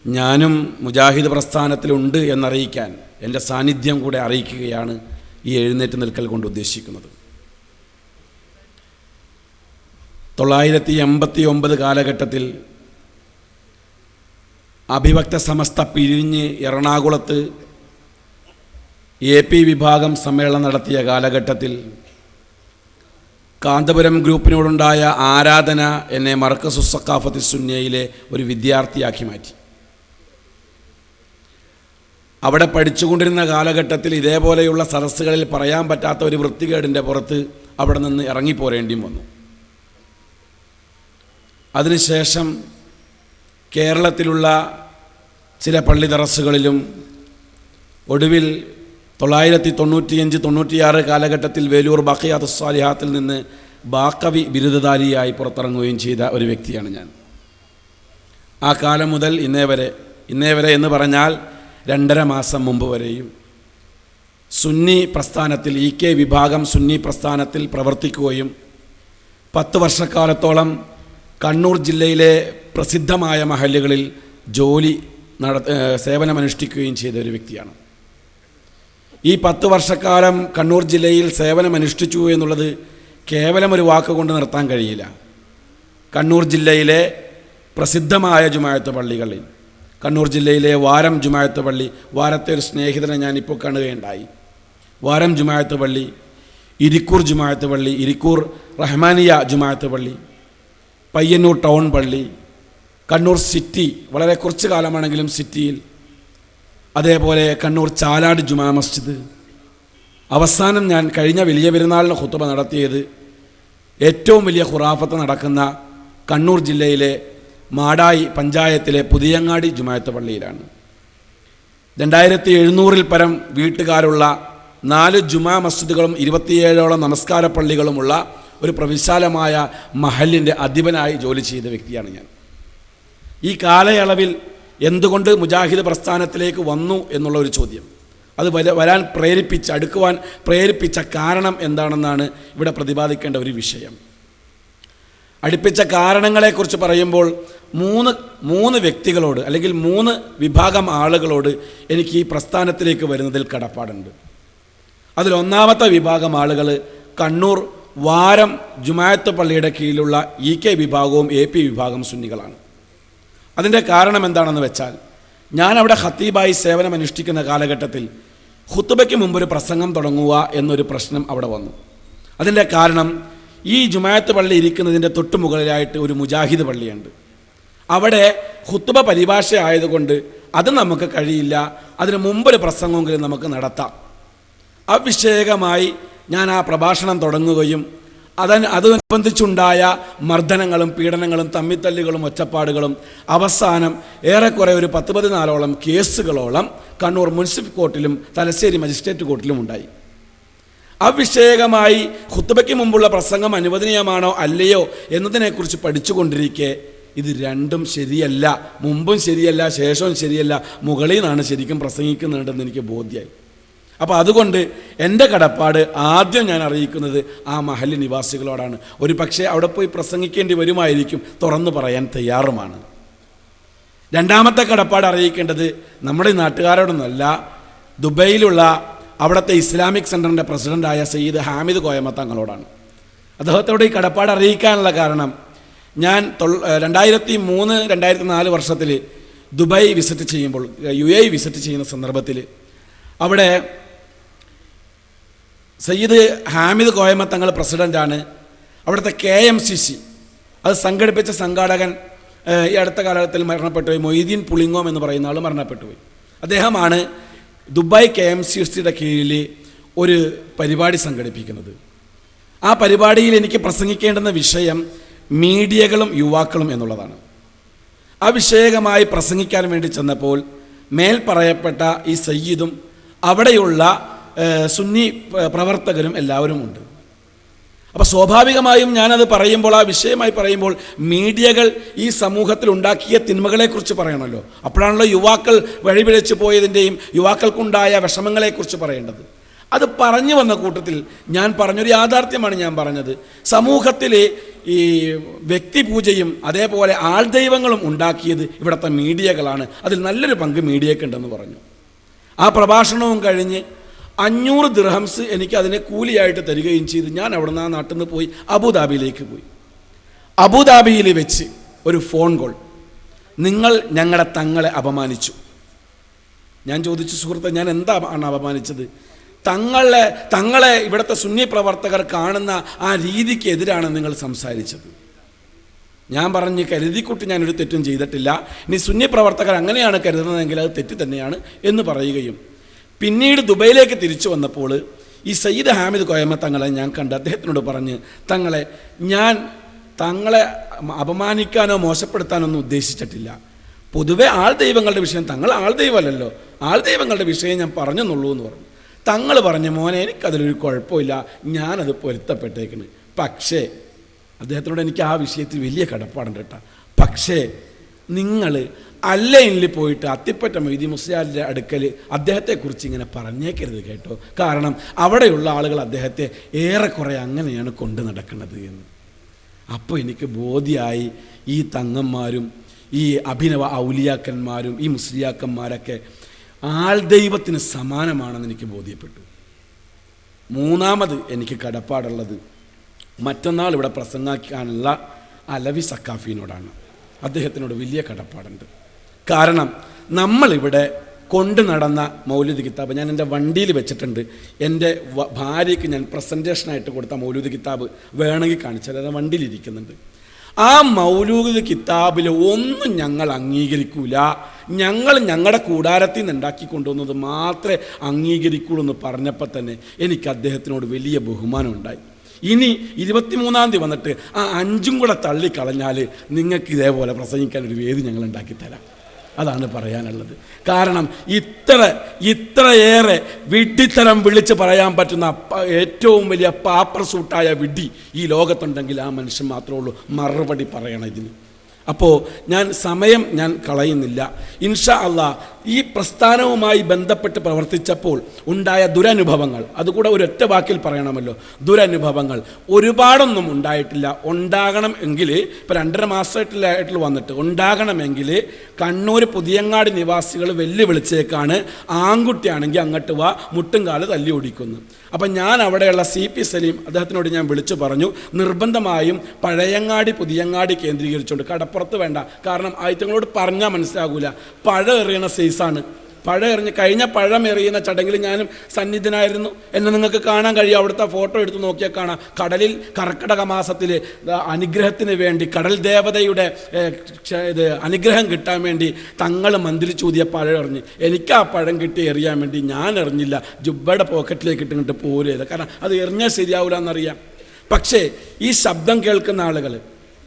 E: ഞാനും മുജാഹിദ് പ്രസ്ഥാനത്തിലുണ്ട് എന്നറിയിക്കാൻ എൻ്റെ സാന്നിധ്യം കൂടെ അറിയിക്കുകയാണ് ഈ എഴുന്നേറ്റ് നിൽക്കൽ കൊണ്ട് ഉദ്ദേശിക്കുന്നത്. 989 കാലഘട്ടത്തിൽ അഭിവക്ത സമസ്ത പിരിഞ്ഞ് എറണാകുളത്ത് AP വിഭാഗം സമ്മേളനം നടത്തിയ കാലഘട്ടത്തിൽ കാന്തപുരം ഗ്രൂപ്പിനോടുണ്ടായ ആരാധന എന്നെ മർക്കസു സഖാഫത്തി സുന്നിയയിലെ ഒരു വിദ്യാർത്ഥിയാക്കി മാറ്റി. അവിടെ പഠിച്ചുകൊണ്ടിരുന്ന കാലഘട്ടത്തിൽ ഇതേപോലെയുള്ള സദസ്സുകളിൽ പറയാൻ പറ്റാത്ത ഒരു വൃത്തികേടിൻ്റെ പുറത്ത് അവിടെ നിന്ന് ഇറങ്ങിപ്പോരേണ്ടിയും വന്നു. അതിനുശേഷം കേരളത്തിലുള്ള ചില പള്ളി ദറസുകളിലും ഒടുവിൽ 995-96 കാലഘട്ടത്തിൽ വേലൂർ ബഖിയാത്തുസ് സാലിഹാത്തിൽ നിന്ന് ബാക്കവി ബിരുദധാരിയായി പുറത്തിറങ്ങുകയും ചെയ്ത ഒരു വ്യക്തിയാണ് ഞാൻ. ആ കാലം മുതൽ ഇന്നേ വരെ എന്ന് പറഞ്ഞാൽ 2.5 മാസം മുമ്പ് വരെയും സുന്നി പ്രസ്ഥാനത്തിൽ EK വിഭാഗം സുന്നി പ്രസ്ഥാനത്തിൽ പ്രവർത്തിക്കുകയും 10 വർഷക്കാലത്തോളം കണ്ണൂർ ജില്ലയിലെ പ്രസിദ്ധമായ മഹല്ലുകളിൽ സേവനമനുഷ്ഠിക്കുകയും ചെയ്ത ഒരു വ്യക്തിയാണ്. ഈ 10 വർഷക്കാലം കണ്ണൂർ ജില്ലയിൽ സേവനമനുഷ്ഠിച്ചു എന്നുള്ളത് കേവലം ഒരു വാക്കുകൊണ്ട് നിർത്താൻ കഴിയില്ല. കണ്ണൂർ ജില്ലയിലെ പ്രസിദ്ധമായ ജുമാഅത്ത് പള്ളികളിൽ, കണ്ണൂർ ജില്ലയിലെ വാരം ജുമാഅത്ത് പള്ളി, വാരത്തെ ഒരു സ്നേഹിതനെ ഞാനിപ്പോൾ കാണുകയുണ്ടായി. വാരം ജുമാഅത്ത് പള്ളി, ഇരിക്കൂർ ജുമാഅത്ത് പള്ളി, ഇരിക്കൂർ റഹ്മാനിയ ജുമാഅത്ത് പള്ളി, പയ്യന്നൂർ ടൗൺ പള്ളി, കണ്ണൂർ സിറ്റി വളരെ കുറച്ച് കാലമാണെങ്കിലും സിറ്റിയിൽ, അതേപോലെ കണ്ണൂർ ചാലാട് ജുമാ മസ്ജിദ്. അവസാനം ഞാൻ കഴിഞ്ഞ വലിയ പെരുന്നാളിന് ഖുതുബ നടത്തിയത് ഏറ്റവും വലിയ ഖുറാഫത്ത് നടക്കുന്ന കണ്ണൂർ ജില്ലയിലെ മാടായി പഞ്ചായത്തിലെ പുതിയങ്ങാടി ജുമാഅത്ത് പള്ളിയിലാണ്. 2700-ൽ പരം വീട്ടുകാരുള്ള 4 ജുമാ മസ്ജിദുകളും 27ഓളം നമസ്കാര പള്ളികളുമുള്ള ഒരു പ്രവിശാലമായ മഹലിൻ്റെ അധിപനായി ജോലി ചെയ്ത വ്യക്തിയാണ് ഞാൻ. ഈ കാലയളവിൽ എന്തുകൊണ്ട് മുജാഹിദ് പ്രസ്ഥാനത്തിലേക്ക് വന്നു എന്നുള്ള ഒരു ചോദ്യം, അത് വരാൻ അടുക്കുവാൻ പ്രേരിപ്പിച്ച കാരണം എന്താണെന്നാണ് ഇവിടെ പ്രതിപാദിക്കേണ്ട ഒരു വിഷയം. അടുപ്പിച്ച കാരണങ്ങളെക്കുറിച്ച് പറയുമ്പോൾ മൂന്ന് വ്യക്തികളോട് അല്ലെങ്കിൽ 3 വിഭാഗം ആളുകളോട് എനിക്ക് ഈ പ്രസ്ഥാനത്തിലേക്ക് വരുന്നതിൽ കടപ്പാടുണ്ട്. അതിലൊന്നാമത്തെ വിഭാഗം ആളുകൾ കണ്ണൂർ വാരം ജുമാഅത്ത് പള്ളിയുടെ കീഴിലുള്ള EK വിഭാഗവും AP വിഭാഗം സുന്നികളാണ്. അതിൻ്റെ കാരണം എന്താണെന്ന് വെച്ചാൽ, ഞാൻ അവിടെ ഖത്തീബായി സേവനമനുഷ്ഠിക്കുന്ന കാലഘട്ടത്തിൽ ഖുതുബയ്ക്ക് മുമ്പൊരു പ്രസംഗം തുടങ്ങുക എന്നൊരു പ്രശ്നം അവിടെ വന്നു. അതിൻ്റെ കാരണം, ഈ ജുമാഅത്ത് പള്ളി ഇരിക്കുന്നതിൻ്റെ തൊട്ട് മുകളിലായിട്ട് ഒരു മുജാഹിദ് പള്ളിയുണ്ട്. അവിടെ ഖുതുബ പരിഭാഷ ആയതുകൊണ്ട് അത് നമുക്ക് കഴിയില്ല, അതിന് മുമ്പൊരു പ്രസംഗമെങ്കിലും നമുക്ക് നടത്താം. അവിഷയകമായി ഞാൻ ആ പ്രഭാഷണം തുടങ്ങുകയും അതനുബന്ധിച്ചുണ്ടായ മർദ്ദനങ്ങളും പീഡനങ്ങളും തമ്മിത്തല്ലുകളും ഒച്ചപ്പാടുകളും അവസാനം ഏറെക്കുറെ ഒരു 10-14ഓളം കേസുകളോളം കണ്ണൂർ മുനിസിപ്പൽ കോർട്ടിലും തലശ്ശേരി മജിസ്ട്രേറ്റ് കോർട്ടിലും ഉണ്ടായി. അവിഷയകമായി ഖുതുബയ്ക്ക് മുമ്പുള്ള പ്രസംഗം അനുവദനീയമാണോ അല്ലയോ എന്നതിനെക്കുറിച്ച് പഠിച്ചുകൊണ്ടിരിക്കെ ഇത് രണ്ടും ശരിയല്ല, മുമ്പും ശരിയല്ല ശേഷവും ശരിയല്ല, മുകളിൽ നിന്നാണ് ശരിക്കും പ്രസംഗിക്കുന്നുണ്ടെന്ന് എനിക്ക് ബോധ്യമായി. അപ്പോൾ അതുകൊണ്ട് എൻ്റെ കടപ്പാട് ആദ്യം ഞാൻ അറിയിക്കുന്നത് ആ മഹല്ല് നിവാസികളോടാണ്. ഒരു പക്ഷേ അവിടെ പോയി പ്രസംഗിക്കേണ്ടി വരുമായിരിക്കും, തുറന്നു പറയാൻ തയ്യാറുമാണ്. രണ്ടാമത്തെ കടപ്പാട് അറിയിക്കേണ്ടത് നമ്മുടെ നാട്ടുകാരോടൊന്നല്ല, ദുബൈയിലുള്ള അവിടുത്തെ ഇസ്ലാമിക് സെൻറ്ററിൻ്റെ പ്രസിഡൻ്റായ സയ്യിദ് ഹാമിദ് കോയമ തങ്ങളോടാണ്. അദ്ദേഹത്തോട് ഈ കടപ്പാട് അറിയിക്കാനുള്ള കാരണം, ഞാൻ 2003-2004 വർഷത്തിൽ ദുബായ് വിസിറ്റ് ചെയ്യുമ്പോൾ, UAE വിസിറ്റ് ചെയ്യുന്ന സന്ദർഭത്തിൽ അവിടെ സയ്യിദ് ഹാമിദ് കോയമ തങ്ങൾ പ്രസിഡൻ്റാണ്. അവിടുത്തെ KMCC അത് സംഘടിപ്പിച്ച സംഘാടകൻ ഈ അടുത്ത കാലഘട്ടത്തിൽ മരണപ്പെട്ടുപോയി, മൊയ്തീൻ പുളിങ്ങോം എന്ന് പറയുന്ന ആൾ മരണപ്പെട്ടുപോയി. അദ്ദേഹമാണ് ദുബായ് KMCCയുടെ കീഴിൽ ഒരു പരിപാടി സംഘടിപ്പിക്കുന്നത്. ആ പരിപാടിയിൽ എനിക്ക് പ്രസംഗിക്കേണ്ടുന്ന വിഷയം മീഡിയകളും യുവാക്കളും എന്നുള്ളതാണ്. അവിഷയകമായി പ്രസംഗിക്കാൻ വേണ്ടി ചെന്നപ്പോൾ മേൽ പറയപ്പെട്ട ഈ സയ്യിദും അവിടെയുള്ള സുന്നി പ്രവർത്തകരും എല്ലാവരും ഉണ്ട്. അപ്പോൾ സ്വാഭാവികമായും ഞാനത് പറയുമ്പോൾ, ആ വിഷയമായി പറയുമ്പോൾ, മീഡിയകൾ ഈ സമൂഹത്തിൽ ഉണ്ടാക്കിയ തിന്മകളെക്കുറിച്ച് പറയണമല്ലോ. അപ്പോഴാണല്ലോ യുവാക്കൾ വഴിപിഴച്ചു പോയതിൻ്റെയും യുവാക്കൾക്കുണ്ടായ വിഷമങ്ങളെക്കുറിച്ച് പറയേണ്ടത്. അത് പറഞ്ഞു വന്ന കൂട്ടത്തിൽ ഞാൻ പറഞ്ഞൊരു യാഥാർത്ഥ്യമാണ് ഞാൻ പറഞ്ഞത്. സമൂഹത്തിലെ ഈ വ്യക്തിപൂജയും അതേപോലെ ആൾദൈവങ്ങളും ഉണ്ടാക്കിയത് ഇവിടുത്തെ മീഡിയകളാണ്. അതിൽ നല്ലൊരു പങ്ക് മീഡിയക്കുണ്ടെന്ന് പറഞ്ഞു. ആ പ്രഭാഷണവും കഴിഞ്ഞ് 500 ദിർഹംസ് എനിക്ക് അതിനെ കൂലിയായിട്ട് തരികയും ചെയ്തു. ഞാൻ അവിടെ നിന്ന് ആ നാട്ടിൽ നിന്ന് പോയി അബുദാബിയിലേക്ക് പോയി. അബുദാബിയിൽ വെച്ച് ഒരു ഫോൺ കോൾ, നിങ്ങൾ ഞങ്ങളുടെ തങ്ങളെ അപമാനിച്ചു. ഞാൻ ചോദിച്ചു, സുഹൃത്തെ, ഞാൻ എന്താണ് അപമാനിച്ചത്? തങ്ങളെ ഇവിടുത്തെ സുന്നി പ്രവർത്തകർ കാണുന്ന ആ രീതിക്ക് എതിരാണ് നിങ്ങൾ സംസാരിച്ചത്. ഞാൻ പറഞ്ഞ്, കരുതിക്കുട്ടി ഞാനൊരു തെറ്റും ചെയ്തിട്ടില്ല, ഇനി സുന്നി പ്രവർത്തകർ അങ്ങനെയാണ് കരുതുന്നതെങ്കിൽ അത് തെറ്റ് തന്നെയാണ് എന്ന് പറയുകയും, പിന്നീട് ദുബൈയിലേക്ക് തിരിച്ചു വന്നപ്പോൾ ഈ സയ്യിദ് ഹാമിദ് കോയമ്മ തങ്ങളെ ഞാൻ കണ്ട് അദ്ദേഹത്തിനോട് പറഞ്ഞ്, തങ്ങളെ അപമാനിക്കാനോ മോശപ്പെടുത്താനോ ഒന്നും ഉദ്ദേശിച്ചിട്ടില്ല. പൊതുവെ ആൾദൈവങ്ങളുടെ വിഷയം, തങ്ങൾ ആൾദൈവമല്ലല്ലോ, ആൾദൈവങ്ങളുടെ വിഷയം ഞാൻ പറഞ്ഞെന്നുള്ളൂ എന്ന് പറഞ്ഞു. തങ്ങൾ പറഞ്ഞ, മോനെ, എനിക്കതിലൊരു കുഴപ്പമില്ല, ഞാനത് പൊരുത്തപ്പെട്ടേക്കണ്. പക്ഷേ അദ്ദേഹത്തിനോട് എനിക്ക് ആ വിഷയത്തിൽ വലിയ കടപ്പാടുണ്ട് കേട്ടോ. പക്ഷേ നിങ്ങൾ അല്ലൈനിൽ പോയിട്ട് അത്തിപ്പറ്റ മൊയ്തി മുസ്ലിയാരുടെ അടുക്കൽ അദ്ദേഹത്തെക്കുറിച്ച് ഇങ്ങനെ പറഞ്ഞേക്കരുത് കേട്ടോ. കാരണം അവിടെയുള്ള ആളുകൾ അദ്ദേഹത്തെ ഏറെക്കുറെ അങ്ങനെയാണ് കൊണ്ടു നടക്കുന്നത് എന്ന്. അപ്പോൾ എനിക്ക് ബോധ്യമായി, ഈ തങ്ങന്മാരും ഈ അഭിനവ ഔലിയാക്കന്മാരും ഈ മുസ്ലിയാക്കന്മാരൊക്കെ ആൾദൈവത്തിന് സമാനമാണെന്ന് എനിക്ക് ബോധ്യപ്പെട്ടു. മൂന്നാമത് എനിക്ക് കടപ്പാടുള്ളത് മറ്റന്നാൾ ഇവിടെ പ്രസംഗിക്കാനുള്ള അലവി സക്കാഫിനോടാണ്. അദ്ദേഹത്തിനോട് വലിയ കടപ്പാടുണ്ട്. കാരണം നമ്മളിവിടെ കൊണ്ടു നടന്ന മൗലൂദ് കിതാബ് ഞാൻ എൻ്റെ വണ്ടിയിൽ വെച്ചിട്ടുണ്ട്. എൻ്റെ ഭാര്യയ്ക്ക് ഞാൻ പ്രസൻറ്റേഷനായിട്ട് കൊടുത്ത മൗലൂദ് കിതാബ് വേണമെങ്കിൽ കാണിച്ചാൽ അത് വണ്ടിയിലിരിക്കുന്നുണ്ട്. ആ മൗലൂദ് കിതാബിൽ ഒന്നും ഞങ്ങൾ അംഗീകരിക്കൂല, ഞങ്ങൾ ഞങ്ങളുടെ കൂടാരത്തിൽ നിന്ന് ഉണ്ടാക്കി കൊണ്ടുവന്നത് മാത്രമേ അംഗീകരിക്കുള്ളൂ എന്ന് പറഞ്ഞപ്പോൾ തന്നെ എനിക്ക് അദ്ദേഹത്തിനോട് വലിയ ബഹുമാനം ഉണ്ടായി. ഇനി 23-ാം തീയതി വന്നിട്ട് ആ 5ഉം കൂടെ തള്ളിക്കളഞ്ഞാൽ നിങ്ങൾക്ക് ഇതേപോലെ പ്രസംഗിക്കാനൊരു വേദി ഞങ്ങൾ ഉണ്ടാക്കിത്തരാം. അതാണ് പറയാനുള്ളത്. കാരണം ഇത്രയേറെ വിഡ്ഢിത്തരം വിളിച്ച് പറയാൻ പറ്റുന്ന ഏറ്റവും വലിയ പാപ്പർ സൂട്ടായ വിഡ്ഢി ഈ ലോകത്തുണ്ടെങ്കിൽ ആ മനുഷ്യൻ മാത്രമേ ഉള്ളൂ മറുപടി പറയണം ഇതിന്. അപ്പോൾ സമയം ഞാൻ കളയുന്നില്ല. ഇൻഷാ അള്ളാഹ് ഈ പ്രസ്ഥാനവുമായി ബന്ധപ്പെട്ട് പ്രവർത്തിച്ചപ്പോൾ ഉണ്ടായ ദുരനുഭവങ്ങൾ അതുകൂടെ ഒരൊറ്റ വാക്കിൽ പറയണമല്ലോ. ദുരനുഭവങ്ങൾ ഒരുപാടൊന്നും ഉണ്ടായിട്ടില്ല. ഉണ്ടാകണം എങ്കിൽ ഇപ്പോൾ 2.5 മാസമായിട്ടുള്ള വന്നിട്ട് ഉണ്ടാകണമെങ്കിൽ കണ്ണൂർ പുതിയങ്ങാടി നിവാസികൾ വെല്ലുവിളിച്ചേക്കാണ്, ആൺകുട്ടിയാണെങ്കിൽ അങ്ങോട്ട് വാ, മുട്ടുംകാല് തല്ലി ഓടിക്കുന്നു. അപ്പം ഞാൻ അവിടെയുള്ള CP സലീം അദ്ദേഹത്തിനോട് ഞാൻ വിളിച്ചു പറഞ്ഞു, നിർബന്ധമായും പഴയങ്ങാടി പുതിയങ്ങാടി കേന്ദ്രീകരിച്ചുകൊണ്ട്, കടപ്പുറത്ത് വേണ്ട, കാരണം ആയുധങ്ങളോട് പറഞ്ഞാൽ മനസ്സിലാകൂല, പഴം എറിയണ സൈസാണ്. പഴം എറിഞ്ഞ് കഴിഞ്ഞ പഴം എറിയുന്ന ചടങ്ങിൽ ഞാനും സന്നിധനായിരുന്നു. എന്നെ നിങ്ങൾക്ക് കാണാൻ കഴിയും, അവിടുത്തെ ഫോട്ടോ എടുത്ത് നോക്കിയാൽ കാണാം. കടലിൽ കർക്കിടക മാസത്തിൽ അനുഗ്രഹത്തിന് വേണ്ടി കടൽ ദേവതയുടെ അനുഗ്രഹം കിട്ടാൻ വേണ്ടി തങ്ങൾ മന്ത്രിച്ചൂതിയ പഴം എറിഞ്ഞ് എനിക്ക് ആ പഴം കിട്ടി എറിയാൻ വേണ്ടി ഞാൻ എറിഞ്ഞില്ല, ജുബ്ബയുടെ പോക്കറ്റിലേക്ക് ഇട്ടിട്ട് പോരുത്, കാരണം അത് എറിഞ്ഞാൽ ശരിയാവില്ല എന്നറിയാം. പക്ഷേ ഈ ശബ്ദം കേൾക്കുന്ന ആളുകൾ,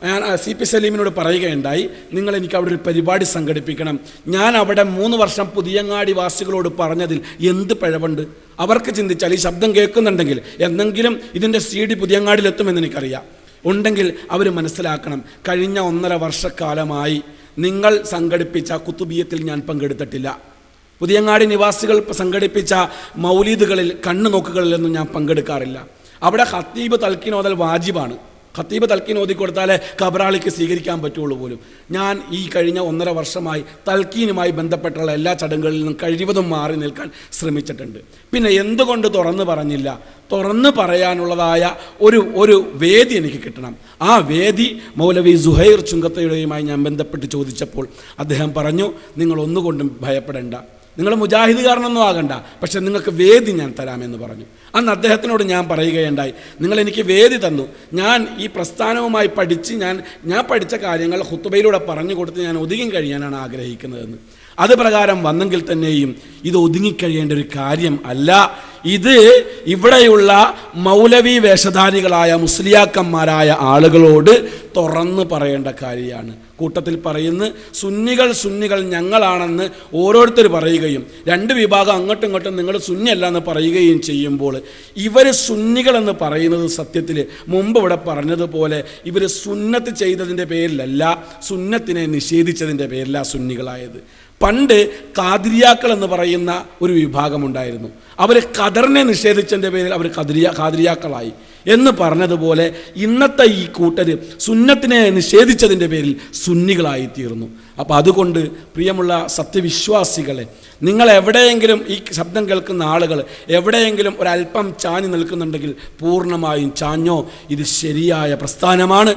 E: ഞാൻ CP സലീമിനോട് പറയുകയുണ്ടായി, നിങ്ങൾ എനിക്ക് അവിടെ ഒരു പരിപാടി സംഘടിപ്പിക്കണം. ഞാൻ അവിടെ 3 വർഷം പുതിയങ്ങാടി വാസികളോട് പറഞ്ഞതിൽ എന്ത് പിഴവുണ്ട്? അവർക്ക് ചിന്തിച്ചാൽ ഈ ശബ്ദം കേൾക്കുന്നുണ്ടെങ്കിൽ എന്തെങ്കിലും ഇതിൻ്റെ CD പുതിയങ്ങാടിയിലെത്തുമെന്ന് എനിക്കറിയാം. ഉണ്ടെങ്കിൽ അവർ മനസ്സിലാക്കണം, കഴിഞ്ഞ 1.5 വർഷക്കാലമായി നിങ്ങൾ സംഘടിപ്പിച്ച കുത്തുബിയത്തിൽ ഞാൻ പങ്കെടുത്തിട്ടില്ല. പുതിയങ്ങാടി നിവാസികൾ സംഘടിപ്പിച്ച മൗലീദുകളിൽ കണ്ണുനോക്കുകളിലൊന്നും ഞാൻ പങ്കെടുക്കാറില്ല. അവിടെ ഖത്തീബ് തൽക്കീൻ ഓതൽ വാജിബാണ്. ഖത്തീബ് തൽക്കീൻ ഓതി കൊടുത്താലേ കബറാളിക്ക് സ്വീകരിക്കാൻ പറ്റുള്ളൂ പോലും. ഞാൻ ഈ കഴിഞ്ഞ 1.5 വർഷമായി തൽക്കീനുമായി ബന്ധപ്പെട്ടുള്ള എല്ലാ ചടങ്ങുകളിൽ നിന്നും കഴിവതും മാറി നിൽക്കാൻ ശ്രമിച്ചിട്ടുണ്ട്. പിന്നെ എന്തുകൊണ്ട് തുറന്നു പറഞ്ഞില്ല? തുറന്നു പറയാനുള്ളതായ ഒരു വേദി എനിക്ക് കിട്ടണം. ആ വേദി മൗലവി സുഹൈർ ചുങ്കത്തയുടെയുമായി ഞാൻ ബന്ധപ്പെട്ട് ചോദിച്ചപ്പോൾ അദ്ദേഹം പറഞ്ഞു, നിങ്ങൾ ഒന്നുകൊണ്ടും ഭയപ്പെടേണ്ട, നിങ്ങൾ മുജാഹിദുകാരനൊന്നും ആകണ്ട, പക്ഷെ നിങ്ങൾക്ക് വേദി ഞാൻ തരാമെന്ന് പറഞ്ഞു. അന്ന് അദ്ദേഹത്തിനോട് ഞാൻ പറയുകയുണ്ടായി, നിങ്ങൾ എനിക്ക് വേദി തന്നു, ഞാൻ ഈ പ്രസ്ഥാനവുമായി പഠിച്ച് ഞാൻ പഠിച്ച കാര്യങ്ങൾ ഖുത്ബയിലൂടെ പറഞ്ഞു കൊടുത്ത് ഞാൻ ഒതുങ്ങി കഴിയാനാണ് ആഗ്രഹിക്കുന്നതെന്ന്. അത് പ്രകാരം വന്നെങ്കിൽ തന്നെയും ഇത് ഒതുങ്ങിക്കഴിയേണ്ട ഒരു കാര്യം അല്ല. ഇത് ഇവിടെയുള്ള മൗലവി വേഷധാരികളായ മുസ്ലിയാക്കന്മാരായ ആളുകളോട് തുറന്ന് പറയേണ്ട കാര്യമാണ്. കൂട്ടത്തിൽ പറയുന്ന സുന്നികൾ ഞങ്ങളാണെന്ന് ഓരോരുത്തർ പറയുകയും രണ്ട് വിഭാഗം അങ്ങോട്ടും ഇങ്ങോട്ടും നിങ്ങൾ സുന്നിയല്ല എന്ന് പറയുകയും ചെയ്യുമ്പോൾ ഇവർ സുന്നികളെന്ന് പറയുന്നത് സത്യത്തിൽ മുമ്പ് ഇവിടെ പറഞ്ഞതുപോലെ ഇവർ സുന്നത്ത് ചെയ്തതിൻ്റെ പേരിലല്ല, സുന്നത്തിനെ നിഷേധിച്ചതിൻ്റെ പേരില സുന്നികളായത്. പണ്ട് ഖാദിരിയാക്കൾ എന്ന് പറയുന്ന ഒരു വിഭാഗമുണ്ടായിരുന്നു. അവർ ഖദറിനെ നിഷേധിച്ചതിൻ്റെ പേരിൽ അവർ ഖാദിരിയാക്കളായി എന്ന് പറഞ്ഞതുപോലെ ഇന്നത്തെ ഈ കൂട്ടർ സുന്നത്തിനെ നിഷേധിച്ചതിൻ്റെ പേരിൽ സുന്നികളായിത്തീർന്നു. അപ്പോൾ അതുകൊണ്ട് പ്രിയമുള്ള സത്യവിശ്വാസികളെ, നിങ്ങൾ എവിടെയെങ്കിലും ഈ ശബ്ദം കേൾക്കുന്ന ആളുകൾ എവിടെയെങ്കിലും ഒരല്പം ചാഞ്ഞു നിൽക്കുന്നുണ്ടെങ്കിൽ പൂർണ്ണമായും ചാഞ്ഞോ. ഇത് ശരിയായ പ്രസ്ഥാനമാണ്,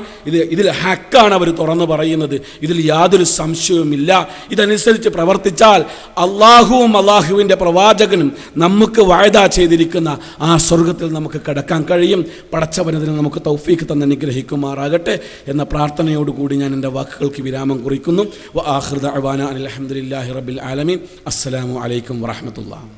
E: ഇതിൽ ഹക്കാണ് അവർ തുറന്നു പറയുന്നത്, ഇതിൽ യാതൊരു സംശയവുമില്ല. ഇതനുസരിച്ച് പ്രവർത്തിച്ചാൽ അള്ളാഹുവും അള്ളാഹുവിൻ്റെ പ്രവാചകനും നമുക്ക് വായദ ചെയ്തിരിക്കുന്ന ആ സ്വർഗത്തിൽ നമുക്ക് കടക്കാൻ കഴിയും. പടച്ചവനതിന് നമുക്ക് തൗഫീഖ് തന്നെ അനുഗ്രഹിക്കുമാറാകട്ടെ എന്ന പ്രാർത്ഥനയോടുകൂടി ഞാൻ എൻ്റെ വാക്കുകൾക്ക് വിരാമം കുറിക്കുന്നു. വ ആഖിറു ദഅ്വാനാ അൽഹംദുലില്ലാഹി റബ്ബിൽ ആലമീൻ. അസ്സലാമു അലൈക്കും വറഹ്മത്തുള്ളാഹി.